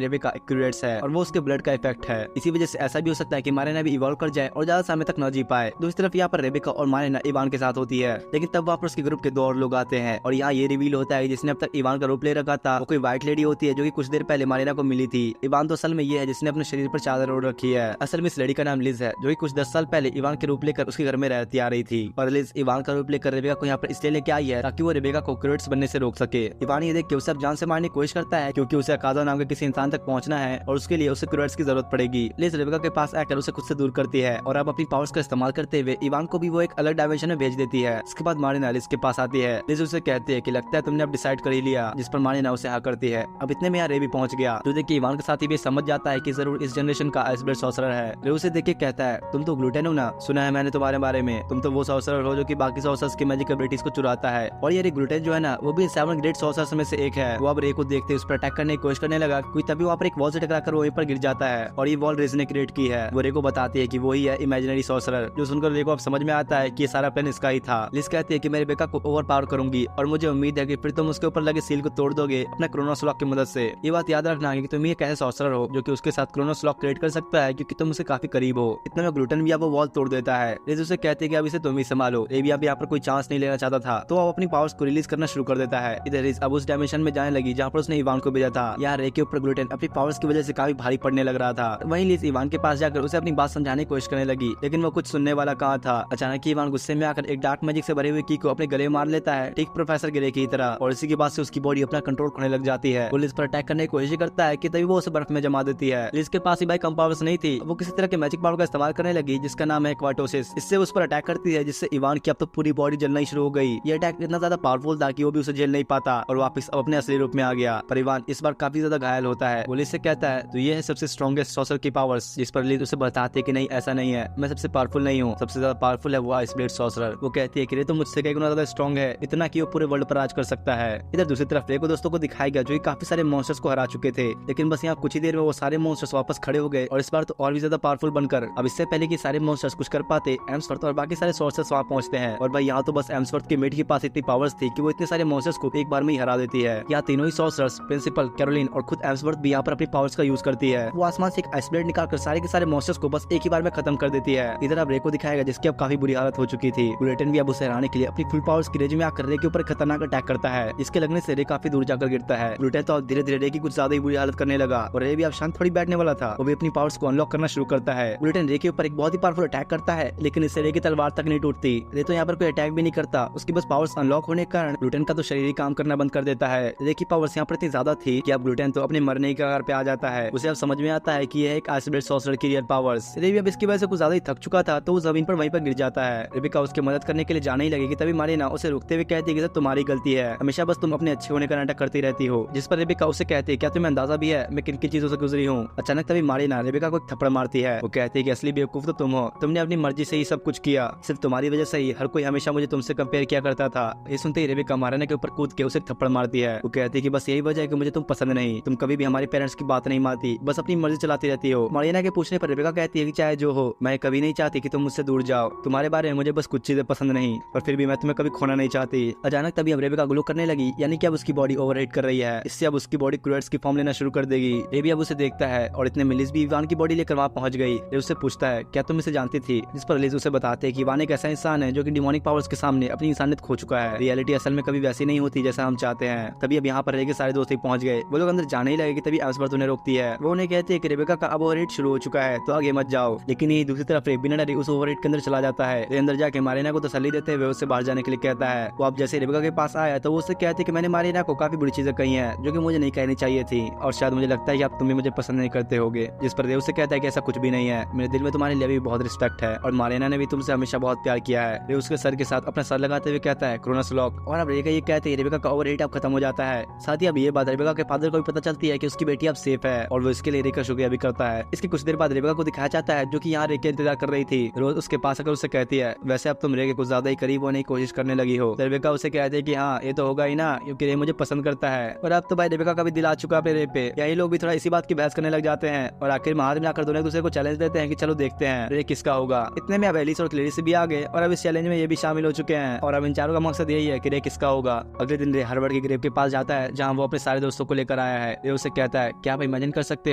रेबेका एक क्रूएट्स है और वो उसके ब्लड का इफेक्ट है। इसी वजह से ऐसा भी हो सकता है कि मारिना भी इवॉल्व कर जाए और ज्यादा समय तक न जी पाए। दूसरी तरफ यहाँ पर रेबेका और मारिना इवान के साथ होती है, लेकिन तब वहाँ पर उसके ग्रुप के 2 और लोग आते हैं और यहाँ ये रिवील होता है जिसने अब तक इवान का रूप ले रखा था वो कोई व्हाइट लेडी होती है जो कि कुछ देर पहले मारिना को मिली थी। इवान तो असल में ये है जिसने अपने शरीर पर चादर ओढ़ रखी है। असल में इस लड़की का नाम लिज है जो कि कुछ 10 साल पहले इवान के रूप लेकर उसके घर में रहती आ रही थी और लिज इवान का रूप लेकर रेबेका को यहाँ पर इसलिए लेके आई है ताकि वो रेबेका को क्रूएट्स बनने से रोक सके। इवान ये देख के उसे अब जान से मारने की कोशिश करता है क्योंकि उसे अकादा नाम के किसी इंसान तक पहुंचना है और उसके लिए उसे क्रूएट्स की जरूरत पड़ेगी। लिज रेबेका के पास आकर उसे खुद से दूर करती है और अब अपनी पावर्स का इस्तेमाल करते हुए इवान को भी वो एक अलग डायमेंशन में भेज देती है। इसके बाद मारिना लिज के पास आती है। लिज उसे कहती है कि लगता है तुमने अब डिसाइड कर ही लिया, जिस पर मारिना उसे हाँ करती है। अब इतने में यहाँ रे भी पहुंच गया जो देख के इवान के साथी भी समझ जाता है कि जरूर इस जनरेशन का आइस ब्लड सॉर्सरर है। रे उसे देख के कहता है तुम तो ग्लूटेन हो ना, सुना है मैंने तुम्हारे बारे में, तुम तो वो सॉर्सरर हो जो कि बाकी सॉर्सरर्स की मैजिक एबिलिटीज को चुराता है। और ये ग्लूटेन जो है ना वो भी 7 ग्रेट सॉर्सरर्स में से एक है। वो अब रे को देखते उस पर अटैक करने की कोशिश करने लगा क्योंकि तभी वहाँ पर एक वॉल से टकराकर वहीं पर गिर जाता है और ये वॉल रेज ने क्रिएट की है। वो रे को बताती है कि वही है इमेजिनरी सॉर्सरर। जो सुनकर रे को अब समझ में आता है कि ये सारा प्लान इसका ही था। लिज कहती है कि मेरे बेका को ओवर पावर करूंगी और मुझे उम्मीद है कि फिर तुम उसके ऊपर लगे सील को तोड़ दोगे अपना क्रोनोस लॉक की मदद से। ये बात याद रखना है कि तुम ये कैसे सॉर्सरर हो जो कि उसके साथ क्रोनोस लॉक क्रिएट कर सकता है क्योंकि तुम उसे काफी करीब हो। इतने में ग्लूटेन भी अब वो वॉल तोड़ देता है। लिज उसे कहती है कि अब इसे तुम ही संभालो। रे भी अब यहाँ पर कोई चांस नहीं लेना चाहता था तो वो अपनी पावर्स को रिलीज करना शुरू कर देता है। इधर रिज अब उस डायमेंशन में जाने लगी जहाँ पर उसने इवान को भेजा था। यहाँ रे के ऊपर ग्लूटेन अपनी पावर्स की वजह से काफी भारी पड़ने लग रहा था। वहीं लिज इवान के पास जाकर उसे अपनी बात समझाने की कोशिश करने लगी, लेकिन वो कुछ सुनने वाला कहाँ था। अचानक इवान गुस्से में आकर एक डार्क मैजिक से भरे हुए की को अपने गले मार लेता है, ठीक प्रोफेसर ग्रे की तरह, और इसी के बाद से उसकी बॉडी अपना कंट्रोल खोने लग जाती है। वो लिज पर अटैक करने की कोशिश करता है कि तभी वो उसे बर्फ में जमा देती है। लिज के पास ही भाई कम पावर्स नहीं थी, वो किसी तरह के मैजिक पावर का इस्तेमाल करने लगी जिसका नाम है क्वाटोसिस। इससे उस पर अटैक करती है जिससे इवान की अब तो पूरी बॉडी जलना ही शुरू हो गई। ये अटैक इतना ज्यादा पावरफुल था कि वो भी उसे झेल नहीं पाता और वापस अपने असली रूप में आ गया। पर इवान इस बार काफी ज्यादा घायल होता है। वो लिज से कहता है तो ये है सबसे स्ट्रॉन्गेस्ट सॉर्सर की पावर्स, जिस पर लिज उसे बताते कि नहीं ऐसा नहीं है, मैं सबसे पावरफुल नहीं हूँ, सबसे ज्यादा पावरफुल है वो आइस ब्लेड सॉर्सरर। वो कहती है कि रे तो मुझसे कई गुना ज्यादा स्ट्रॉन्ग है, इतना कि वो पूरे वर्ल्ड पर राज कर सकता है। इधर दूसरी तरफ रे को दोस्तों को दिखाया गया जो काफी सारे मॉन्स्टर्स को हरा चुके थे, लेकिन बस यहाँ कुछ ही देर में वो सारे मॉन्स्टर्स वापस खड़े हो गए और इस बार तो और भी ज्यादा पावरफुल बनकर। अब इससे पहले कि सारे मॉन्स्टर्स कुछ कर पाते एम्सवर्थ और बाकी सारे सॉर्सर्स वहाँ पहुंचते हैं और भाई यहाँ तो बस एम्सवर्थ के मेट के पास इतनी पावर्स थी कि वो इतने सारे मॉन्स्टर्स को एक बार में ही हरा देती है। यहाँ तीनों ही सॉर्सर्स प्रिंसिपल, कैरोलिन और खुद एम्सवर्थ भी यहाँ पर अपनी पावर्स का यूज करती है। वो आसमान से एक आइस ब्लेड निकालकर सारे के सारे मॉन्स्टर्स को बस एक ही बार में खत्म कर देती है। इधर अब रे को दिखाएगा जिसकी अब काफी बुरी हालत हो चुकी थी। ग्लूटेन भी अब उसे हराने के लिए अपनी फुल पावर्स की रेंज में आकर रे के ऊपर खतरनाक अटैक करता है, जिसके लगने से रे काफी दूर जाकर गिरता है। ग्लूटेन तो धीरे धीरे रे की कुछ ज्यादा ही बुरी हालत करने लगा और रे भी अब शांत थोड़ी बैठने वाला था। वो भी अपनी पावर्स को अनलॉक करना शुरू करता है। ग्लूटेन रे के ऊपर एक बहुत ही पावरफुल अटैक करता है, लेकिन इससे रे की तलवार तक नहीं टूटती। रे तो यहाँ पर कोई अटैक भी नहीं करता, उसकी बस पावर्स अनलॉक होने के कारण ग्लूटेन का तो शरीर ही काम करना बंद कर देता है। रे की पावर्स यहाँ पर इतनी ज्यादा थी कि अब ग्लूटेन तो अपने मरने के कगार पे आ जाता है। उसे अब समझ में आता है कि यह एक आइस ब्लेड सॉर्सरर की रियल पावर्स। रे भी अब इसकी वजह से कुछ ज्यादा ही थक चुका था तो वो जमीन पर वहीं पर गिर जाता है। रेबेका उसकी मदद करने के लिए जाने ही लगेगी तभी मारिना उसे रुकते हुए कहती है कि तुम्हारी गलती है, हमेशा बस तुम अपने अच्छे होने का नाटक करती रहती हो। जिस पर रेबेका उसे कहती है क्या तुम्हें अंदाजा भी है मैं किन किन चीजों से गुजरी हूँ। अचानक तभी मारिना रेबेका को एक थप्पड़ मारती है। वो कहती है कि असली बेवकूफ तो तुम हो, तुमने अपनी मर्जी से ही सब कुछ किया, सिर्फ तुम्हारी वजह से ही हर कोई हमेशा मुझे तुमसे कंपेयर किया करता था। ये सुनते ही रेबेका मारिना के ऊपर कूद के उसे थप्पड़ मारती है। वो कहती है कि बस यही वजह है कि मुझे तुम पसंद नहीं, तुम कभी भी हमारे पेरेंट्स की बात नहीं मानती, बस अपनी मर्जी चलाती रहती हो। मारिना के पूछने पर रेबेका कहती है कि चाहे जो हो मैं कभी नहीं चाहती कि तुम मुझसे दूर जाओ, तुम्हारे बारे में मुझे बस कुछ चीजें पसंद नहीं और फिर भी मैं तुम्हें कभी खोना नहीं चाहती। अचानक तभी अब रेबेका ग्लो करने लगी, यानी कि अब उसकी बॉडी ओवरराइड कर रही है। इससे अब उसकी बॉडी क्रूएट्स की फॉर्म लेना शुरू कर देगी। रे भी अब उसे देखता है और इतने में लिज भी इवान की बॉडी लेकर वहाँ पहुंच गई। रे उससे पूछता है क्या तुम इसे जानती थी, जिस पर लिज उसे बताते हैं कि इवान एक ऐसा इंसान है जो कि डिमोनिक पावर्स के सामने अपनी इंसानियत खो चुका है। रियलिटी असल में कभी वैसी नहीं होती जैसा हम चाहते हैं। तभी अब यहाँ पर रे के सारे दोस्त पहुंच गए। वो लोग अंदर जाने ही लगेगी तभी एम्सवर्थ उन्हें रोकती है। वो उन्हें कहती है कि रेबेका का अब ओवरहीट शुरू हो चुका है तो आगे मत जाओ। लेकिन ये दूसरी तरफ रे बिना डरे उस ओवरहीट के अंदर चला जाता है। रे अंदर जाके मारिना को तसल्ली देते हुए उससे बाहर जाने के लिए कहता है। वो अब जैसे रेबेका के पास आया तो वो उससे कहती है कि मैंने मारिना को काफी बुरी चीजें कही हैं जो कि मुझे नहीं कहनी चाहिए थी और शायद मुझे लगता है कि आप तुम भी मुझे पसंद नहीं करते होगे। जिस पर रे उससे कहता है कि ऐसा कुछ भी नहीं है, मेरे दिल में तुम्हारे लिए भी बहुत रिस्पेक्ट है और मारिना ने भी तुमसे हमेशा बहुत प्यार किया है। रे उसके सर के साथ अपना सर लगाते हुए कहता है क्रोनस लॉक। और अब रेबेका ये कहते हैं रेबेका का ओवरहीट अब खत्म हो जाता है। साथ ही अब ये बात रेबेका के फादर को भी पता चलती है कि उसकी बेटी अब सेफ है और वो इसके लिए रे का शुक्रिया भी करता है। इसके कुछ देर बाद रेबेका को दिखाया जाता है जो कि यहाँ रे के इंतजार कर रही थी। रोज उसके पास आकर उससे कहती है वैसे अब तुम रे के कुछ ज्यादा ही करीब होने की कोशिश करने लगी हो। रेबेका उसे कहती है कि हाँ ये तो होगा ही ना क्योंकि रे मुझे पसंद करता है। और अब तो भाई रेबेका का भी दिल आ चुका है अपने रे पे। यही लोग भी थोड़ा इसी बात की बहस करने लग जाते हैं और आखिर में हाथ मिलाकर दोनों एक दूसरे को चैलेंज देते हैं कि चलो देखते हैं रे किसका होगा। इतने में अब एलिस और क्लेरिस भी आ गए और अब इस चैलेंज में ये भी शामिल हो चुके हैं और अब इन चारों का मकसद यही है कि रे किसका होगा। अगले दिन रे हार्वर्ड के ग्रेव के पास जाता है जहाँ वो अपने सारे दोस्तों को लेकर आया है। रे उसे कहता है क्या आप इमेजिन कर सकते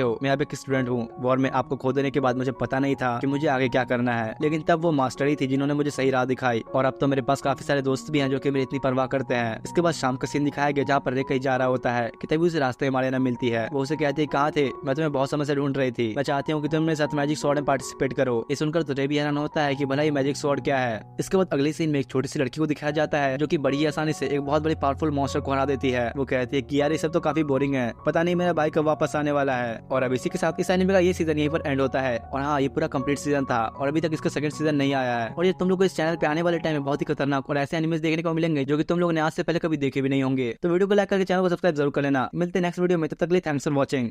हो मैं अब एक स्टूडेंट हूँ और मैं आपको खो देने के बाद मुझे पता नहीं था कि मुझे आगे क्या करना है, लेकिन तब वो मास्टर ही थी जिन्होंने मुझे सही राह दिखाई और अब तो मेरे पास काफी सारे दोस्त भी हैं जो कि मेरी इतनी परवाह करते हैं। इसके बाद शाम का सीन दिखाया गया जहाँ पर रे कहीं जा रहा होता है कि तभी उसे रास्ते में मारिना मिलती है। वो उसे कहती है कहाँ थे, मैं तुम्हें बहुत समय से ढूंढ रही थी, मैं चाहती हूँ कि तुम मेरे साथ मैजिक स्वॉर्ड में पार्टिसिपेट करो। ये सुनकर तो रे भी हैरान होता है कि भला ये मैजिक स्वॉर्ड क्या है। इसके बाद अगले सीन में एक छोटी सी लड़की को दिखाया जाता है जो कि बड़ी आसानी से एक बहुत बड़ी पावरफुल मॉन्स्टर को हरा देती है। वो कहती है कि यार ये सब तो काफी बोरिंग है, पता नहीं मेरा भाई कब वापस आने वाला है। और अब इसी के साथ इस एनिमे का ये सीजन यहीं पर एंड होता है। और हाँ ये पूरा कंप्लीट सीजन था और अभी तक इसका सेकंड सीजन नहीं आया है। और ये तुम लोग को इस चैनल पे आने वाले टाइम में बहुत ही खतरनाक और ऐसे एनिमेस देखने को मिलेंगे जो कि तुम लोग ने आज से पहले कभी देखे भी नहीं होंगे। तो वीडियो को लाइक करके चैनल को सब्सक्राइब जरूर कर लेना। मिलते हैं नेक्स्ट वीडियो में, तब तक के लिए थैंक्स फॉर वॉचिंग।